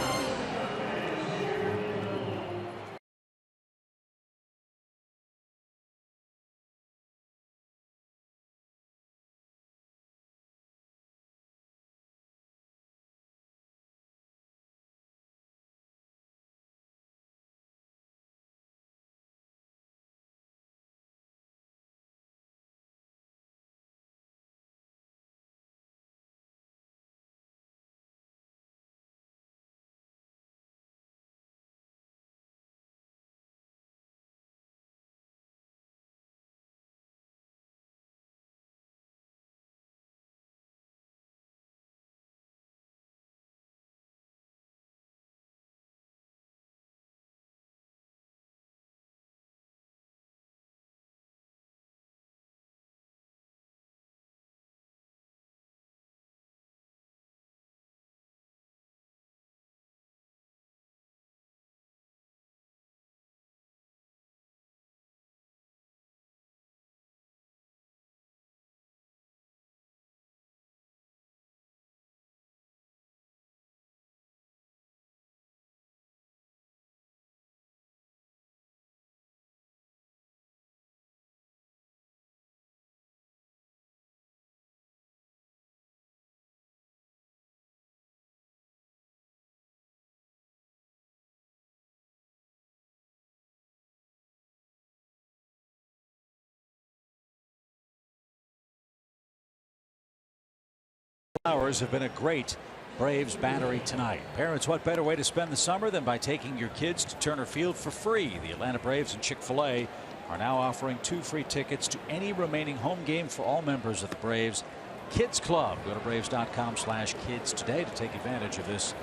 Flowers have been a great Braves battery tonight. Parents, what better way to spend the summer than by taking your kids to Turner Field for free? The Atlanta Braves and Chick-fil-A are now offering 2 free tickets to any remaining home game for all members of the Braves Kids Club. Go to braves.com/kids today to take advantage of this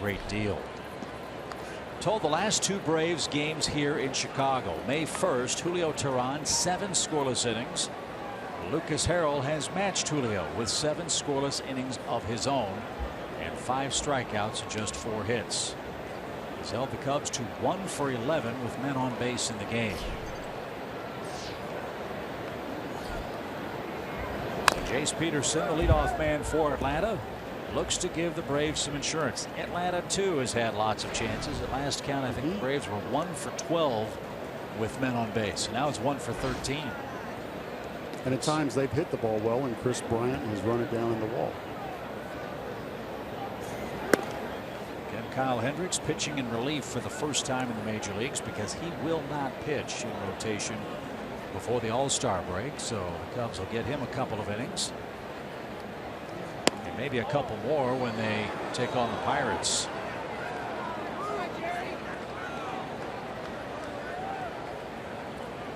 great deal. Told the last 2 Braves games here in Chicago. May 1st, Julio Teheran, 7 scoreless innings. Lucas Harrell has matched Julio with 7 scoreless innings of his own and 5 strikeouts and just 4 hits. He's held the Cubs to 1 for 11 with men on base in the game. Jace Peterson, the leadoff man for Atlanta, looks to give the Braves some insurance. Atlanta too has had lots of chances. At last count, I think the Braves were 1 for 12 with men on base. Now it's 1 for 13. And at times they've hit the ball well, and Chris Bryant has run it down in the wall. Again, Kyle Hendricks pitching in relief for the first time in the major leagues because he will not pitch in rotation before the All-Star break. So the Cubs will get him a couple of innings. And maybe a couple more when they take on the Pirates.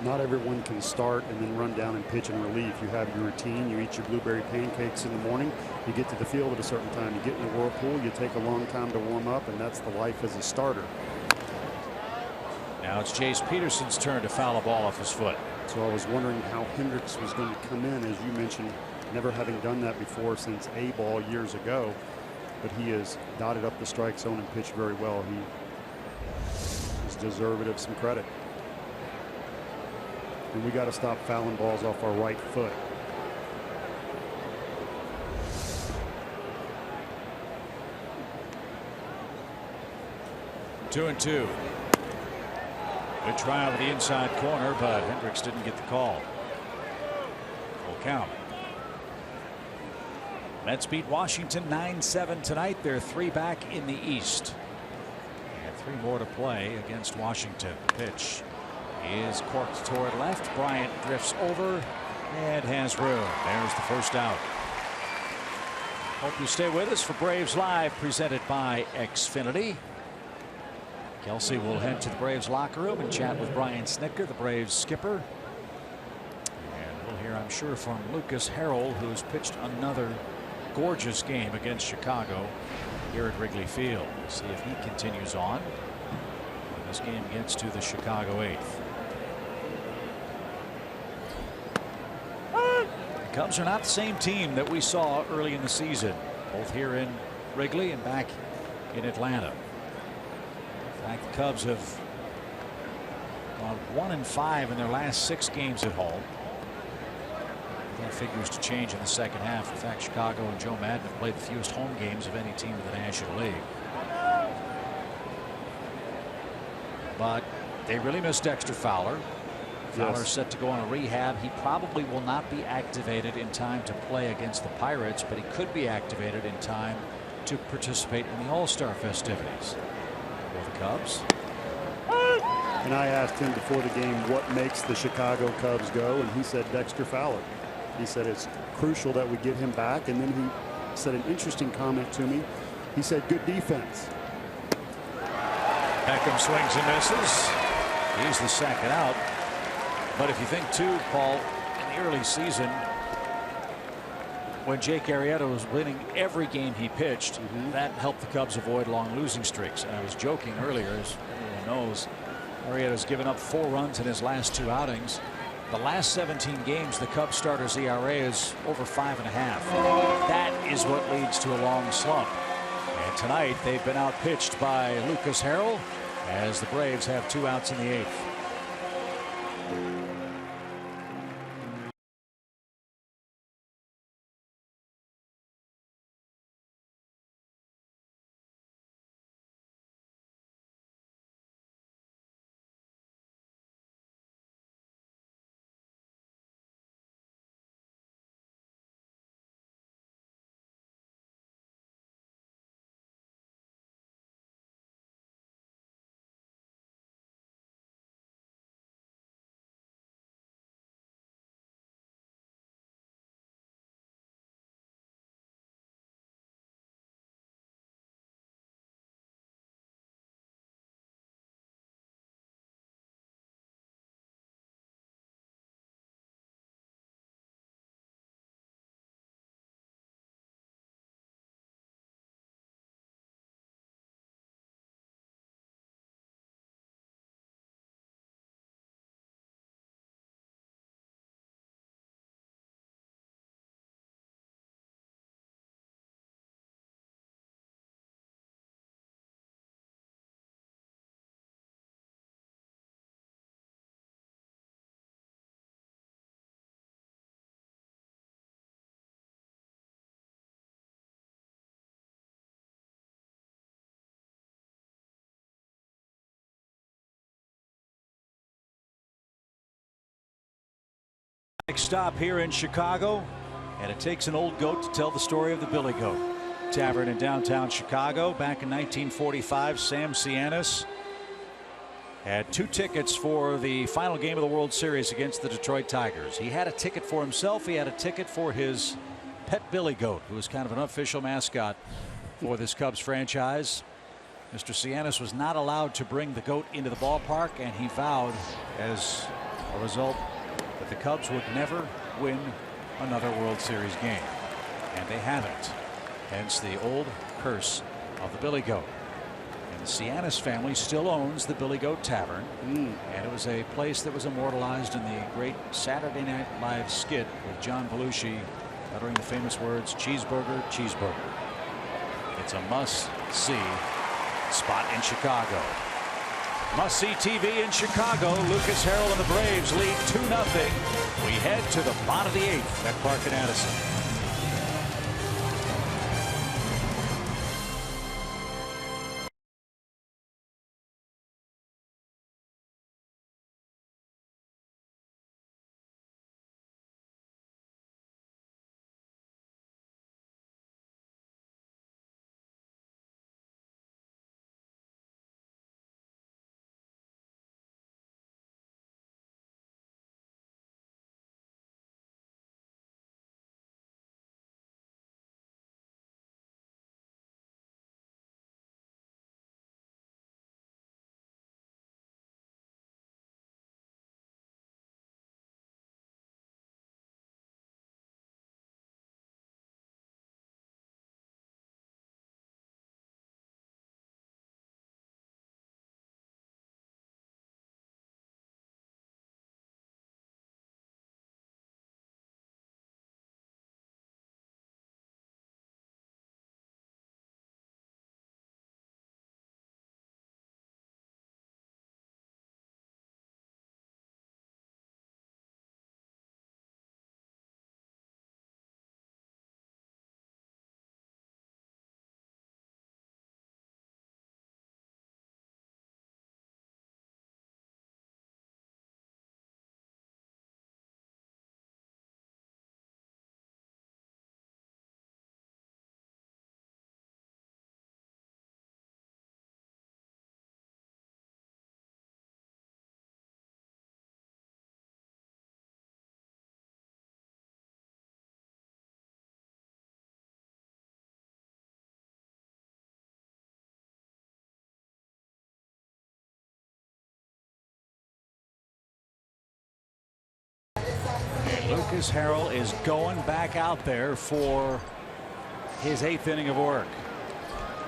not everyone can start and then run down and pitch in relief. You have your routine. You eat your blueberry pancakes in the morning. You get to the field at a certain time. You get in the whirlpool. You take a long time to warm up, and that's the life as a starter. Now it's Jace Peterson's turn to foul a ball off his foot. So I was wondering how Hendricks was going to come in, as you mentioned, never having done that before since A-ball years ago. But he has dotted up the strike zone and pitched very well. He is deserving of some credit. And we got to stop fouling balls off our right foot. Two and two. Good try over the inside corner, but Hendricks didn't get the call. Full count. Mets beat Washington 9-7 tonight. They're 3 back in the East. And 3 more to play against Washington. Pitch is corked toward left. Bryant drifts over and has room. There's the first out. Hope you stay with us for Braves Live, presented by Xfinity. Kelsey will head to the Braves locker room and chat with Brian Snitker, the Braves skipper. And we'll hear, I'm sure, from Lucas Harrell, who's pitched another gorgeous game against Chicago here at Wrigley Field. We'll see if he continues on when this game gets to the Chicago 8th. The Cubs are not the same team that we saw early in the season, both here in Wrigley and back in Atlanta. In fact, the Cubs have gone 1-5 in their last 6 games at home. That figures to change in the second half. In fact, Chicago and Joe Maddon have played the fewest home games of any team in the National League. But they really miss Dexter Fowler. Fowler's set to go on a rehab. He probably will not be activated in time to play against the Pirates, but he could be activated in time to participate in the All-Star festivities for the Cubs. And I asked him before the game what makes the Chicago Cubs go, and he said Dexter Fowler. He said it's crucial that we get him back, and then he said an interesting comment to me. He said good defense. Beckham swings and misses. He's the second out. But if you think too, Paul, in the early season, when Jake Arrieta was winning every game he pitched, that helped the Cubs avoid long losing streaks. And I was joking earlier, as everyone knows, Arrieta's given up 4 runs in his last 2 outings. The last 17 games, the Cubs starter's ERA is over 5.5. That is what leads to a long slump. And tonight they've been outpitched by Lucas Harrell as the Braves have 2 outs in the 8th. Next stop here in Chicago, and it takes an old goat to tell the story of the Billy Goat Tavern in downtown Chicago. Back in 1945, Sam Cianis had 2 tickets for the final game of the World Series against the Detroit Tigers. He had a ticket for himself. He had a ticket for his pet Billy Goat, who was kind of an unofficial mascot for this Cubs franchise. Mr. Cianis was not allowed to bring the goat into the ballpark, and he vowed, as a result that the Cubs would never win another World Series game, and they haven't. Hence the old curse of the Billy Goat. And the Cianis family still owns the Billy Goat Tavern, and it was a place that was immortalized in the great Saturday Night Live skit with John Belushi uttering the famous words, "Cheeseburger, cheeseburger." It's a must-see spot in Chicago. Must-see TV in Chicago. Lucas Harrell and the Braves lead 2-0. We head to the bottom of the 8th at Park and Addison. Lucas Harrell is going back out there for his 8th inning of work.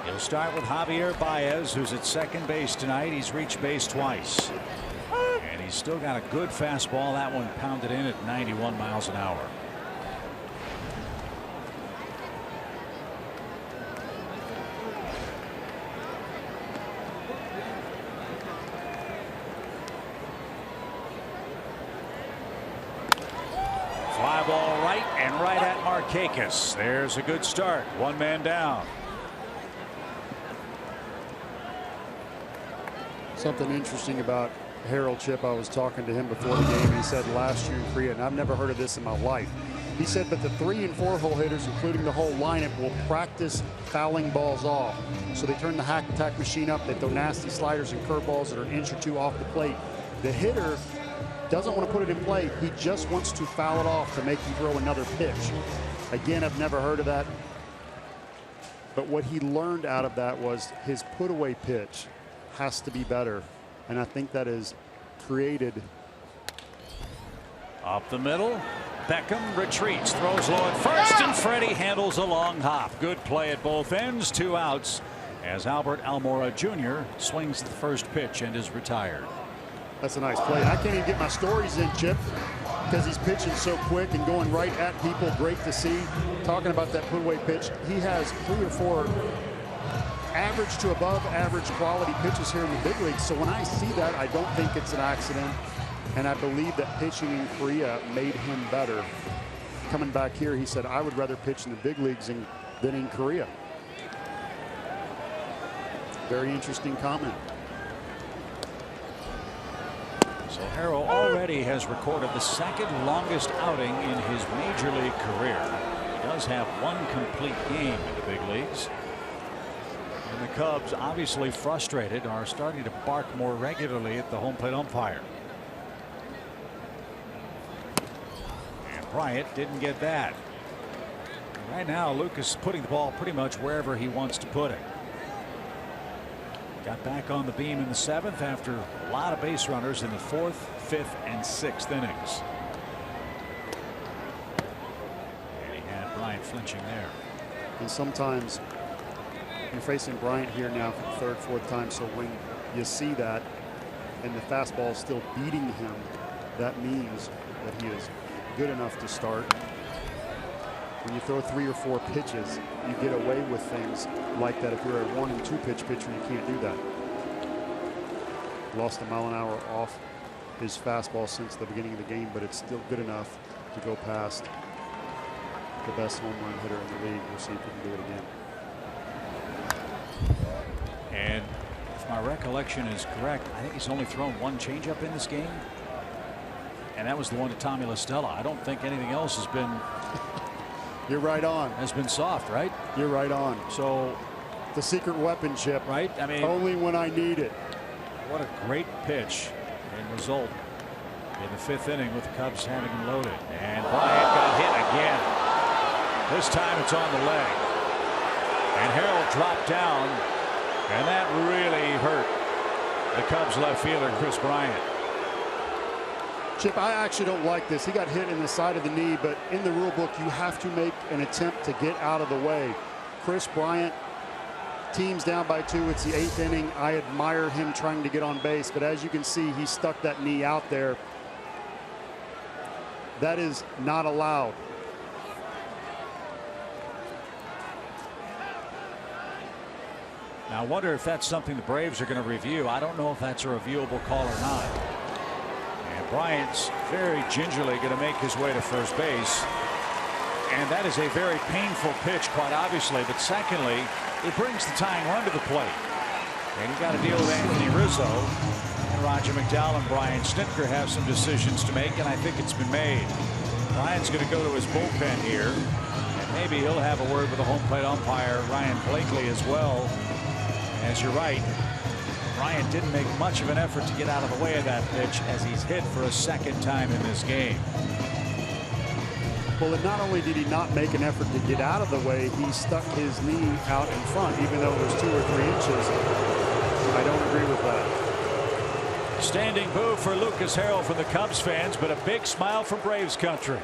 He'll start with Javier Baez, who's at second base tonight. He's reached base twice, and he's still got a good fastball. That one pounded in at 91 miles an hour. Fly ball right and right at Markakis. There's a good start. One man down. Something interesting about Harold, Chip, I was talking to him before the game. He said last year in Korea, and I've never heard of this in my life. He said, but the 3 and 4 hole hitters, including the whole lineup, will practice fouling balls off. So they turn the hack attack machine up. They throw nasty sliders and curveballs that are an inch or two off the plate. The hitter doesn't want to put it in play. He just wants to foul it off to make you throw another pitch. Again, I've never heard of that. But what he learned out of that was his put away pitch has to be better. And I think that is created. Up the middle. Beckham retreats, throws low at first, and Freddie handles a long hop. Good play at both ends. 2 outs as Albert Almora Jr. swings the first pitch and is retired. That's a nice play. I can't even get my stories in, Chip, because he's pitching so quick and going right at people. Great to see. Talking about that put-away pitch, he has 3 or 4 average to above average quality pitches here in the big leagues. So when I see that, I don't think it's an accident. And I believe that pitching in Korea made him better. Coming back here, he said, I would rather pitch in the big leagues than in Korea. Very interesting comment. So Harrell already has recorded the 2nd longest outing in his major league career. He does have 1 complete game in the big leagues. And the Cubs, obviously frustrated, are starting to bark more regularly at the home plate umpire. And Bryant didn't get that. Right now, Lucas putting the ball pretty much wherever he wants to put it. Got back on the beam in the 7th after a lot of base runners in the 4th, 5th, and 6th innings. And he had Bryant flinching there. And sometimes you're facing Bryant here now for the 3rd, 4th time. So when you see that and the fastball is still beating him, that means that he is good enough to start. When you throw 3 or 4 pitches, you get away with things like that. If you're a 1 and 2 pitch pitcher, you can't do that. Lost a mile an hour off his fastball since the beginning of the game, but it's still good enough to go past the best home run hitter in the league. We'll see if we can do it again. And if my recollection is correct, I think he's only thrown 1 changeup in this game, and that was the one to Tommy La Stella. I don't think anything else has been. You're right on. Has been soft, right? You're right on. So the secret weapon, Chip. Right? I mean, only when I need it. What a great pitch and result in the 5th inning with the Cubs having him loaded. And Bryant got hit again. This time it's on the leg. And Harold dropped down, and that really hurt the Cubs left fielder Kris Bryant. Chip, I actually don't like this. He got hit in the side of the knee, but in the rule book, you have to make an attempt to get out of the way. Kris Bryant, team's down by 2. It's the 8th inning. I admire him trying to get on base, but as you can see, he stuck that knee out there. That is not allowed. Now I wonder if that's something the Braves are going to review. I don't know if that's a reviewable call or not. And Bryant's very gingerly going to make his way to first base. And that is a very painful pitch, quite obviously. But secondly, it brings the tying run to the plate. And you got to deal with Anthony Rizzo. And Roger McDowell and Brian Snitker have some decisions to make, and I think it's been made. Bryant's going to go to his bullpen here. And maybe he'll have a word with the home plate umpire, Ryan Blakely, as well. As you're right, Bryant didn't make much of an effort to get out of the way of that pitch as he's hit for a 2nd time in this game. Well, and not only did he not make an effort to get out of the way, he stuck his knee out in front, even though it was 2 or 3 inches. I don't agree with that. Standing boo for Lucas Harrell from the Cubs fans, but a big smile from Braves country.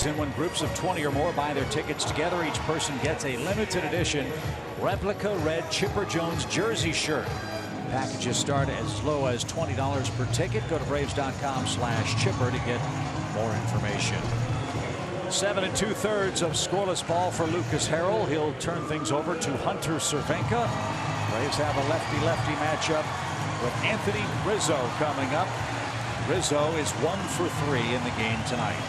And when groups of 20 or more buy their tickets together, each person gets a limited edition replica red Chipper Jones jersey shirt. Packages start as low as $20 per ticket. Go to Braves.com/Chipper to get more information. 7 2/3 of scoreless ball for Lucas Harrell. He'll turn things over to Hunter Cervenka. Braves have a lefty-lefty matchup with Anthony Rizzo coming up. Rizzo is 1 for 3 in the game tonight.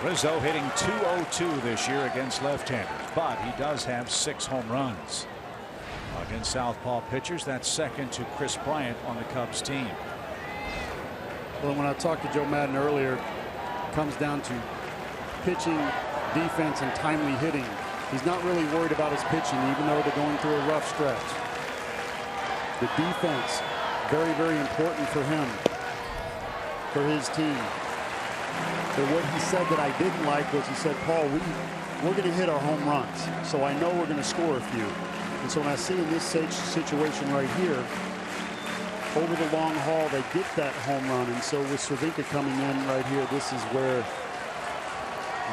Rizzo hitting .202 this year against left-handers, but he does have 6 home runs against southpaw pitchers. That's second to Chris Bryant on the Cubs team. Well, when I talked to Joe Madden earlier, it comes down to pitching, defense, and timely hitting. He's not really worried about his pitching, even though they're going through a rough stretch. The defense, very, very important for him, for his team. But what he said that I didn't like was he said, Paul, we're going to hit our home runs, so I know we're going to score a few. And so when I see in this situation right here, over the long haul, they get that home run. And so with Cervenka coming in right here, this is where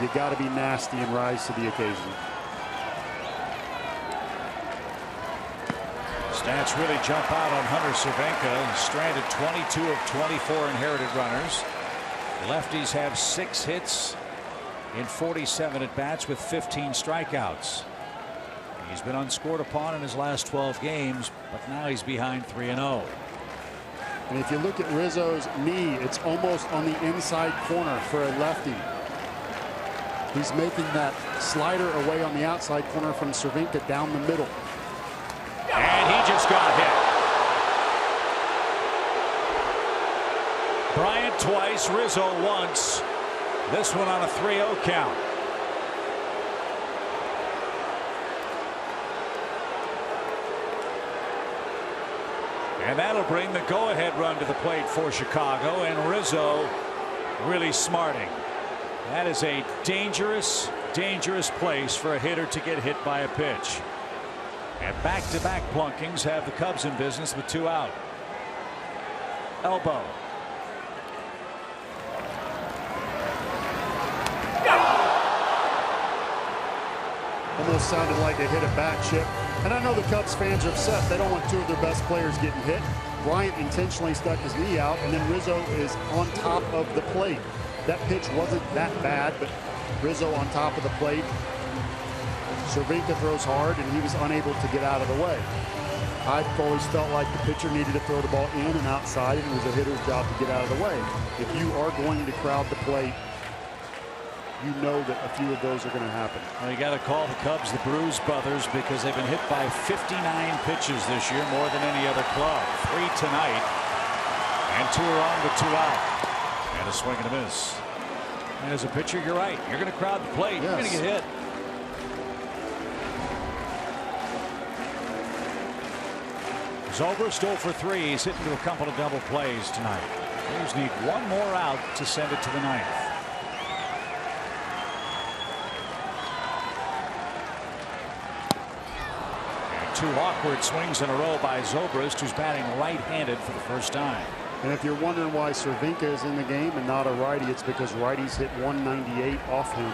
you got to be nasty and rise to the occasion. Stats really jump out on Hunter Cervenka. Stranded 22 of 24 inherited runners. Lefties have 6 hits in 47 at bats with 15 strikeouts. He's been unscored upon in his last 12 games, but now he's behind 3-0. And if you look at Rizzo's knee, it's almost on the inside corner for a lefty. He's making that slider away on the outside corner from Cervenka down the middle. And he just got hit. Bryant twice, Rizzo once. This one on a 3-0 count. And that'll bring the go-ahead run to the plate for Chicago, and Rizzo really smarting. That is a dangerous, dangerous place for a hitter to get hit by a pitch. And back-to-back plunkings have the Cubs in business with 2 out. Elbow. Almost sounded like a hit a bat chip. And I know the Cubs fans are upset. They don't want 2 of their best players getting hit. Bryant intentionally stuck his knee out, and then Rizzo is on top of the plate. That pitch wasn't that bad, but Rizzo on top of the plate. Cervenka throws hard, and he was unable to get out of the way. I've always felt like the pitcher needed to throw the ball in and outside, and it was a hitter's job to get out of the way. If you are going to crowd the plate, you know that a few of those are going to happen. Well, you got to call the Cubs the Bruise Brothers because they've been hit by 59 pitches this year, more than any other club. 3 tonight, and 2 are on with 2 out. And a swing and a miss. And as a pitcher, you're right. You're going to crowd the plate. Yes. You're going to get hit. Zobrist 0 for 3. He's hitting to a couple of double plays tonight. Braves need 1 more out to send it to the 9th. And 2 awkward swings in a row by Zobrist, who's batting right-handed for the first time. And if you're wondering why Cervenka is in the game and not a righty, it's because righties hit 198 off him,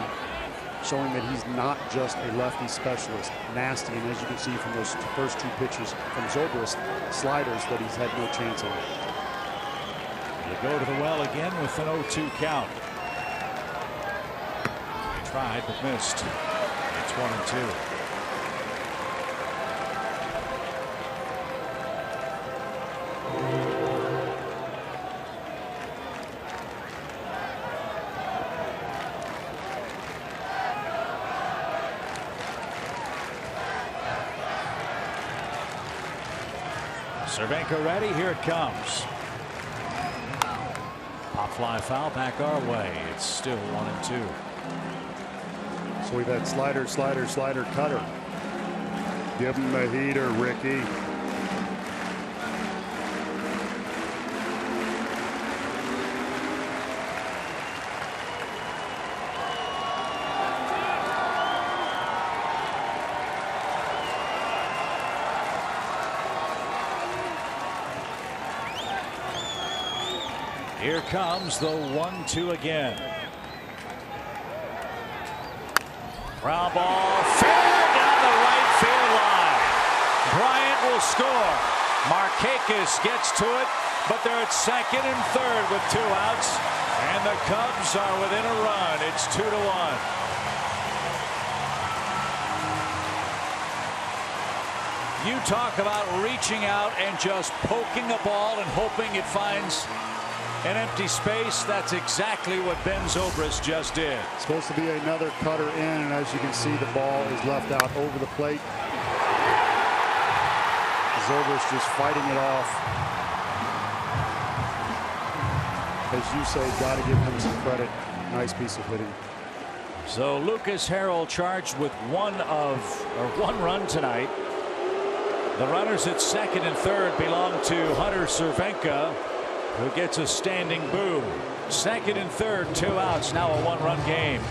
showing that he's not just a lefty specialist. Nasty, and as you can see from those first 2 pitches from Zobrist, sliders that he's had no chance on. They go to the well again with an 0-2 count. He tried but missed. It's 1-2. Cervenka ready. Here it comes. Pop fly foul back our way. It's still 1-2. So we've had slider, slider, slider, cutter. Give him the heater, Ricky. Here comes the 1-2 again. Ground ball fair down the right field line. Bryant will score. Markakis gets to it, but they're at second and third with 2 outs, and the Cubs are within a run. It's 2-1. You talk about reaching out and just poking a ball and hoping it finds an empty space. That's exactly what Ben Zobrist just did. It's supposed to be another cutter in, and as you can see, the ball is left out over the plate. Zobrist just fighting it off. As you say, got to give him some credit. Nice piece of hitting. So Lucas Harrell charged with one run tonight. The runners at second and third belong to Hunter Cervenka, who gets a standing boo. Second and third, 2 outs. Now a 1-run game.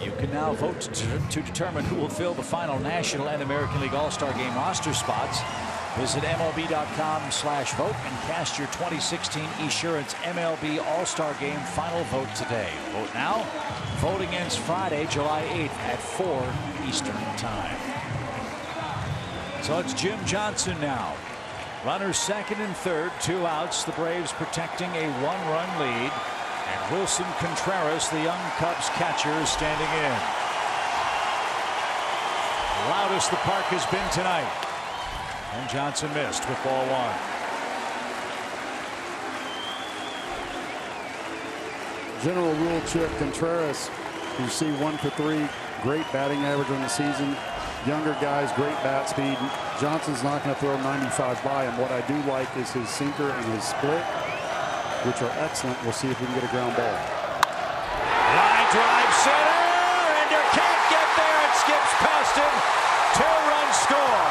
You can now vote to determine who will fill the final National and American League All-Star Game roster spots. Visit MLB.com/vote and cast your 2016 Esurance MLB All-Star Game final vote today. Vote now. Voting ends Friday, July 8th at 4 Eastern Time. So it's Jim Johnson now. Runners second and third, 2 outs. The Braves protecting a 1-run lead. And Wilson Contreras, the young Cubs catcher, is standing in. Loudest the park has been tonight. And Johnson missed with ball 1. General rule, Chip, Contreras, you see 1 for 3, great batting average on the season. Younger guys, great bat speed. Johnson's not going to throw 95 by him. What I do like is his sinker and his split, which are excellent. We'll see if we can get a ground ball. Line drive center, and you can't get there. It skips past him. 2-run score.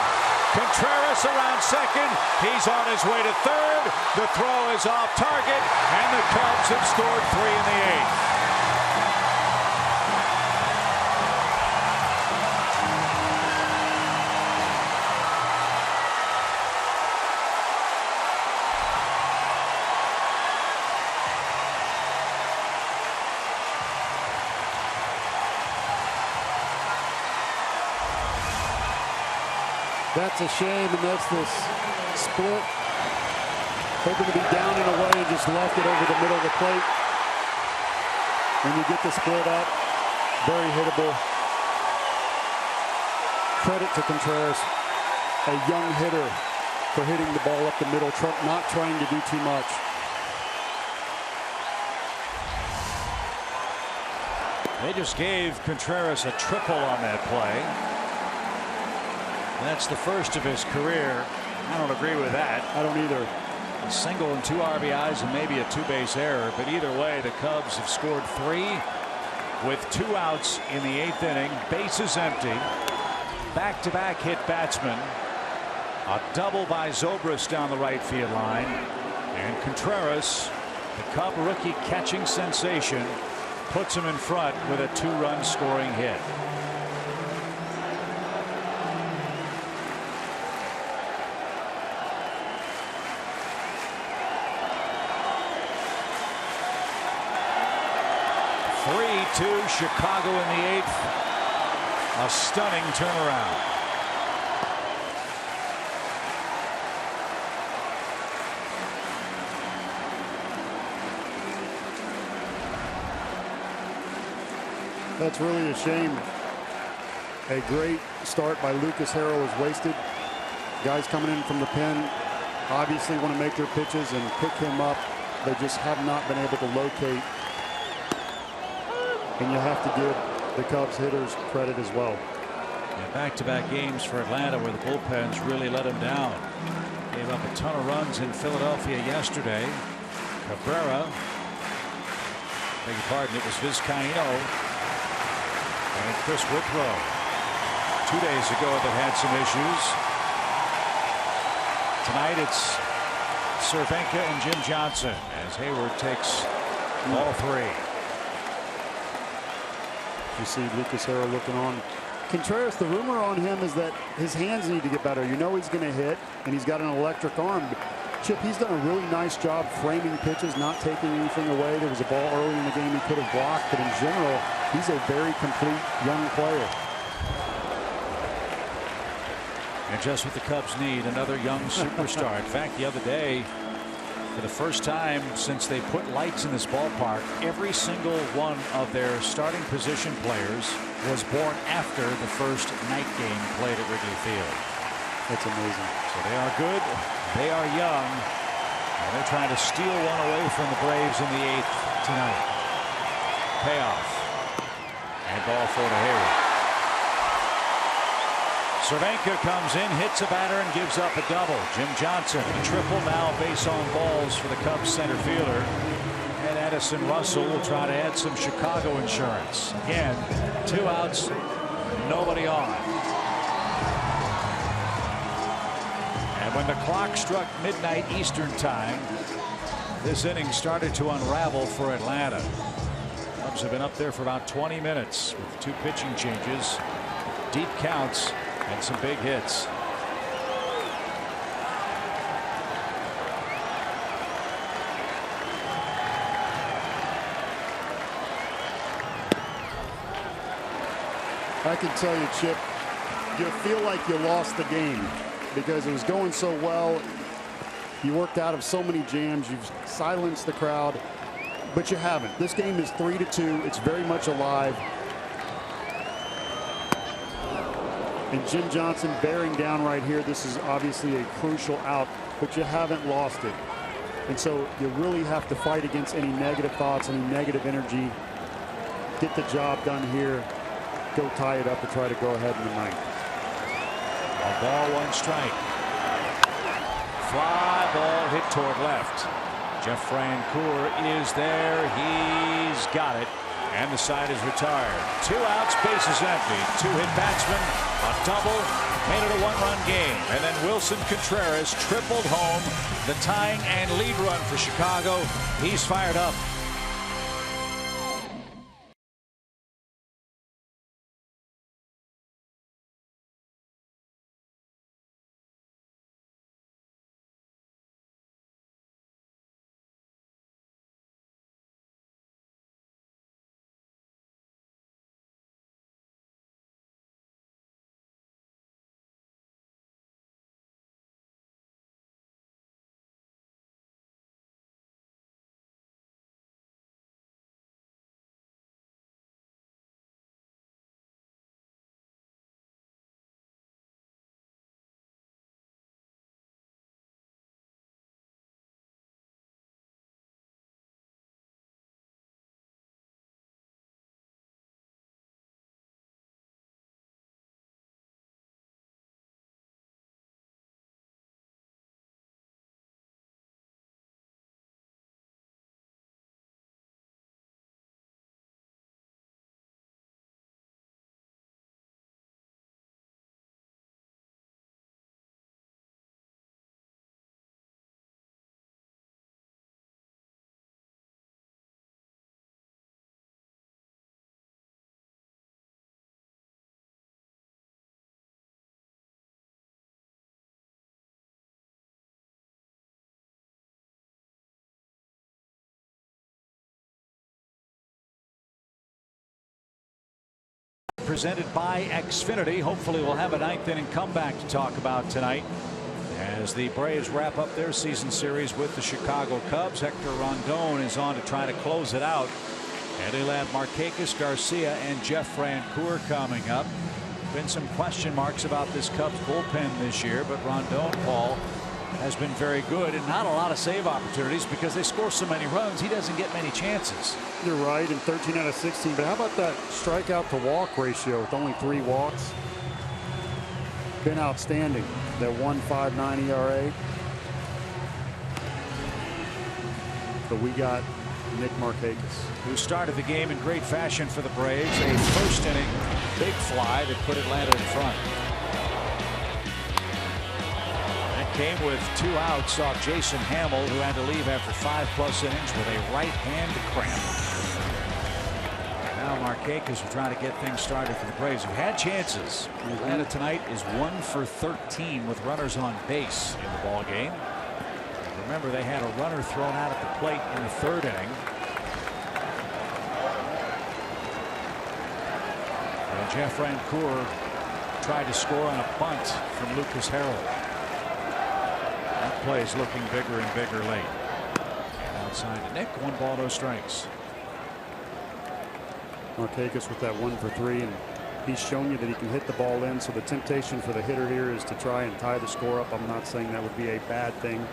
Contreras around second. He's on his way to third. The throw is off target, and the Cubs have scored 3 in the 8th. That's a shame, and that's this split. Hoping to be down and away and just left it over the middle of the plate. When you get the split up, very hittable. Credit to Contreras, a young hitter, for hitting the ball up the middle, not trying to do too much. They just gave Contreras a triple on that play. That's the first of his career. I don't agree with that. I don't either. A single and 2 RBIs and maybe a 2-base error. But either way, the Cubs have scored 3 with 2 outs in the 8th inning. Bases empty. Back-to-back hit batsmen. A double by Zobrist down the right field line. And Contreras, the Cub rookie catching sensation, puts him in front with a 2-run scoring hit. To Chicago in the 8th. A stunning turnaround. That's really a shame. A great start by Lucas Harrell is wasted. Guys coming in from the pen obviously want to make their pitches and pick him up. They just have not been able to locate. And you have to give the Cubs hitters credit as well. Back-to-back games for Atlanta where the bullpens really let him down. Gave up a ton of runs in Philadelphia yesterday. Cabrera, beg your pardon, it was Vizcaíno and Chris Withrow 2 days ago that had some issues. Tonight it's Cervenka and Jim Johnson as Hayward takes all three. You see Lucas Harrell looking on. Contreras, the rumor on him is that his hands need to get better. You know he's going to hit, and he's got an electric arm. Chip, he's done a really nice job framing pitches, not taking anything away. There was a ball early in the game he could have blocked, but in general, he's a very complete young player. And just what the Cubs need, another young superstar. In fact, the other day, for the first time since they put lights in this ballpark, every single one of their starting position players was born after the first night game played at Wrigley Field. That's amazing. So they are good, they are young, and they're trying to steal one away from the Braves in the 8th tonight. Payoff. And ball four to Hayward. Cervenka comes in, hits a batter, and gives up a double. Jim Johnson, a triple, now base on balls for the Cubs center fielder. And Edison Russell will try to add some Chicago insurance. Again, 2 outs, nobody on. And when the clock struck midnight Eastern time, this inning started to unravel for Atlanta. Cubs have been up there for about 20 minutes with 2 pitching changes, deep counts, and some big hits. I can tell you, Chip, you feel like you lost the game because it was going so well. You worked out of so many jams. You've silenced the crowd, but you haven't. This game is 3-2. It's very much alive. And Jim Johnson bearing down right here. This is obviously a crucial out, but you haven't lost it. And so you really have to fight against any negative thoughts, any negative energy. Get the job done here. Go tie it up and try to go ahead in the ninth. A ball, 1 strike. Fly ball hit toward left. Jeff Francoeur is there. He's got it. And the side is retired. 2 outs, bases empty. 2-hit batsman, a double, made it a 1-run game. And then Wilson Contreras tripled home the tying and lead run for Chicago. He's fired up. presented by Xfinity. Hopefully we'll have a ninth inning comeback to talk about tonight as the Braves wrap up their season series with the Chicago Cubs. Hector Rondon is on to try to close it out. And he'll have Markakis, Garcia, and Jeff Francoeur coming up. Been some question marks about this Cubs bullpen this year, but Rondon, Paul, has been very good, and not a lot of save opportunities because they score so many runs. He doesn't get many chances. You're right, in 13 out of 16. But how about that strikeout to walk ratio with only 3 walks? Been outstanding. That 1.59 ERA. But we got Nick Markakis, who started the game in great fashion for the Braves. A first inning big fly that put Atlanta in front. That came with 2 outs off Jason Hamill, who had to leave after 5+ innings with a right hand cramp. Now Markakis will try to get things started for the Braves, who had chances. Atlanta tonight is 1 for 13 with runners on base in the ball game. Remember, they had a runner thrown out at the plate in the 3rd inning. And Jeff Francoeur tried to score on a bunt from Lucas Harrell. That play is looking bigger and bigger late. Outside to Nick, 1 ball, no strikes. Markakis with that 1 for 3, and he's shown you that he can hit the ball in. So the temptation for the hitter here is to try and tie the score up. I'm not saying that would be a bad thing.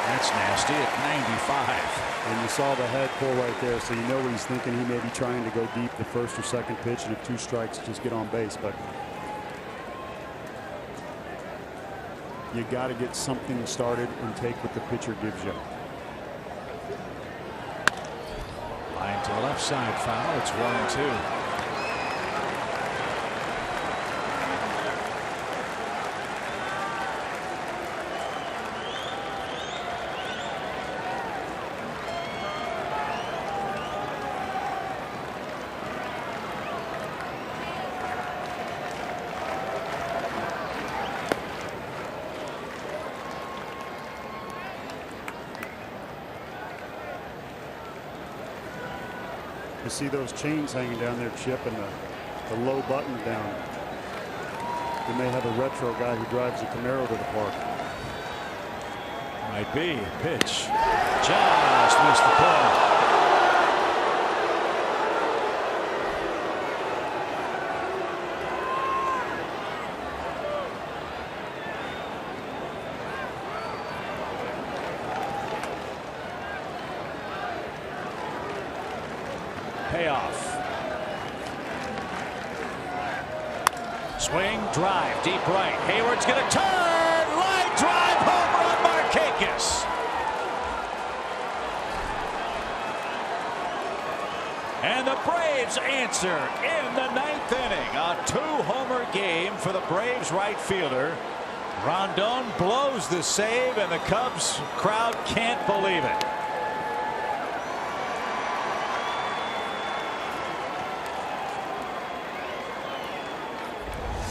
That's nasty at 95. And you saw the head pull right there, so you know what he's thinking. He may be trying to go deep the first or second pitch, and if 2 strikes, just get on base. But you got to get something started and take what the pitcher gives you. Line to the left side, foul. It's 1-2. You see those chains hanging down there, Chip, and the low button down. They may have a retro guy who drives a Camaro to the park. Might be. Pitch. Just missed the corner. Payoff. Swing, drive, deep right. Hayward's going to turn. Line drive, home run, Markakis. And the Braves answer in the 9th inning. A 2-homer game for the Braves right fielder. Rondon blows the save, and the Cubs crowd can't believe it.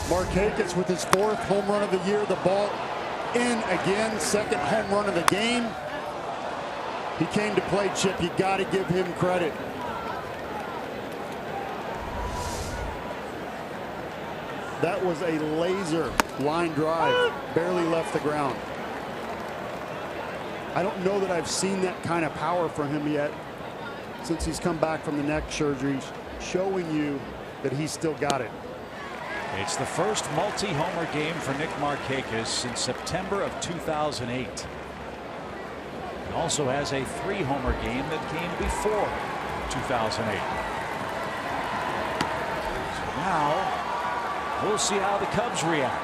Markakis with his 4th home run of the year. The ball in again. 2nd home run of the game. He came to play, Chip. You got to give him credit. That was a laser line drive. Barely left the ground. I don't know that I've seen that kind of power from him yet since he's come back from the neck surgery, showing you that he's still got it. It's the first multi-homer game for Nick Markakis since September of 2008. He also has a 3-homer game that came before 2008. So now we'll see how the Cubs react.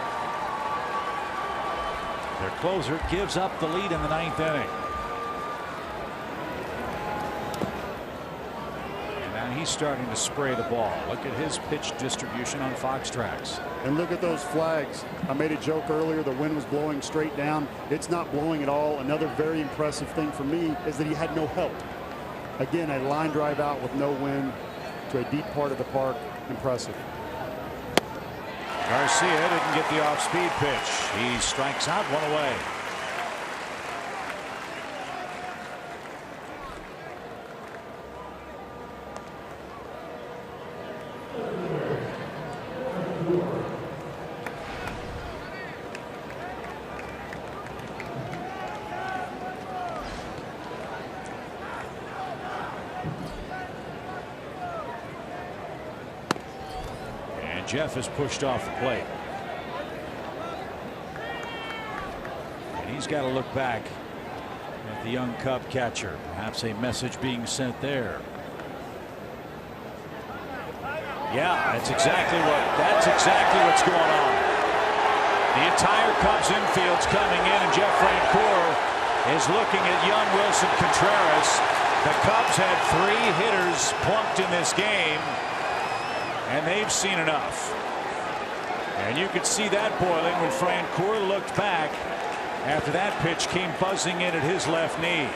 Their closer gives up the lead in the 9th inning. He's starting to spray the ball. Look at his pitch distribution on Fox Tracks. And look at those flags. I made a joke earlier. The wind was blowing straight down. It's not blowing at all. Another very impressive thing for me is that he had no help. Again, a line drive out with no wind to a deep part of the park. Impressive. Garcia didn't get the off-speed pitch. He strikes out, 1 away. And Jeff is pushed off the plate. And he's got to look back at the young Cub catcher. Perhaps a message being sent there. Yeah, that's exactly what's going on. The entire Cubs infield's coming in, and Jeff Francoeur is looking at young Wilson Contreras. The Cubs had 3 hitters plunked in this game, and they've seen enough. And you could see that boiling when Francoeur looked back after that pitch came buzzing in at his left knee.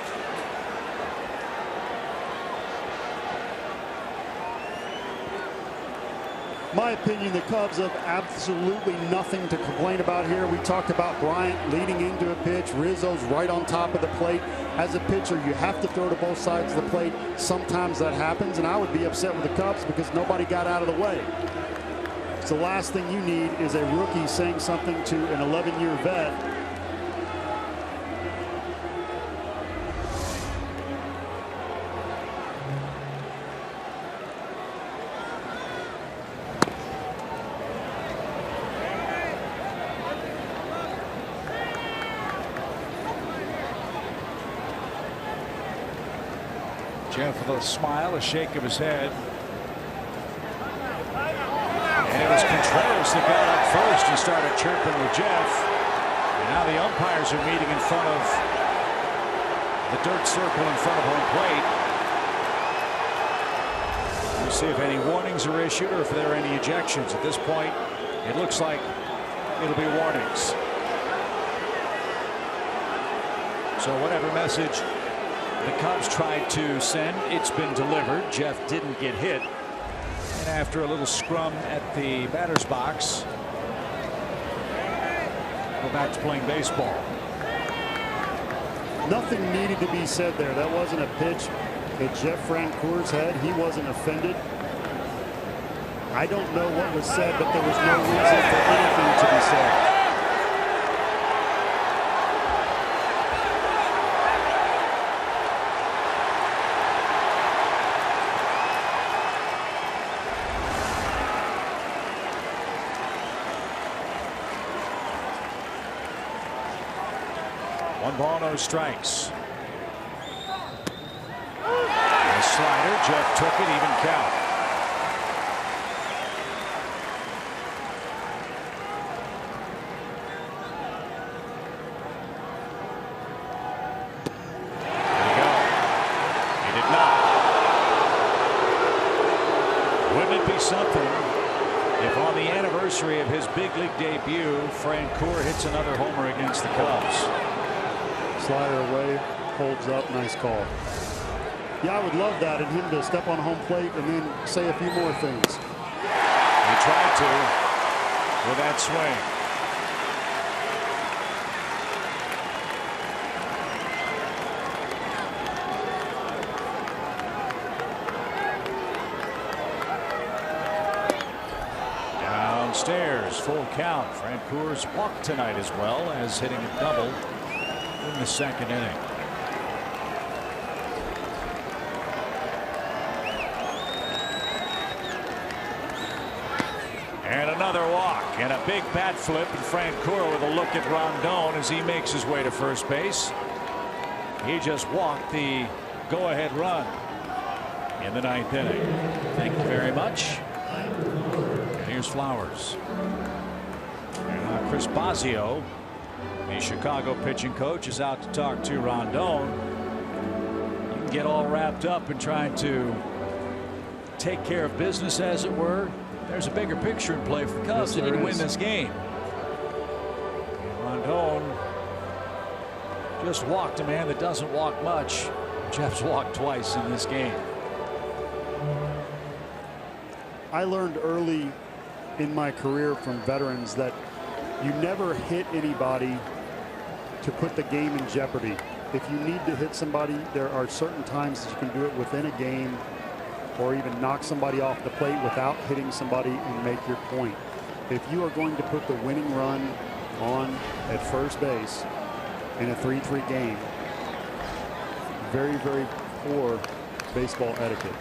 My opinion, the Cubs have absolutely nothing to complain about here. We talked about Bryant leading into a pitch. Rizzo's right on top of the plate. As a pitcher, you have to throw to both sides of the plate. Sometimes that happens, and I would be upset with the Cubs because nobody got out of the way. So the last thing you need is a rookie saying something to an 11-year vet. Jeff with a smile, a shake of his head. And it was Contreras that got up first and started chirping with Jeff. And now the umpires are meeting in front of the dirt circle in front of home plate. We'll see if any warnings are issued or if there are any ejections. At this point, it looks like it'll be warnings. So whatever message the Cubs tried to send, it's been delivered. Jeff didn't get hit. And after a little scrum at the batter's box, go back to playing baseball. Nothing needed to be said there. That wasn't a pitch at Jeff Francoeur's head. He wasn't offended. I don't know what was said, but there was no reason for anything to be said. One ball, no strikes. A slider, Jeff took it, even count. There you go. He did not. Wouldn't it be something if on the anniversary of his big league debut, Francoeur hits another homer against the Cubs? Slider away, holds up, nice call. Yeah, I would love that, and him to step on home plate and then say a few more things. He tried to with that swing. Downstairs, full count. Francoeur's walked tonight as well as hitting a double in the second inning. And another walk and a big bat flip, and Francoeur with a look at Rondon as he makes his way to first base. He just walked the go-ahead run in the 9th inning. Thank you very much. And here's Flowers. And Chris Bosio, the Chicago pitching coach, is out to talk to Rondon. You can get all wrapped up in trying to take care of business, as it were. There's a bigger picture in play for the Cubs. They need to win this game. And Rondon just walked a man that doesn't walk much. Jeff's walked twice in this game. I learned early in my career from veterans that you never hit anybody to put the game in jeopardy. If you need to hit somebody, there are certain times that you can do it within a game, or even knock somebody off the plate without hitting somebody and make your point. if you are going to put the winning run on at first base in a 3-3 game, very, very poor baseball etiquette.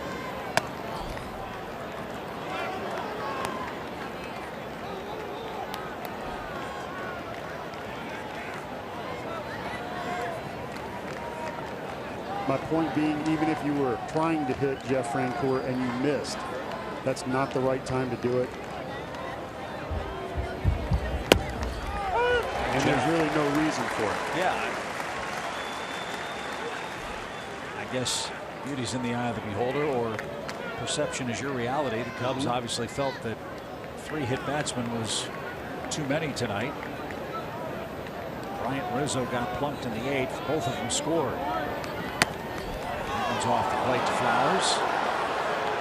My point being, even if you were trying to hit Jeff Francoeur and you missed, that's not the right time to do it. And there's really no reason for it. Yeah. I guess beauty's in the eye of the beholder, or perception is your reality. The Cubs obviously felt that 3 hit batsmen was too many tonight. Bryant Rizzo got plunked in the 8th. Both of them scored. Comes off the plate to Flowers.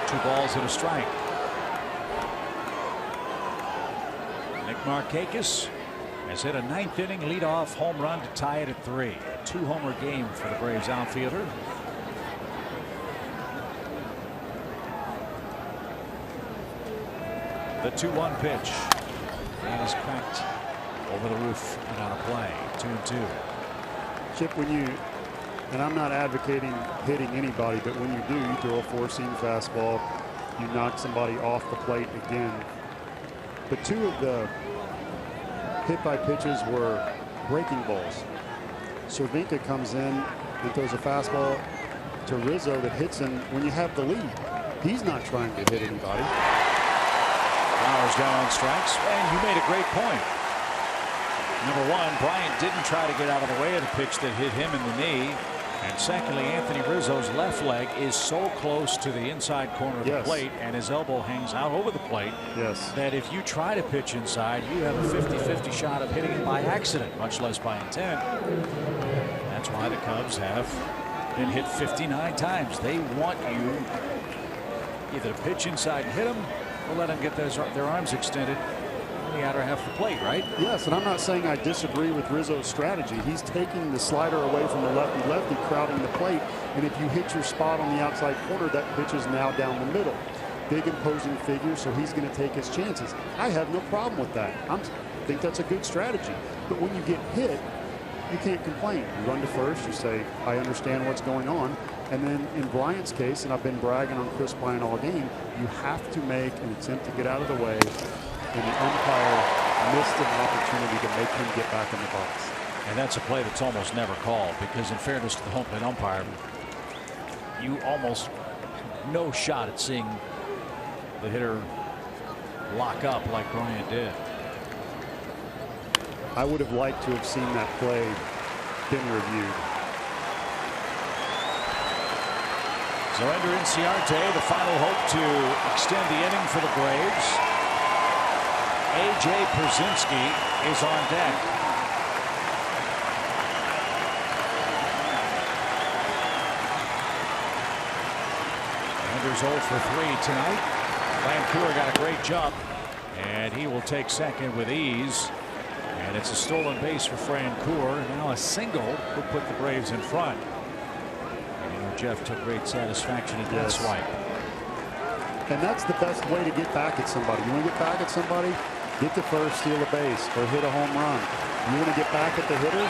2 balls and a strike. Nick Markakis has hit a 9th inning leadoff home run to tie it at 3. A 2-homer game for the Braves outfielder. The 2-1 pitch. And is cracked over the roof and out of play. 2-2. Chip, when you, and I'm not advocating hitting anybody, but when you do, you throw a 4-seam fastball, you knock somebody off the plate again. But 2 of the hit by pitches were breaking balls. Cervinka comes in and throws a fastball to Rizzo that hits him when you have the lead. He's not trying to hit anybody. Flowers down on strikes, and you made a great point. Number 1, Bryant didn't try to get out of the way of the pitch that hit him in the knee. And secondly, Anthony Rizzo's left leg is so close to the inside corner of the plate, and his elbow hangs out over the plate, that if you try to pitch inside, you have a 50-50 shot of hitting it by accident, much less by intent. That's why the Cubs have been hit 59 times. They want you either to pitch inside and hit them, or let them get their arms extended on the outer half of the plate, right? Yes, and I'm not saying I disagree with Rizzo's strategy. He's taking the slider away from the lefty-lefty, crowding the plate, and if you hit your spot on the outside corner, that pitch is now down the middle. Big imposing figure, so he's going to take his chances. I have no problem with that. I think that's a good strategy. But when you get hit, you can't complain. You run to first, you say, I understand what's going on. And then in Bryant's case, and I've been bragging on Chris Bryant all game, you have to make an attempt to get out of the way, and the umpire missed an opportunity to make him get back in the box. And that's a play that's almost never called, because in fairness to the home plate umpire, you almost no shot at seeing the hitter lock up like Bryant did. I would have liked to have seen that play been reviewed. Zoender Inciarte, the final hope to extend the inning for the Braves. A.J. Pierzynski is on deck. Anders 0 for 3 tonight. Francoeur got a great jump, and he will take second with ease. And it's a stolen base for Francoeur. Now a single will put the Braves in front. And you know, Jeff took great satisfaction in that swipe. And that's the best way to get back at somebody. You want to get back at somebody? Get to first, steal a base, or hit a home run. You want to get back at the hitter?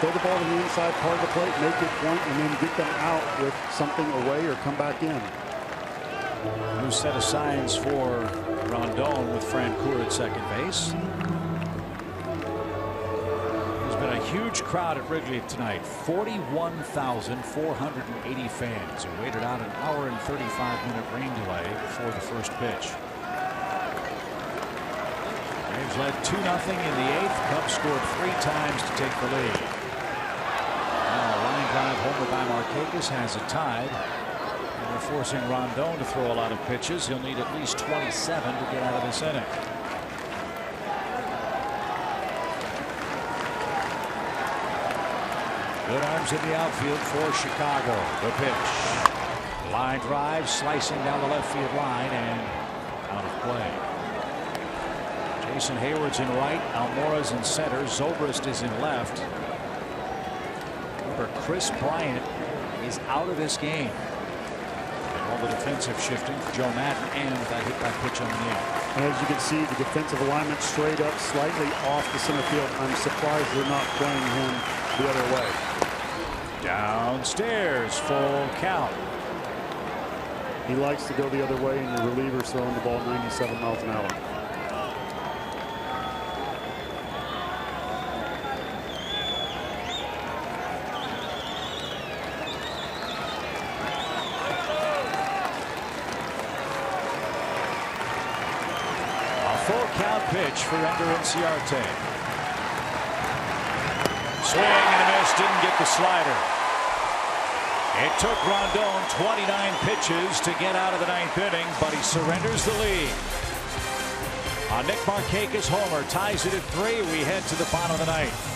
Throw the ball to the inside part of the plate, make your point, and then get them out with something away or come back in. New set of signs for Rondon with Francoeur at second base. There's been a huge crowd at Wrigley tonight. 41,480 fans who waited out an hour and 35-minute rain delay before the first pitch. Braves led 2-0 in the 8th. Cubs scored 3 times to take the lead. Now a line drive homer by Markakis has it tied. And they're forcing Rondon to throw a lot of pitches. He'll need at least 27 to get out of this inning. Good arms in the outfield for Chicago. The pitch. Line drive slicing down the left field line and out of play. Jason Hayward's in right. Almora's in center. Zobrist is in left. Remember, Chris Bryant is out of this game. And all the defensive shifting for Joe Maddon and that hit by pitch on the knee. And as you can see, the defensive alignment straight up, slightly off the center field. I'm surprised they're not playing him the other way. Downstairs, full count. He likes to go the other way, and your reliever's throwing the ball 97 miles an hour. Full count pitch for Ender Inciarte. Swing and a miss, didn't get the slider. It took Rondon 29 pitches to get out of the 9th inning, but he surrenders the lead. A Nick Markakis homer ties it at 3. We head to the bottom of the 9th.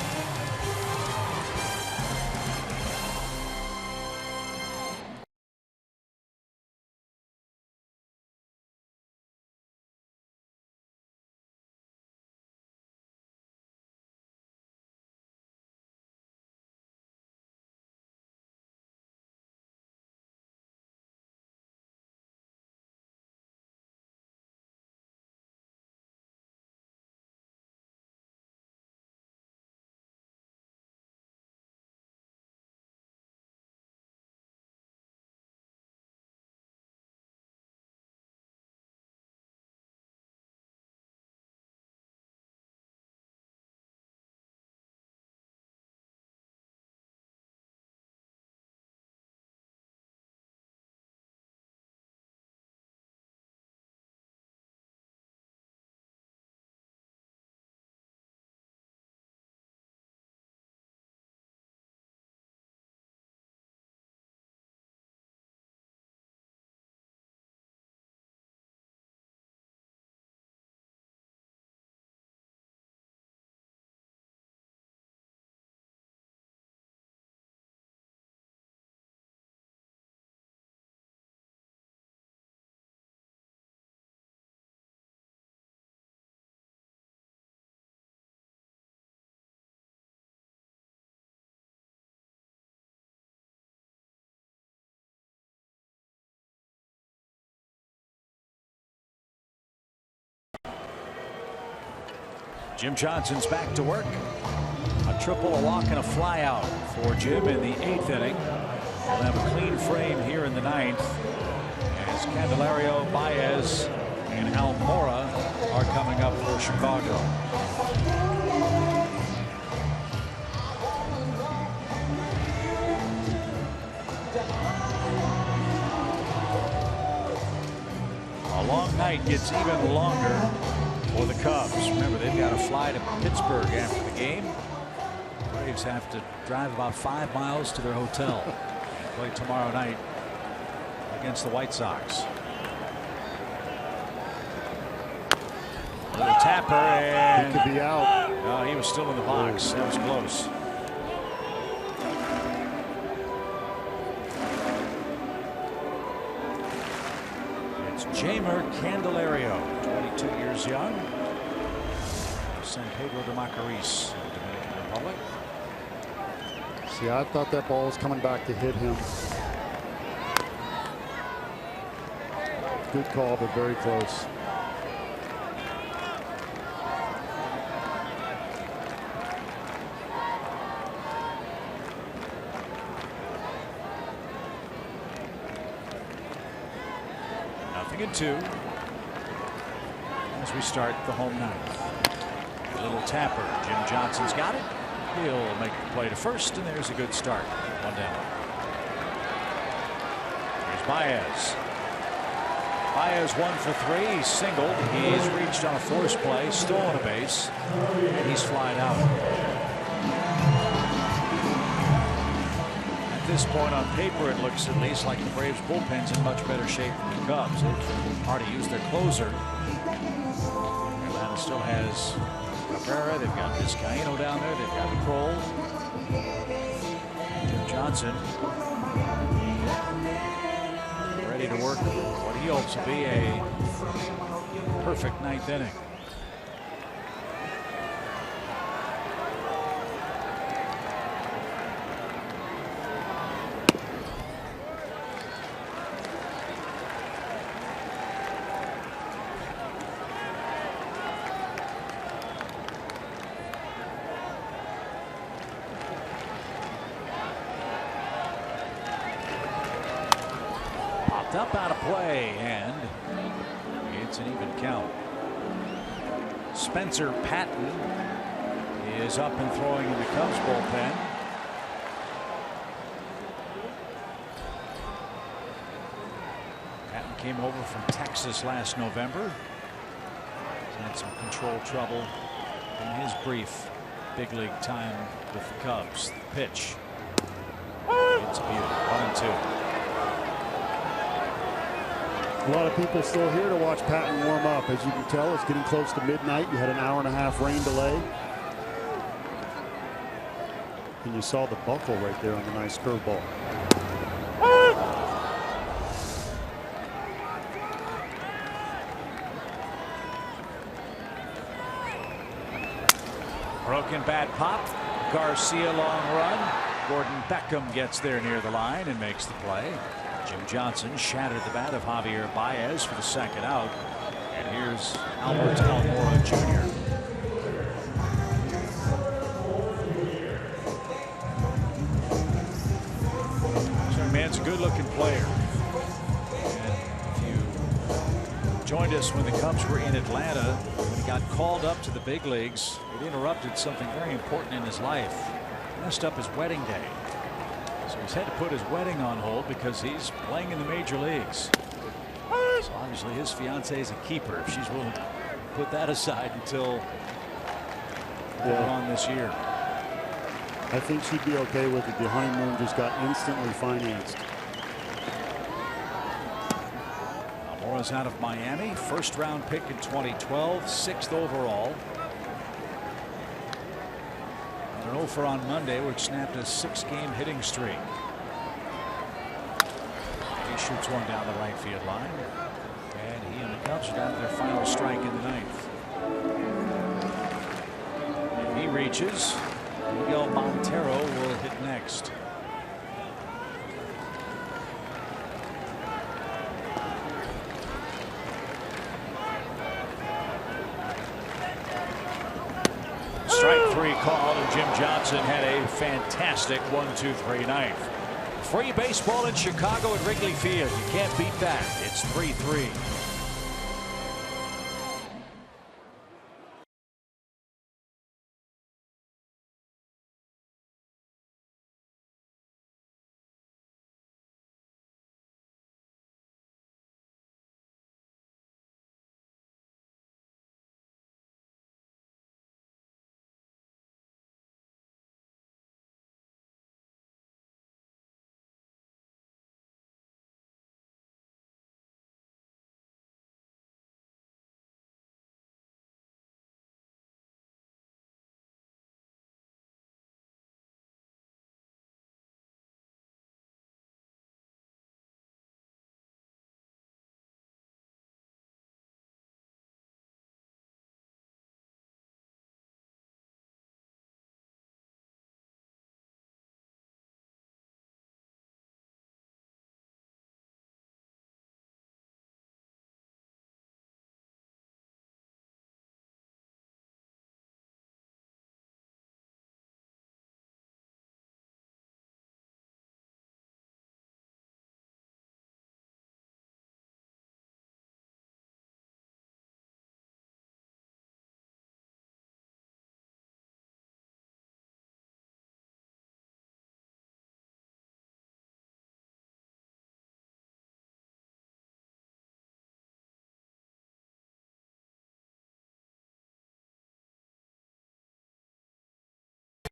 Jim Johnson's back to work. A triple, a walk, and a fly out for Jim in the 8th inning. We'll have a clean frame here in the 9th as Candelario, Baez, and Almora are coming up for Chicago. A long night gets even longer for the Cubs. Remember, they've got to fly to Pittsburgh after the game. The Braves have to drive about 5 miles to their hotel and play tomorrow night against the White Sox. Little tapper, and he could be out. No, he was still in the box. That was close. Jeimer Candelario, 22 years young, San Pedro de Macorís, Dominican Republic. See, I thought that ball was coming back to hit him. Good call, but very close. And 2 as we start the home 9th. A little tapper. Jim Johnson's got it. He'll make the play to first, and there's a good start. 1 down. Here's Baez. Baez 1 for 3. He's singled. He's reached on a force play, stolen a base, and he's flying out. At this point, on paper, it looks at least like the Braves bullpen's in much better shape than the Cubs. They've already used their closer. Atlanta still has Cabrera. They've got Vizcaino down there. They've got Kroll. Jim Johnson ready to work what he hopes to be a perfect 9th inning. Popped up out of play, and it's an even count. Spencer Patton is up and throwing in the Cubs bullpen. Patton came over from Texas last November. He's had some control trouble in his brief big league time with the Cubs. The pitch. It's a beauty. 1-2. A lot of people still here to watch Patton warm up. As you can tell, it's getting close to midnight. You had an hour-and-a-half rain delay. And you saw the buckle right there on the nice curveball. Broken bat pop. Garcia long run. Gordon Beckham gets there near the line and makes the play. Jim Johnson shattered the bat of Javier Baez for the second out. And here's Albert Almora Jr. This young man's a good-looking player. And if you joined us when the Cubs were in Atlanta, when he got called up to the big leagues, it interrupted something very important in his life. He messed up his wedding day. So he's had to put his wedding on hold because he's playing in the major leagues. So obviously his fiancée is a keeper if she's willing to put that aside until later on this year. I think she'd be okay with it. The honeymoon just got instantly financed. Almora's out of Miami. First round pick in 2012. 6th overall. An 0 on Monday, which snapped a 6-game hitting streak. He shoots one down the right field line. And he and the Cubs are down to their final strike in the 9th. And he reaches. Miguel Montero will hit next. Strike 3 called, and Jim Johnson had a fantastic 1-2-3 ninth. Free baseball in Chicago at Wrigley Field. You can't beat that. It's 3-3.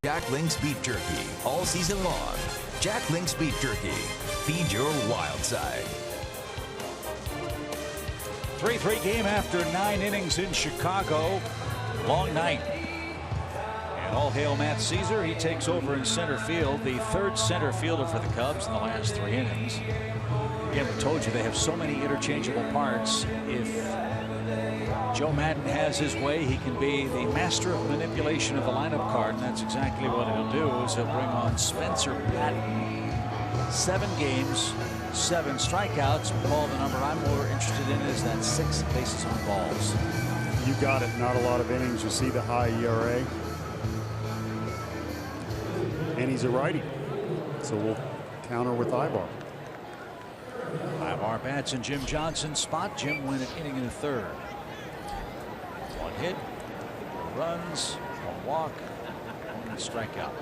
Jack Link's Beef Jerky all season long. Jack Link's Beef Jerky. Feed your wild side. 3-3 game after 9 innings in Chicago. Long night. And all hail Matt Caesar. He takes over in center field. The 3rd center fielder for the Cubs in the last 3 innings. Again, we told you they have so many interchangeable parts. If Joe Maddon has his way, he can be the master of manipulation of the lineup card, and that's exactly what he'll do. Is he'll bring on Spencer Patton. 7 games, 7 strikeouts. Paul, the number I'm more interested in is that 6 bases on balls. You got it. Not a lot of innings. You see the high ERA. And he's a righty. So we'll counter with Ibar. Ivar bats in Jim Johnson's spot. Jim went an inning and a third. One hit, no runs, one walk, one strikeout.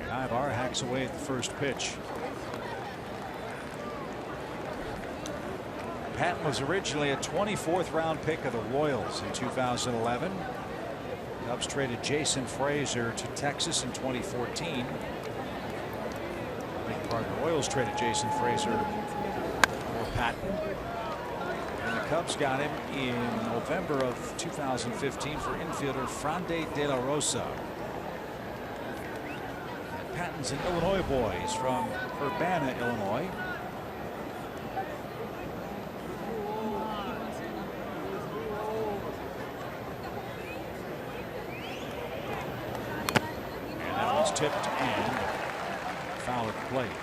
And Ivar hacks away at the first pitch. Patton was originally a 24th round pick of the Royals in 2011. Cubs traded Jason Frazier to Texas in 2014. The Royals traded Jason Frazier for Patton. And the Cubs got him in November of 2015 for infielder Frande de la Rosa. And Patton's an Illinois boy. He's from Urbana, Illinois. And that one's tipped and foul at the plate.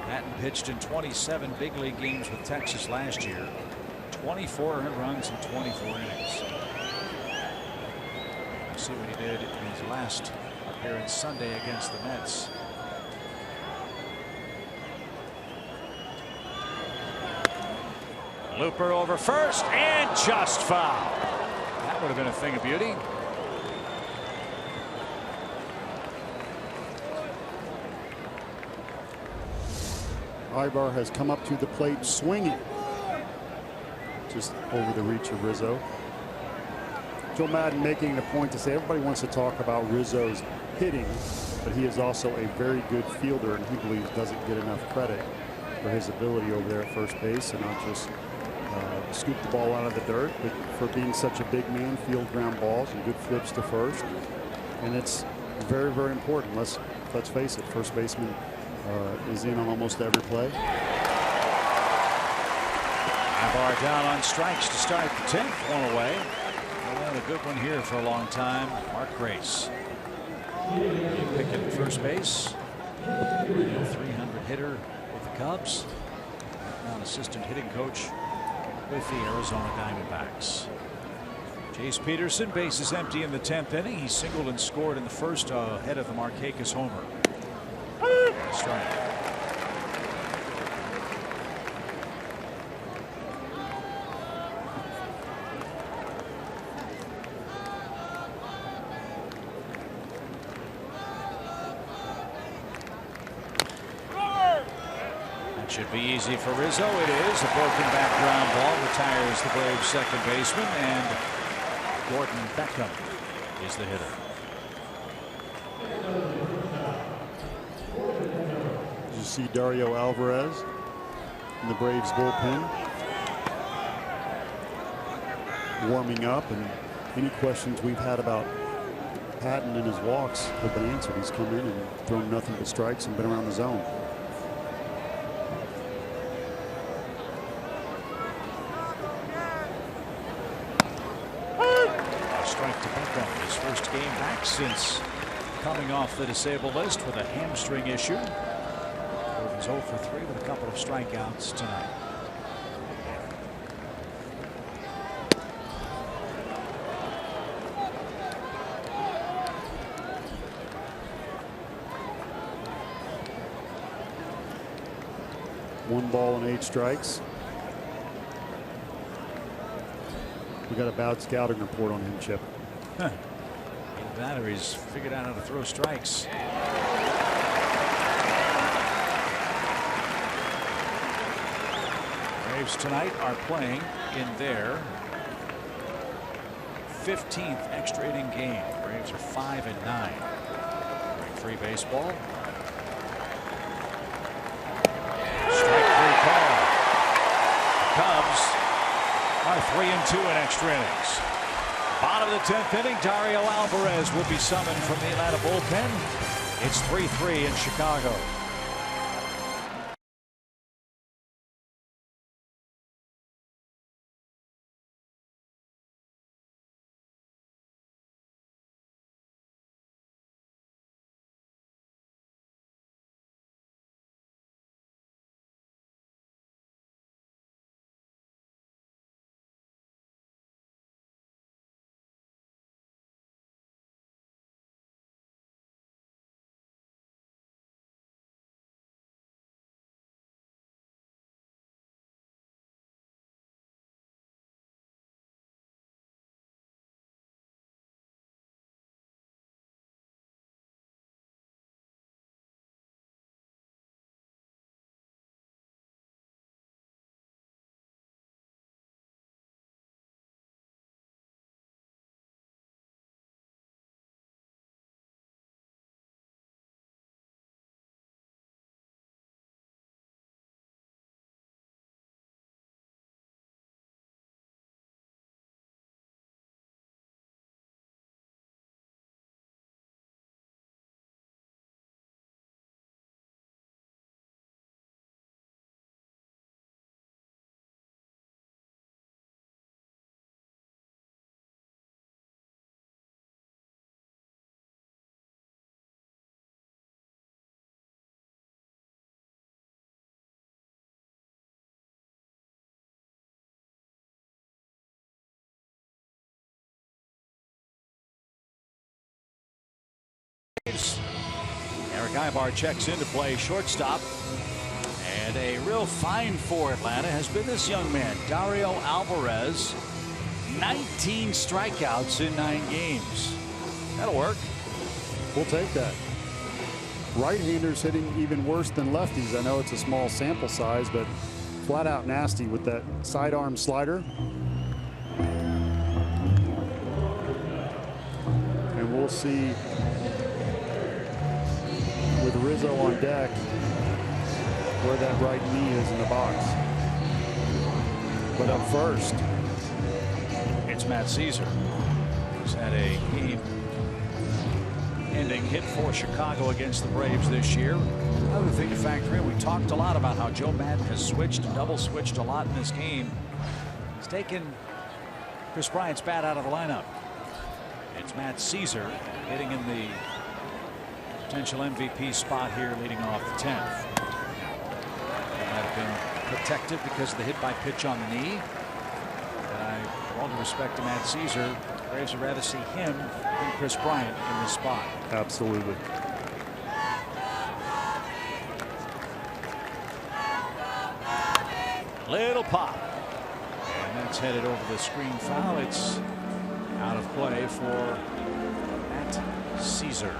Patton pitched in 27 big league games with Texas last year. 24 earned runs in 24 innings. We'll see what he did in his last appearance Sunday against the Mets. Looper over first and just foul. That would have been a thing of beauty. Ivar has come up to the plate swinging. Just over the reach of Rizzo. Joe Maddon making a point to say everybody wants to talk about Rizzo's hitting, but he is also a very good fielder, and he believes doesn't get enough credit for his ability over there at first base, and not just scoop the ball out of the dirt, but for being such a big man, field ground balls and good flips to first. And it's very, very important. Let's face it, first baseman is in on almost every play. Ivar down on strikes to start the 10th. One away. And a good one here for a long time. Mark Grace. Pickett at first base. 300 hitter with the Cubs. Now an assistant hitting coach with the Arizona Diamondbacks. Chase Peterson, bases empty in the 10th inning. He singled and scored in the first ahead of the Markakis homer. Strike. That should be easy for Rizzo. It is. A broken back ground ball retires the Braves second baseman, and Gordon Beckham is the hitter. You see Dario Alvarez in the Braves bullpen warming up, and any questions we've had about Patton and his walks have been answered. He's come in and thrown nothing but strikes and been around the zone. Strike to Beckham, his first game back since coming off the disabled list with a hamstring issue. Gordon's 0 for 3 with a couple of strikeouts tonight. One ball and 8 strikes. We got a bad scouting report on him, Chip. Either that or he's figured out how to throw strikes. Braves tonight are playing in their 15th extra inning game. Braves are 5-9. Free baseball. Strike 3 call. Cubs are 3-2 in extra innings. Bottom of the 10th inning, Dario Alvarez will be summoned from the Atlanta bullpen. It's 3-3 in Chicago. Eric Ibar checks into play shortstop. And a real find for Atlanta has been this young man, Dario Alvarez. 19 strikeouts in 9 games. That'll work. We'll take that. Right-handers hitting even worse than lefties. I know it's a small sample size, but flat out nasty with that sidearm slider. And we'll see with Rizzo on deck where that right knee is in the box. But up first, it's Matt Caesar. He's had a game-ending hit for Chicago against the Braves this year. Another thing to factor in, we talked a lot about how Joe Maddon has switched and double switched a lot in this game. He's taken Chris Bryant's bat out of the lineup. It's Matt Caesar hitting in the potential MVP spot here leading off the 10th. Might have been protected because of the hit by pitch on the knee. But all due respect to Matt Caesar, Braves would rather see him than Chris Bryant in this spot. Absolutely. Little pop. And that's headed over the screen foul. It's out of play for Matt Caesar.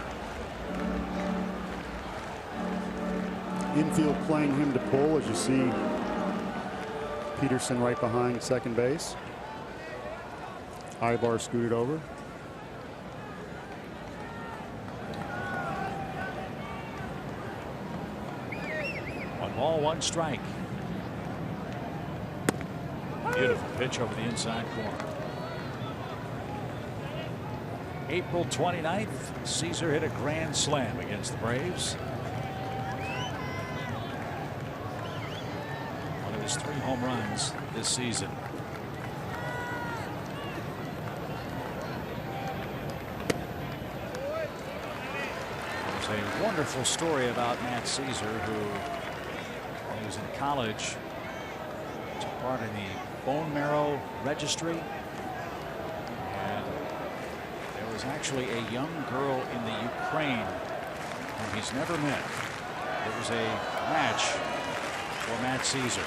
Infield playing him to pull, as you see Peterson right behind second base. Ibar scooted over. One ball, one strike. Beautiful pitch over the inside corner. April 29th, Caesar hit a grand slam against the Braves. One of his 3 home runs this season. There's a wonderful story about Matt Caesar, who, when he was in college, took part in the bone marrow registry. Was actually a young girl in the Ukraine whom he's never met. It was a match for Matt Caesar.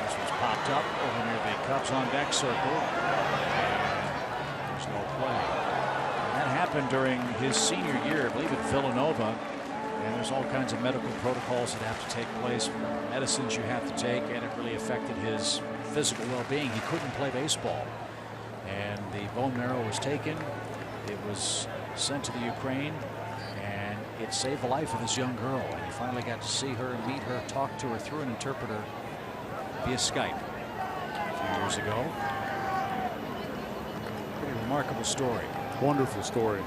This was popped up over near the Cubs on deck circle. There's no play. And that happened during his senior year, I believe, at Villanova. And there's all kinds of medical protocols that have to take place, medicines you have to take, and it really affected his physical well-being. He couldn't play baseball. And the bone marrow was taken. It was sent to the Ukraine, and it saved the life of this young girl. And he finally got to see her and meet her, talk to her through an interpreter via Skype a few years ago. Pretty remarkable story. Wonderful story.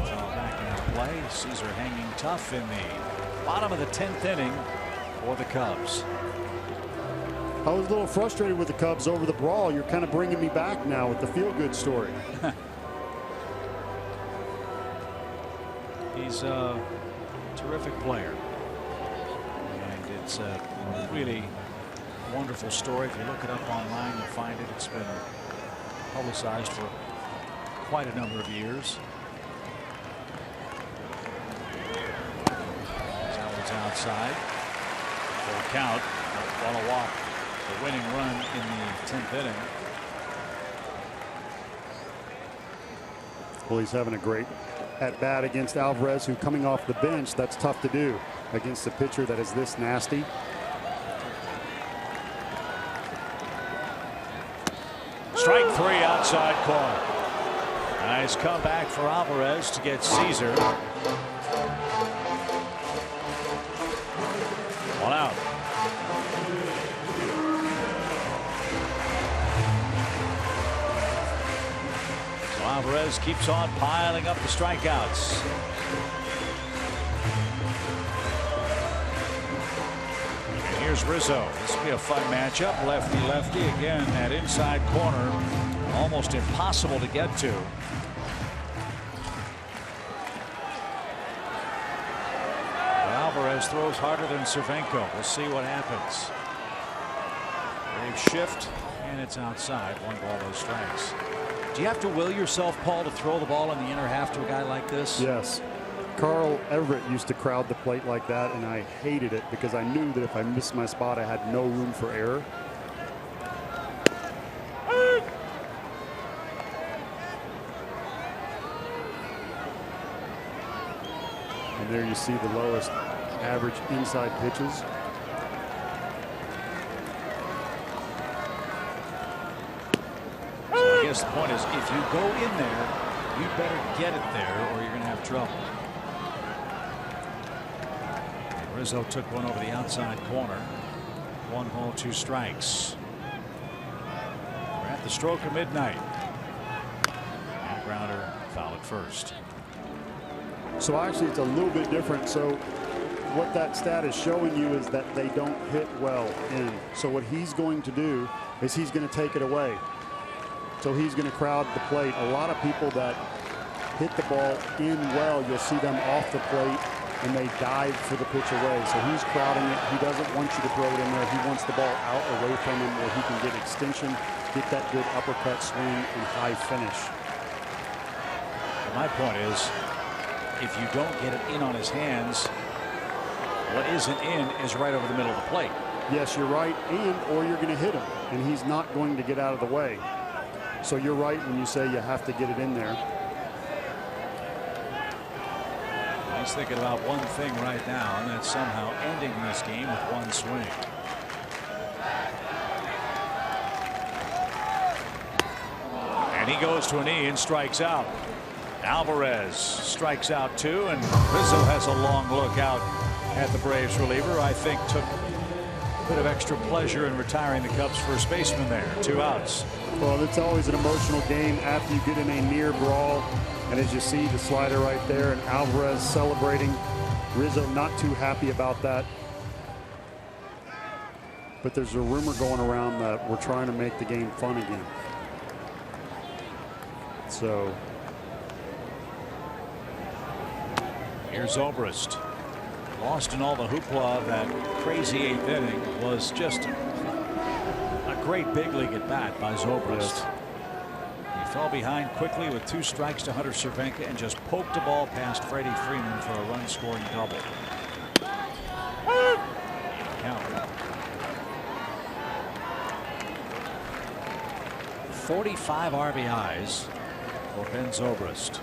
Back into play. Caesar hanging tough in the bottom of the 10th inning for the Cubs. I was a little frustrated with the Cubs over the brawl. You're kind of bringing me back now with the feel-good story. He's a terrific player. And it's a really wonderful story. If you look it up online, you'll find it. It's been publicized for quite a number of years. He's outside. Full count. On a walk. The winning run in the 10th inning. Well, he's having a great at-bat against Alvarez, who coming off the bench, that's tough to do against a pitcher that is this nasty. Strike 3 outside corner. Nice comeback for Alvarez to get Caesar. One out. Alvarez keeps on piling up the strikeouts. And here's Rizzo. This will be a fun matchup. Lefty-lefty. Again, that inside corner almost impossible to get to. But Alvarez throws harder than Cervenko. We'll see what happens. They shift And it's outside. 1 ball, no strikes. Do you have to will yourself, Paul, to throw the ball in the inner half to a guy like this? Yes. Carl Everett used to crowd the plate like that, and I hated it because I knew that if I missed my spot, I had no room for error. And there you see the lowest average inside pitches. So I guess the point is, if you go in there, you better get it there or you're going to have trouble. Rizzo took one over the outside corner. 1 ball, 2 strikes. We're at the stroke of midnight. And grounder foul at first. So actually it's a little bit different. So what that stat is showing you is that they don't hit well in. So what he's going to do is he's going to take it away. So he's going to crowd the plate. A lot of people that hit the ball in well, you'll see them off the plate and they dive for the pitch away. So he's crowding it. He doesn't want you to throw it in there. He wants the ball out away from him where he can get extension, get that good uppercut swing and high finish. My point is, if you don't get it in on his hands, what isn't in is right over the middle of the plate. Yes, you're right, or you're going to hit him, and he's not going to get out of the way. So you're right when you say you have to get it in there. He's thinking about one thing right now, and that's somehow ending this game with 1 swing. And he goes to a knee and strikes out. Alvarez strikes out 2, and Rizzo has a long look out at the Braves reliever. I think took a bit of extra pleasure in retiring the Cubs first baseman there. 2 outs. Well, it's always an emotional game after you get in a near brawl. And as you see the slider right there, and Alvarez celebrating. Rizzo not too happy about that. But there's a rumor going around that we're trying to make the game fun again. So here's Zobrist. Lost in all the hoopla of that crazy 8th inning. Was just a great big league at bat by Zobrist. Yes. He fell behind quickly with 2 strikes to Hunter Cervenka and just poked a ball past Freddie Freeman for a run scoring double. Count. 45 RBIs for Ben Zobrist.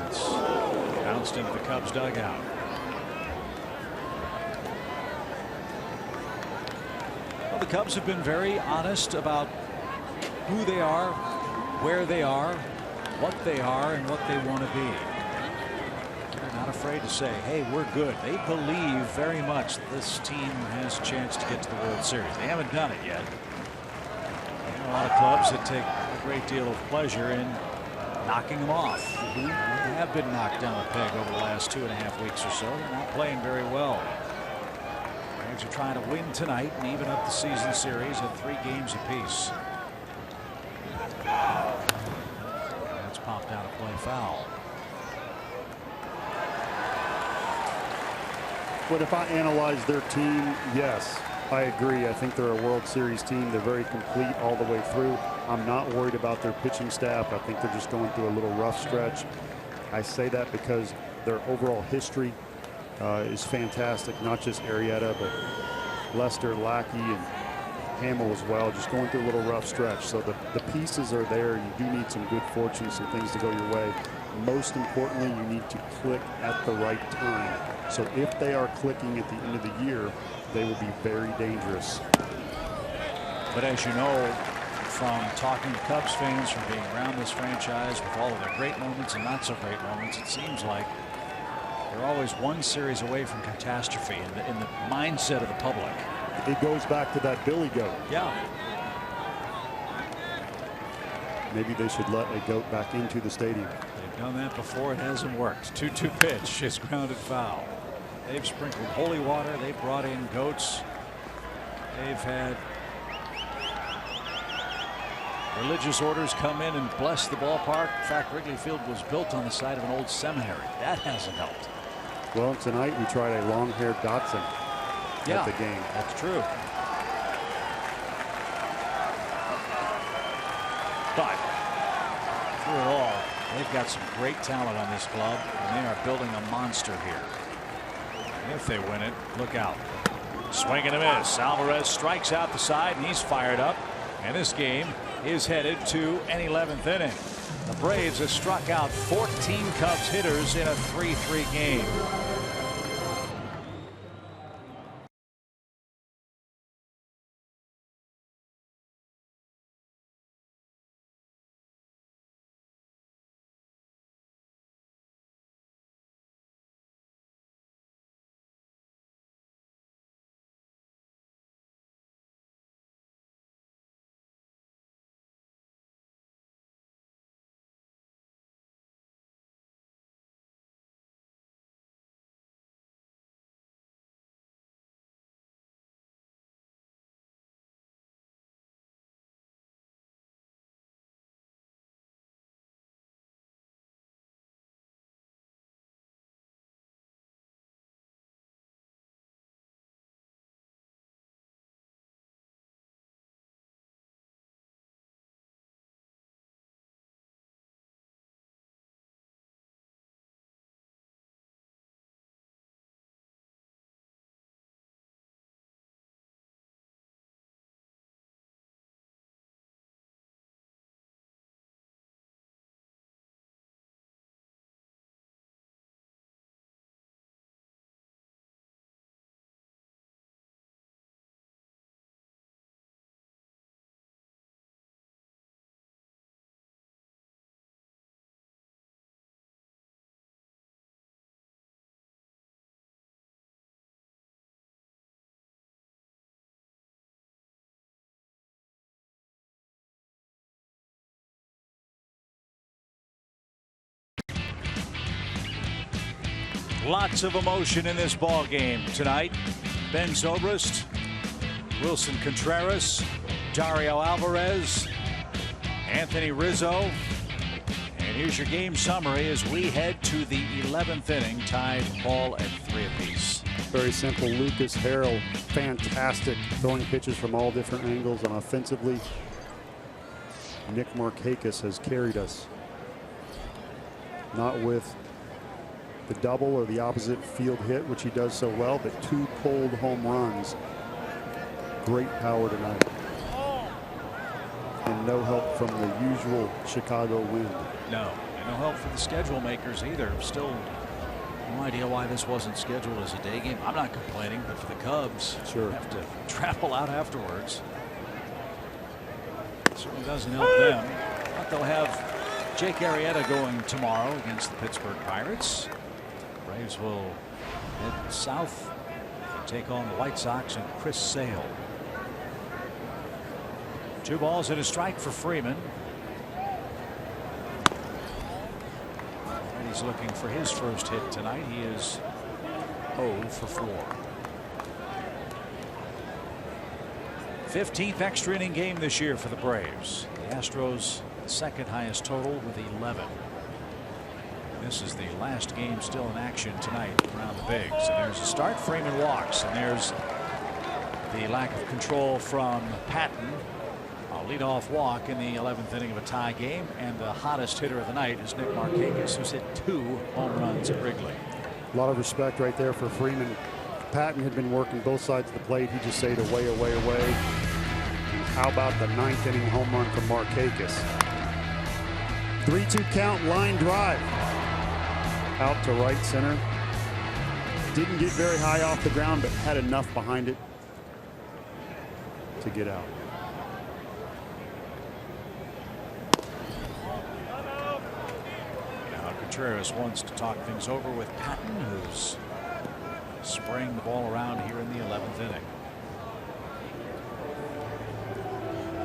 It's bounced into the Cubs dugout. Well, the Cubs have been very honest about who they are, where they are, what they are, and what they want to be. They're not afraid to say, hey, we're good. They believe very much that this team has a chance to get to the World Series. They haven't done it yet. There are a lot of clubs that take a great deal of pleasure in knocking them off. They have been knocked down a peg over the last 2.5 weeks or so. They're not playing very well. Braves are trying to win tonight and even up the season series at 3 games apiece. That's popped out of play, foul. But if I analyze their team, yes, I agree. I think they're a World Series team. They're very complete all the way through. I'm not worried about their pitching staff. I think they're just going through a little rough stretch. I say that because their overall history is fantastic. Not just Arrieta, but Lester, Lackey, and Hamill as well. Just going through a little rough stretch. So the pieces are there. You do need some good fortune, some things to go your way. Most importantly, you need to click at the right time. So if they are clicking at the end of the year, they will be very dangerous. But as you know from talking to Cubs fans, from being around this franchise with all of their great moments and not so great moments, it seems like they're always one series away from catastrophe in the mindset of the public. It goes back to that Billy goat. Yeah. Maybe they should let a goat back into the stadium. They've done that before. It hasn't worked. 2-2 pitch is grounded foul. They've sprinkled holy water. They've brought in goats. They've had religious orders come in and bless the ballpark. In fact, Wrigley Field was built on the site of an old seminary. That hasn't helped. Well, tonight we tried a long-haired Dotson at the game. That's true. But through it all, they've got some great talent on this club, and they are building a monster here. And if they win it, look out. Swing and a miss. Alvarez strikes out the side, and he's fired up. And this game is headed to an 11th inning. The Braves have struck out 14 Cubs hitters in a 3-3 game. Lots of emotion in this ball game tonight. Ben Zobrist, Wilson Contreras, Dario Alvarez, Anthony Rizzo. And here's your game summary as we head to the 11th inning, tied all at 3 apiece. Very simple. Lucas Harrell, fantastic, throwing pitches from all different angles, and offensively, Nick Markakis has carried us. Not with the double or the opposite field hit, which he does so well, but 2 pulled home runs. Great power tonight. And no help from the usual Chicago wind. No, and no help for the schedule makers either. Still no idea why this wasn't scheduled as a day game. I'm not complaining, but for the Cubs, sure, have to travel out afterwards. Certainly doesn't help them. But they'll have Jake Arrieta going tomorrow against the Pittsburgh Pirates. Braves will head south and take on the White Sox and Chris Sale. 2 balls and a strike for Freeman. And he's looking for his first hit tonight. He is 0 for 4. 15th extra inning game this year for the Braves. The Astros second highest total with 11. This is the last game still in action tonight around the Bigs. And there's a start. Freeman walks, and there's the lack of control from Patton. A leadoff walk in the 11th inning of a tie game, and the hottest hitter of the night is Nick Markakis, who's hit 2 home runs at Wrigley. A lot of respect right there for Freeman. Patton had been working both sides of the plate. He just stayed away, away, away. And how about the 9th inning home run from Markakis? 3-2 count, line drive. Out to right center. Didn't get very high off the ground, but had enough behind it to get out. Now Contreras wants to talk things over with Patton, who's spraying the ball around here in the 11th inning.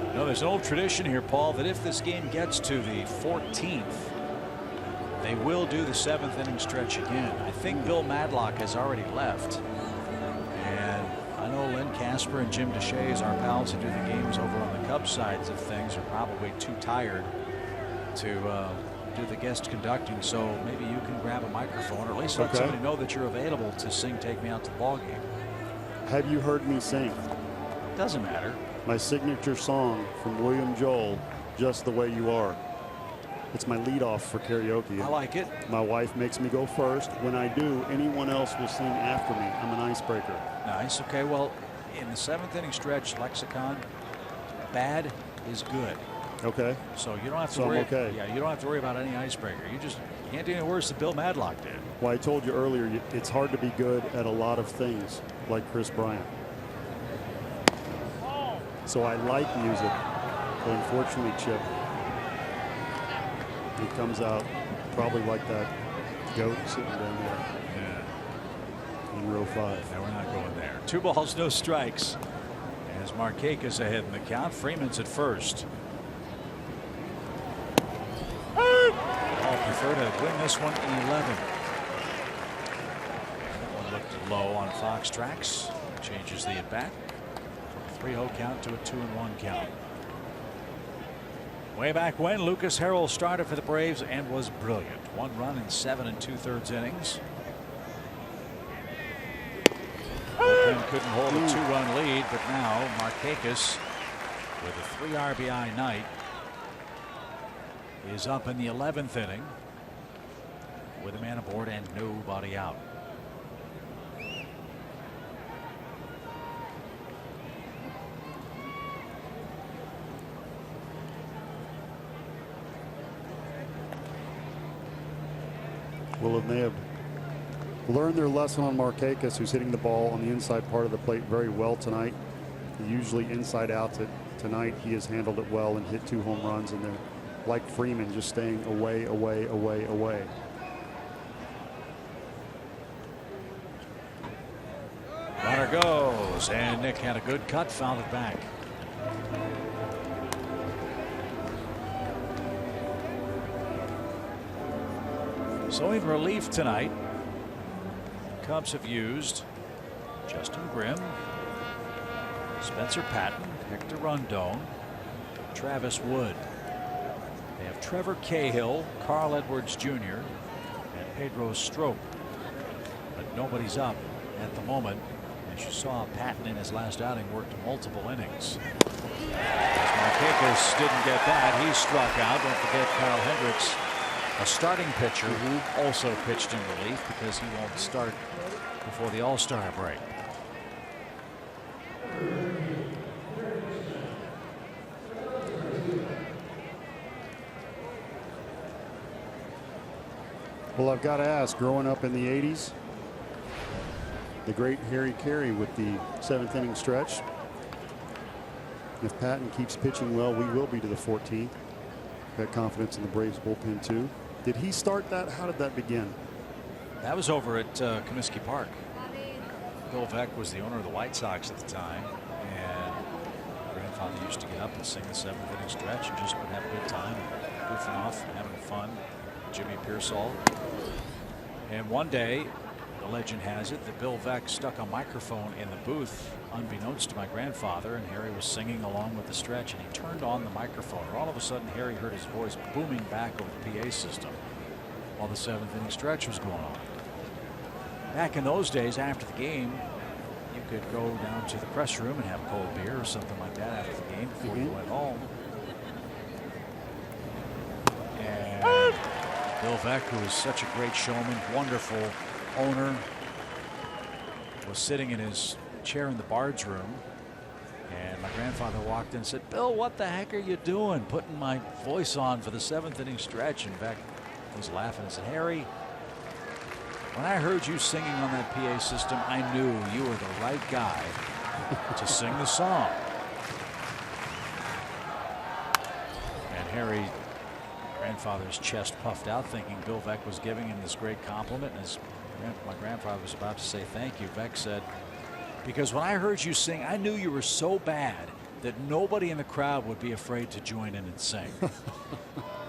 You know, there's an old tradition here, Paul, that if this game gets to the 14th, they will do the 7th inning stretch again. I think Bill Madlock has already left. And I know Len Casper and Jim Deshaies, our pals who do the games over on the Cubs sides of things, are probably too tired to do the guest conducting, so maybe you can grab a microphone, or at least let somebody know that you're available to sing "Take Me Out to the Ball Game." Have you heard me sing? Doesn't matter. My signature song from William Joel, "Just the Way You Are." It's my leadoff for karaoke. I like it. My wife makes me go first. When I do, anyone else will sing after me. I'm an icebreaker. Nice. Okay, well, in the 7th inning stretch lexicon, bad is good. Okay. So you don't have to So I'm worry. okay. Yeah, you don't have to worry about any icebreaker. You can't do any worse than Bill Madlock did. Well, I told you earlier, it's hard to be good at a lot of things, like Chris Bryant. So I like music, but unfortunately, Chip, it comes out probably like that goat sitting down there in row 5. No, we're not going there. 2 balls, no strikes. As Markakis ahead in the count, Freeman's at first. I'll prefer to win this one in 11. That one looked low on Fox Tracks. Changes the at bat. 3-0 count to a 2-1 count. Way back when, Lucas Harrell started for the Braves and was brilliant. 1 run in 7 2/3 innings. Bullpen couldn't hold a 2-run lead, but now Markakis, with a 3 RBI night, is up in the 11th inning with a man aboard and nobody out. Well, and they have learned their lesson on Markakis, who's hitting the ball on the inside part of the plate very well tonight. Usually inside out. Tonight he has handled it well and hit 2 home runs, and they're like Freeman, just staying away, away, away, away. Runner goes, and Nick had a good cut, fouled it back. So in relief tonight, the Cubs have used Justin Grimm, Spencer Patton, Hector Rondon, Travis Wood. They have Trevor Cahill, Carl Edwards Jr., and Pedro Strop. But nobody's up at the moment. As you saw, Patton in his last outing worked multiple innings. As Markakis didn't get that, he struck out. Don't forget Kyle Hendricks, a starting pitcher who also pitched in relief because he won't start before the All-Star break. Well, I've got to ask, growing up in the 80s, the great Harry Carey with the 7th inning stretch. If Patton keeps pitching well, we will be to the 14th. Got confidence in the Braves bullpen too. Did he start that? How did that begin? That was over at Comiskey Park. Bill Veeck was the owner of the White Sox at the time, and grandfather used to get up and sing the 7th inning stretch and just would have a good time, goofing off and having fun. Jimmy Pearsall. And one day, the legend has it that Bill Veeck stuck a microphone in the booth unbeknownst to my grandfather, and Harry was singing along with the stretch, and he turned on the microphone. All of a sudden, Harry heard his voice booming back over the PA system while the 7th inning stretch was going on. Back in those days, after the game, you could go down to the press room and have a cold beer or something like that after the game before you went home. And Bill Veeck, who is such a great showman, wonderful owner, was sitting in his chair in the Bards room, and my grandfather walked in and said, "Bill, what the heck are you doing putting my voice on for the 7th inning stretch?" And Veeck was laughing and said, "Harry, when I heard you singing on that PA system, I knew you were the right guy to sing the song." And Harry, grandfather's chest puffed out, thinking Bill Veeck was giving him this great compliment. And as my grandfather was about to say thank you, Veeck said, "Because when I heard you sing, I knew you were so bad that nobody in the crowd would be afraid to join in and sing."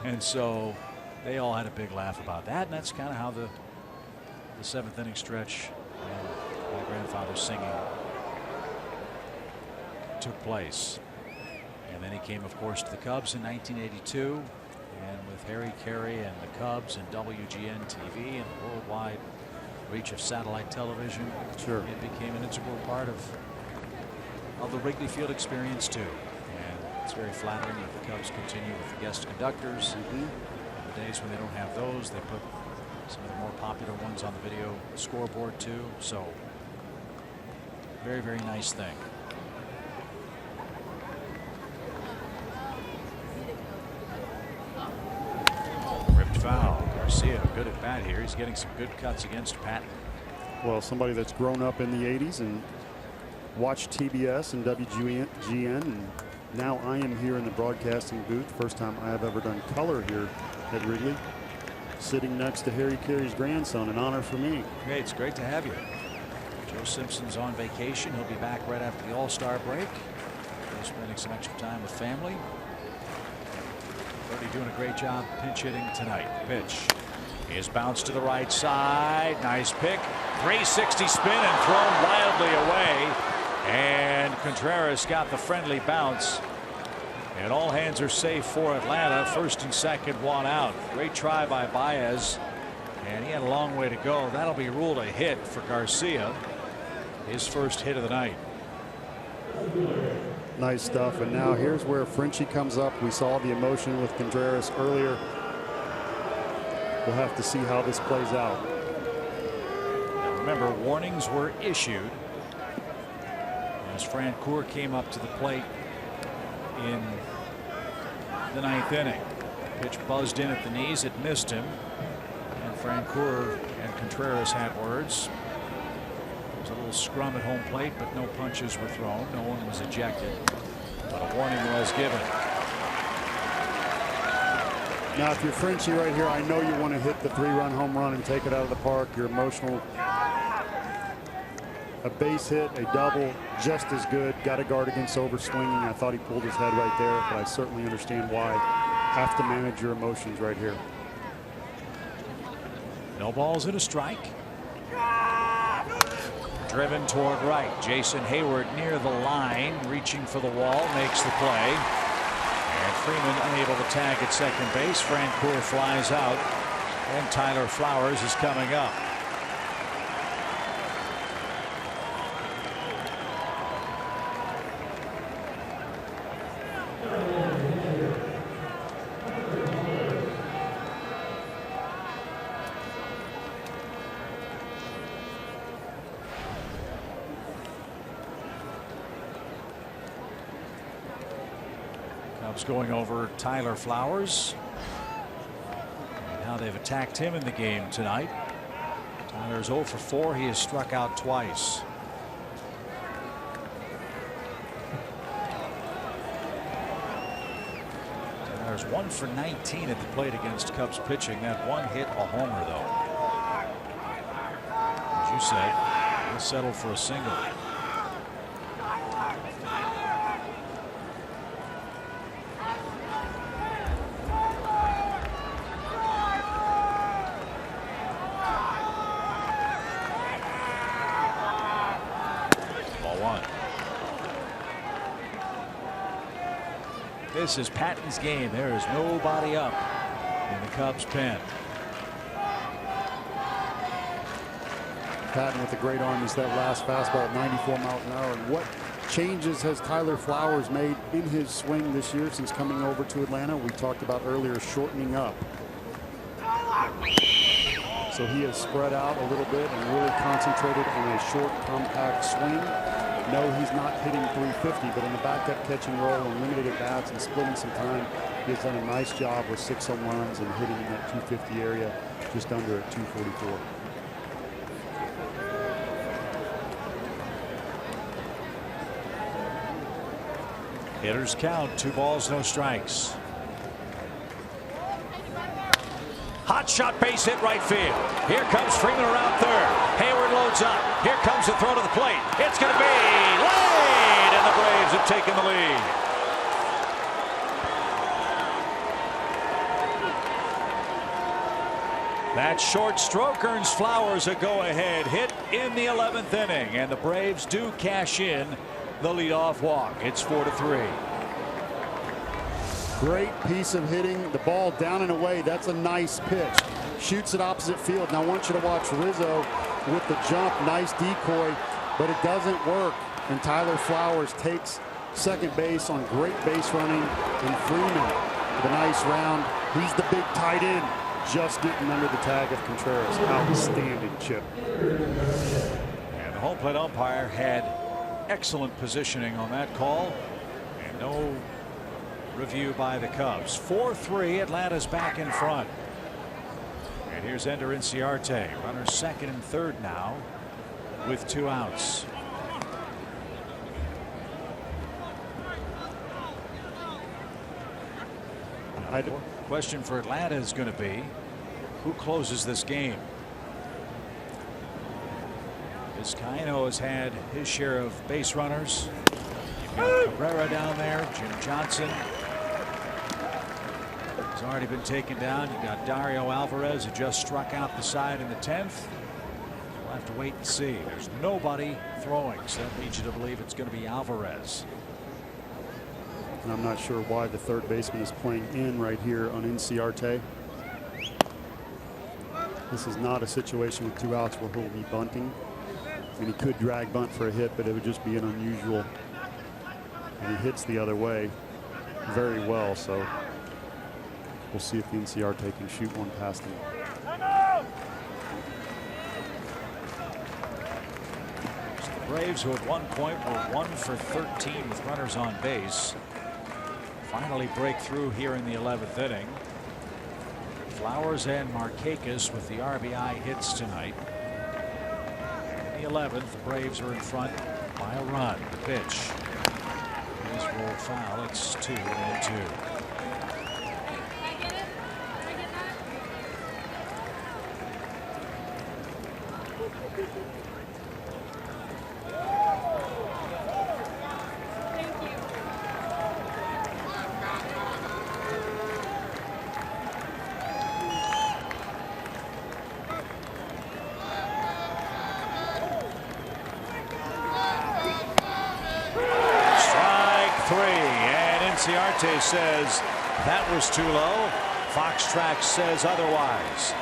And so they all had a big laugh about that, and that's kind of how the 7th inning stretch and my grandfather's singing took place. And then he came, of course, to the Cubs in 1982, And with Harry Carey and the Cubs and WGN TV and the worldwide reach of satellite television, sure, it became an integral part of the Wrigley Field experience too. And it's very flattering that the Cubs continue with the guest conductors. On the days when they don't have those, they put some of the more popular ones on the video scoreboard too. So very, very nice thing. Ripped foul. Garcia, good at bat here. He's getting some good cuts against Patton. Well, somebody that's grown up in the 80s and watched TBS and WGN, and now I am here in the broadcasting booth. First time I have ever done color here at Wrigley. Sitting next to Harry Carey's grandson, an honor for me. Hey, it's great to have you. Joe Simpson's on vacation. He'll be back right after the All-Star break. He's spending some extra time with family. Brody doing a great job pinch hitting tonight. Pitch is bounced to the right side. Nice pick. 360 spin and thrown wildly away. And Contreras got the friendly bounce. And all hands are safe for Atlanta. First and second, one out. Great try by Baez. And he had a long way to go. That'll be ruled a hit for Garcia. His first hit of the night. Nice stuff. And now here's where Frenchie comes up. We saw the emotion with Contreras earlier. We'll have to see how this plays out. Now remember, warnings were issued as Francoeur came up to the plate in the ninth inning. Pitch buzzed in at the knees. It missed him. And Francoeur and Contreras had words. There was a little scrum at home plate, but no punches were thrown. No one was ejected. But a warning was given. Now, if you're Frenchie right here, I know you want to hit the 3-run home run and take it out of the park. You're emotional. A base hit, a double, just as good. Got a guard against overswinging. I thought he pulled his head right there, but I certainly understand why. Have to manage your emotions right here. No balls and a strike. Driven toward right. Jason Hayward near the line, reaching for the wall, makes the play. And Freeman unable to tag at second base. Francoeur flies out, and Tyler Flowers is coming up. Cubs going over Tyler Flowers and how they've attacked him in the game tonight. Tyler's 0 for 4. He has struck out twice. Tyler's 1 for 19 at the plate against Cubs pitching. That one hit, a homer, though. As you said, he'll settle for a single. This is Patton's game. There is nobody up in the Cubs pen. Patton with a great arm. He's that last fastball at 94 miles an hour. And what changes has Tyler Flowers made in his swing this year since coming over to Atlanta? We talked about earlier shortening up. So he has spread out a little bit and really concentrated on a short, compact swing. No, he's not hitting 350, but in the backup catching role and limited at bats and splitting some time, he has done a nice job with 6 home runs and hitting in that 250 area, just under at 244. Hitters count, 2 balls, no strikes. Hot shot, base hit right field. Here comes Freeman around third. Hayward loads up. Here comes the throw to the plate. It's going to be laid, and the Braves have taken the lead. That short stroke earns Flowers a go-ahead hit in the 11th inning, and the Braves do cash in the leadoff walk. It's 4-3. Great piece of hitting. The ball down and away. That's a nice pitch. Shoots it opposite field. Now I want you to watch Rizzo with the jump. Nice decoy, but it doesn't work. And Tyler Flowers takes second base on great base running. And Freeman with a nice round. He's the big tight end. Just getting under the tag of Contreras. Outstanding chip. And the home plate umpire had excellent positioning on that call. And no review by the Cubs. 4-3. Atlanta's back in front. And here's Ender Inciarte. Runners second and third now with 2 outs. The question for Atlanta is going to be, who closes this game? Vizcaino has had his share of base runners. You've got Cabrera down there. Jim Johnson has already been taken down. You've got Dario Alvarez, who just struck out the side in the 10th. We'll have to wait and see. There's nobody throwing, so that leads you to believe it's going to be Alvarez. And I'm not sure why the third baseman is playing in right here on Inciarte. This is not a situation with 2 outs where he'll be bunting. I mean, he could drag bunt for a hit, but it would just be an unusual. And he hits the other way very well, so we'll see if the Inciarte can shoot one past him. So the Braves, who at one point were 1 for 13 with runners on base, finally break through here in the 11th inning. Flowers and Markakis with the RBI hits tonight. In the 11th, the Braves are in front by a run. The pitch is rolled foul. It's 2-2. Inciarte says that was too low. Fox Tracks says otherwise.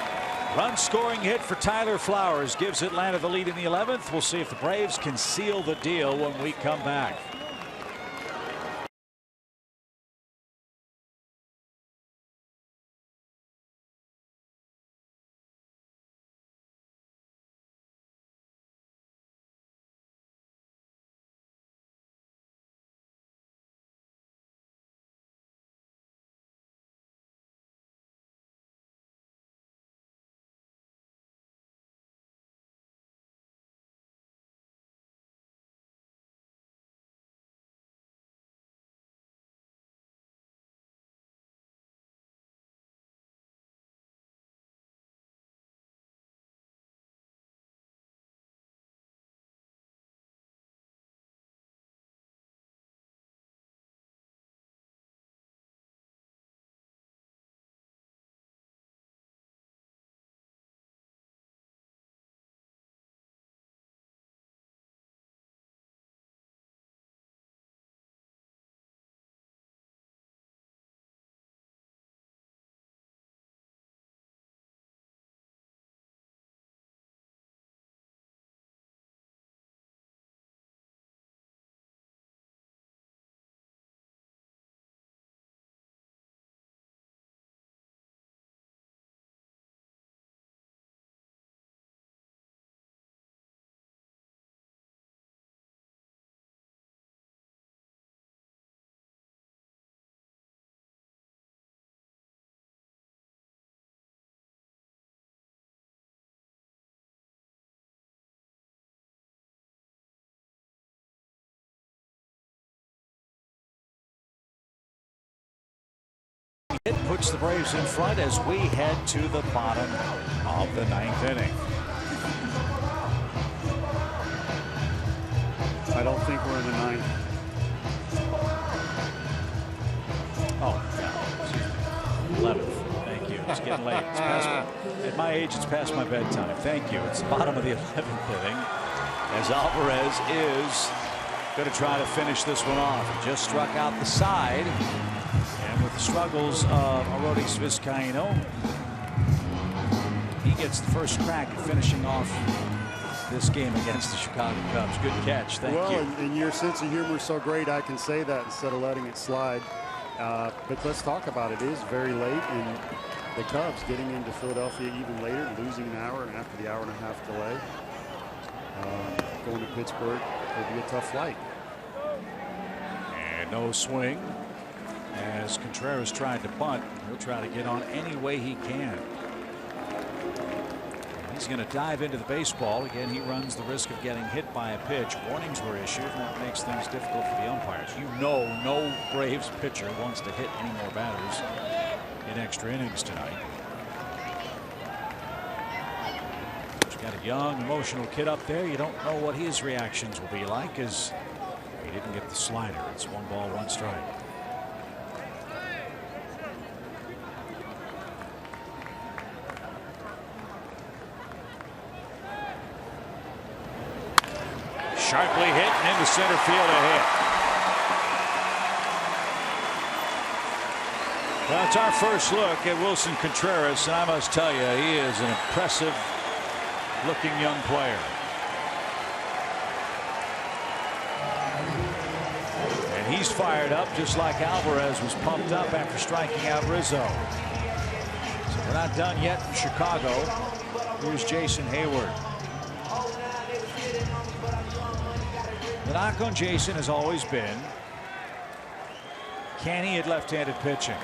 Run scoring hit for Tyler Flowers gives Atlanta the lead in the 11th. We'll see if the Braves can seal the deal when we come back. It puts the Braves in front as we head to the bottom of the 9th inning. I don't think we're in the 9th. Oh, yeah. 11th. Thank you. It's getting late. It's past, at my age, it's past my bedtime. Thank you. It's the bottom of the 11th inning as Alvarez is going to try to finish this one off. He just struck out the side. And with with the struggles of Arodys Vizcaino. He gets the first crack at finishing off this game against the Chicago Cubs. Good catch. Thank you. Well, and your sense of humor is so great, I can say that instead of letting it slide. But let's talk about it. It is very late, and the Cubs getting into Philadelphia even later, losing an hour, and after the hour-and-a-half delay, going to Pittsburgh will be a tough flight. And no swing as Contreras tried to bunt. He'll try to get on any way he can. He's going to dive into the baseball. Again, he runs the risk of getting hit by a pitch. Warnings were issued, and that makes things difficult for the umpires. You know, no Braves pitcher wants to hit any more batters in extra innings tonight. But you got a young, emotional kid up there. You don't know what his reactions will be like, as he didn't get the slider. It's 1 ball, 1 strike. Sharply hit and into center field ahead. Well, it's our first look at Willson Contreras, and I must tell you, he is an impressive looking young player. And he's fired up just like Alvarez was pumped up after striking out Rizzo. So we're not done yet in Chicago. Here's Jason Hayward. The knock on Jason has always been, can he hit left-handed pitching?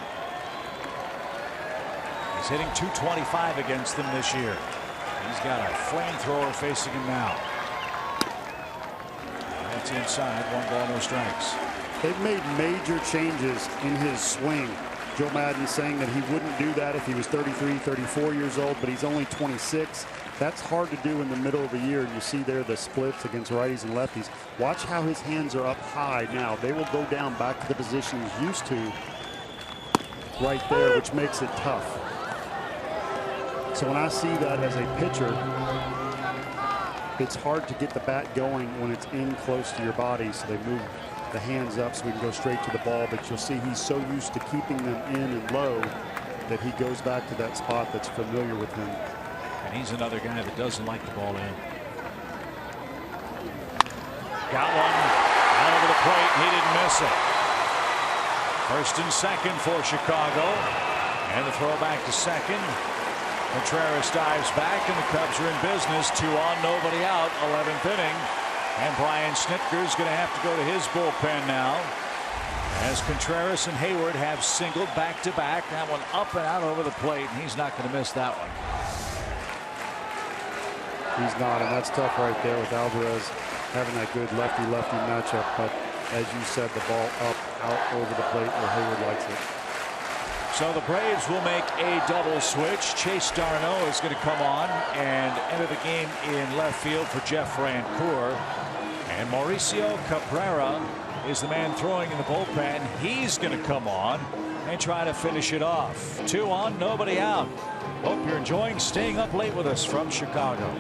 He's hitting .225 against them this year. He's got a flamethrower facing him now. That's inside. 1 ball, no strikes. They've made major changes in his swing. Joe Maddon saying that he wouldn't do that if he was 33, 34 years old, but he's only 26. That's hard to do in the middle of the year. And you see there the splits against righties and lefties. Watch how his hands are up high now. They will go down back to the position he's used to right there, which makes it tough. So when I see that as a pitcher, it's hard to get the bat going when it's in close to your body. So they move the hands up so we can go straight to the ball. But you'll see he's so used to keeping them in and low that he goes back to that spot that's familiar with him. And he's another guy that doesn't like the ball in. Got one out over the plate. He didn't miss it. First and second for Chicago. And the throw back to second. Contreras dives back, and the Cubs are in business. 2 on, nobody out. 11th inning. And Brian Snitker's going to have to go to his bullpen now, as Contreras and Hayward have singled back to back. That one up and out over the plate, and he's not going to miss that one. He's not, and that's tough right there with Alvarez having that good lefty-lefty matchup. But as you said, the ball up, out over the plate where Hayward likes it. So the Braves will make a double switch. Chase d'Arnaud is going to come on and enter the game in left field for Jeff Francoeur. And Mauricio Cabrera is the man throwing in the bullpen. He's going to come on and try to finish it off. 2 on, nobody out. Hope you're enjoying staying up late with us from Chicago.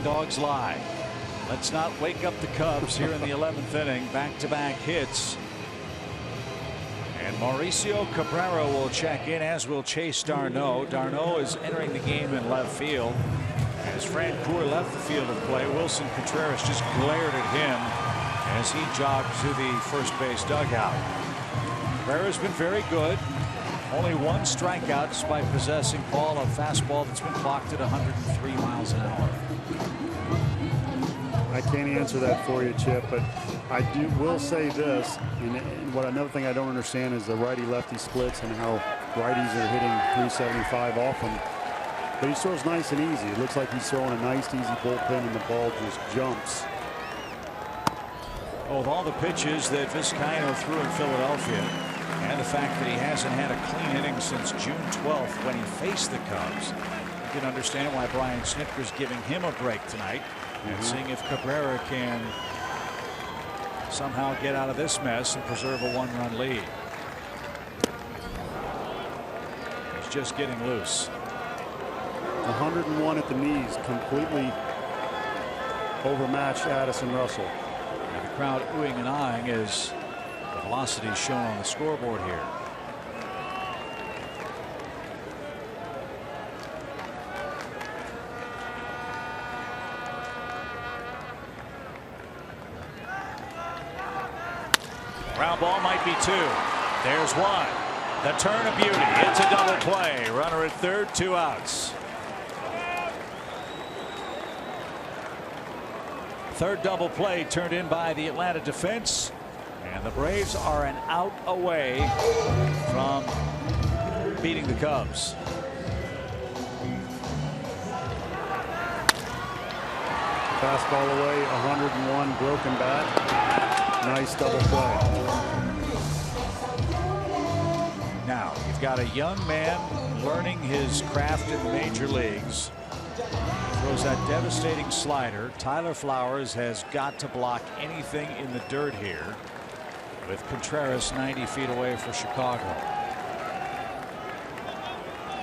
dogs lie. Let's not wake up the Cubs here in the 11th inning. Back-to-back hits. And Mauricio Cabrera will check in, as will Chase d'Arnaud. d'Arnaud is entering the game in left field. As Francoeur left the field of play, Wilson Contreras just glared at him as he jogged to the first base dugout. Cabrera's been very good. Only one strikeout despite possessing, Paul, a fastball that's been clocked at 103 miles an hour. I can't answer that for you, Chip, but I will say this, and another thing I don't understand is the righty-lefty splits and how righties are hitting 375 off him. But he throws nice and easy. It looks like he's throwing a nice, easy bullpen, and the ball just jumps. Well, with all the pitches that Vizcaino threw in Philadelphia, and the fact that he hasn't had a clean inning since June 12th when he faced the Cubs, you can understand why Brian Snitker's giving him a break tonight and seeing if Cabrera can somehow get out of this mess and preserve a one-run lead. He's just getting loose. 101 at the knees, completely overmatched Addison Russell. And the crowd oohing and eyeing as the velocity is shown on the scoreboard here. Ground ball might be two. There's one. The turn of beauty. It's a double play. Runner at third, 2 outs. Third double play turned in by the Atlanta defense, and the Braves are an out away from beating the Cubs. Fastball away, 101, broken bat. Nice double play. Now you've got a young man learning his craft in the major leagues. Throws that devastating slider. Tyler Flowers has got to block anything in the dirt here, with Contreras 90 feet away for Chicago.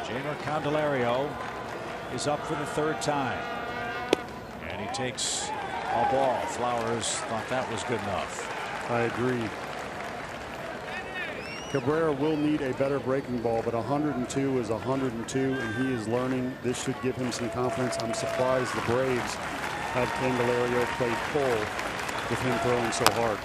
Jeimer Candelario is up for the third time, and he takes a ball. Flowers thought that was good enough. I agree. Cabrera will need a better breaking ball, but 102 is 102, and he is learning. This should give him some confidence. I'm surprised the Braves have Candelario play full with him throwing so hard.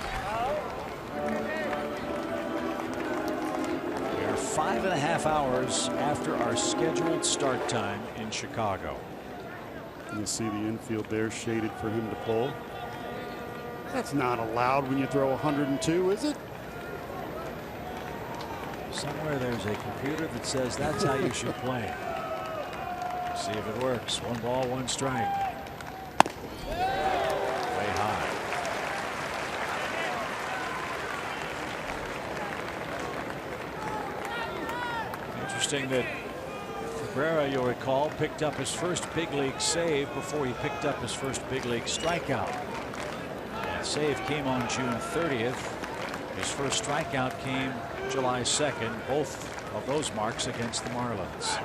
We are 5.5 hours after our scheduled start time in Chicago. You see the infield there shaded for him to pull. That's not allowed when you throw 102, is it? Somewhere there's a computer that says that's how you should play. See if it works. 1 ball, 1 strike. Way high. Interesting that Cabrera, you'll recall, picked up his first big league save before he picked up his first big league strikeout. That save came on June 30th. His first strikeout came July 2nd, both of those marks against the Marlins.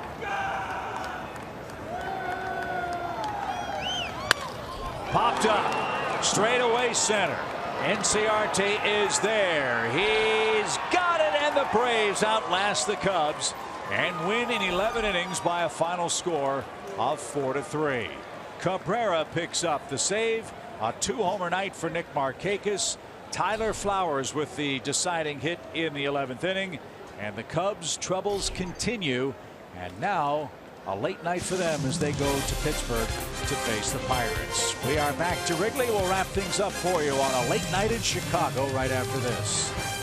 Popped up, straight away center. Enciarte is there. He's got it, and the Braves outlast the Cubs and win in 11 innings by a final score of 4-3. Cabrera picks up the save. A 2-homer night for Nick Markakis. Tyler Flowers with the deciding hit in the 11th inning, and the Cubs' troubles continue, and now a late night for them as they go to Pittsburgh to face the Pirates. We are back to Wrigley. We'll wrap things up for you on a late night in Chicago right after this.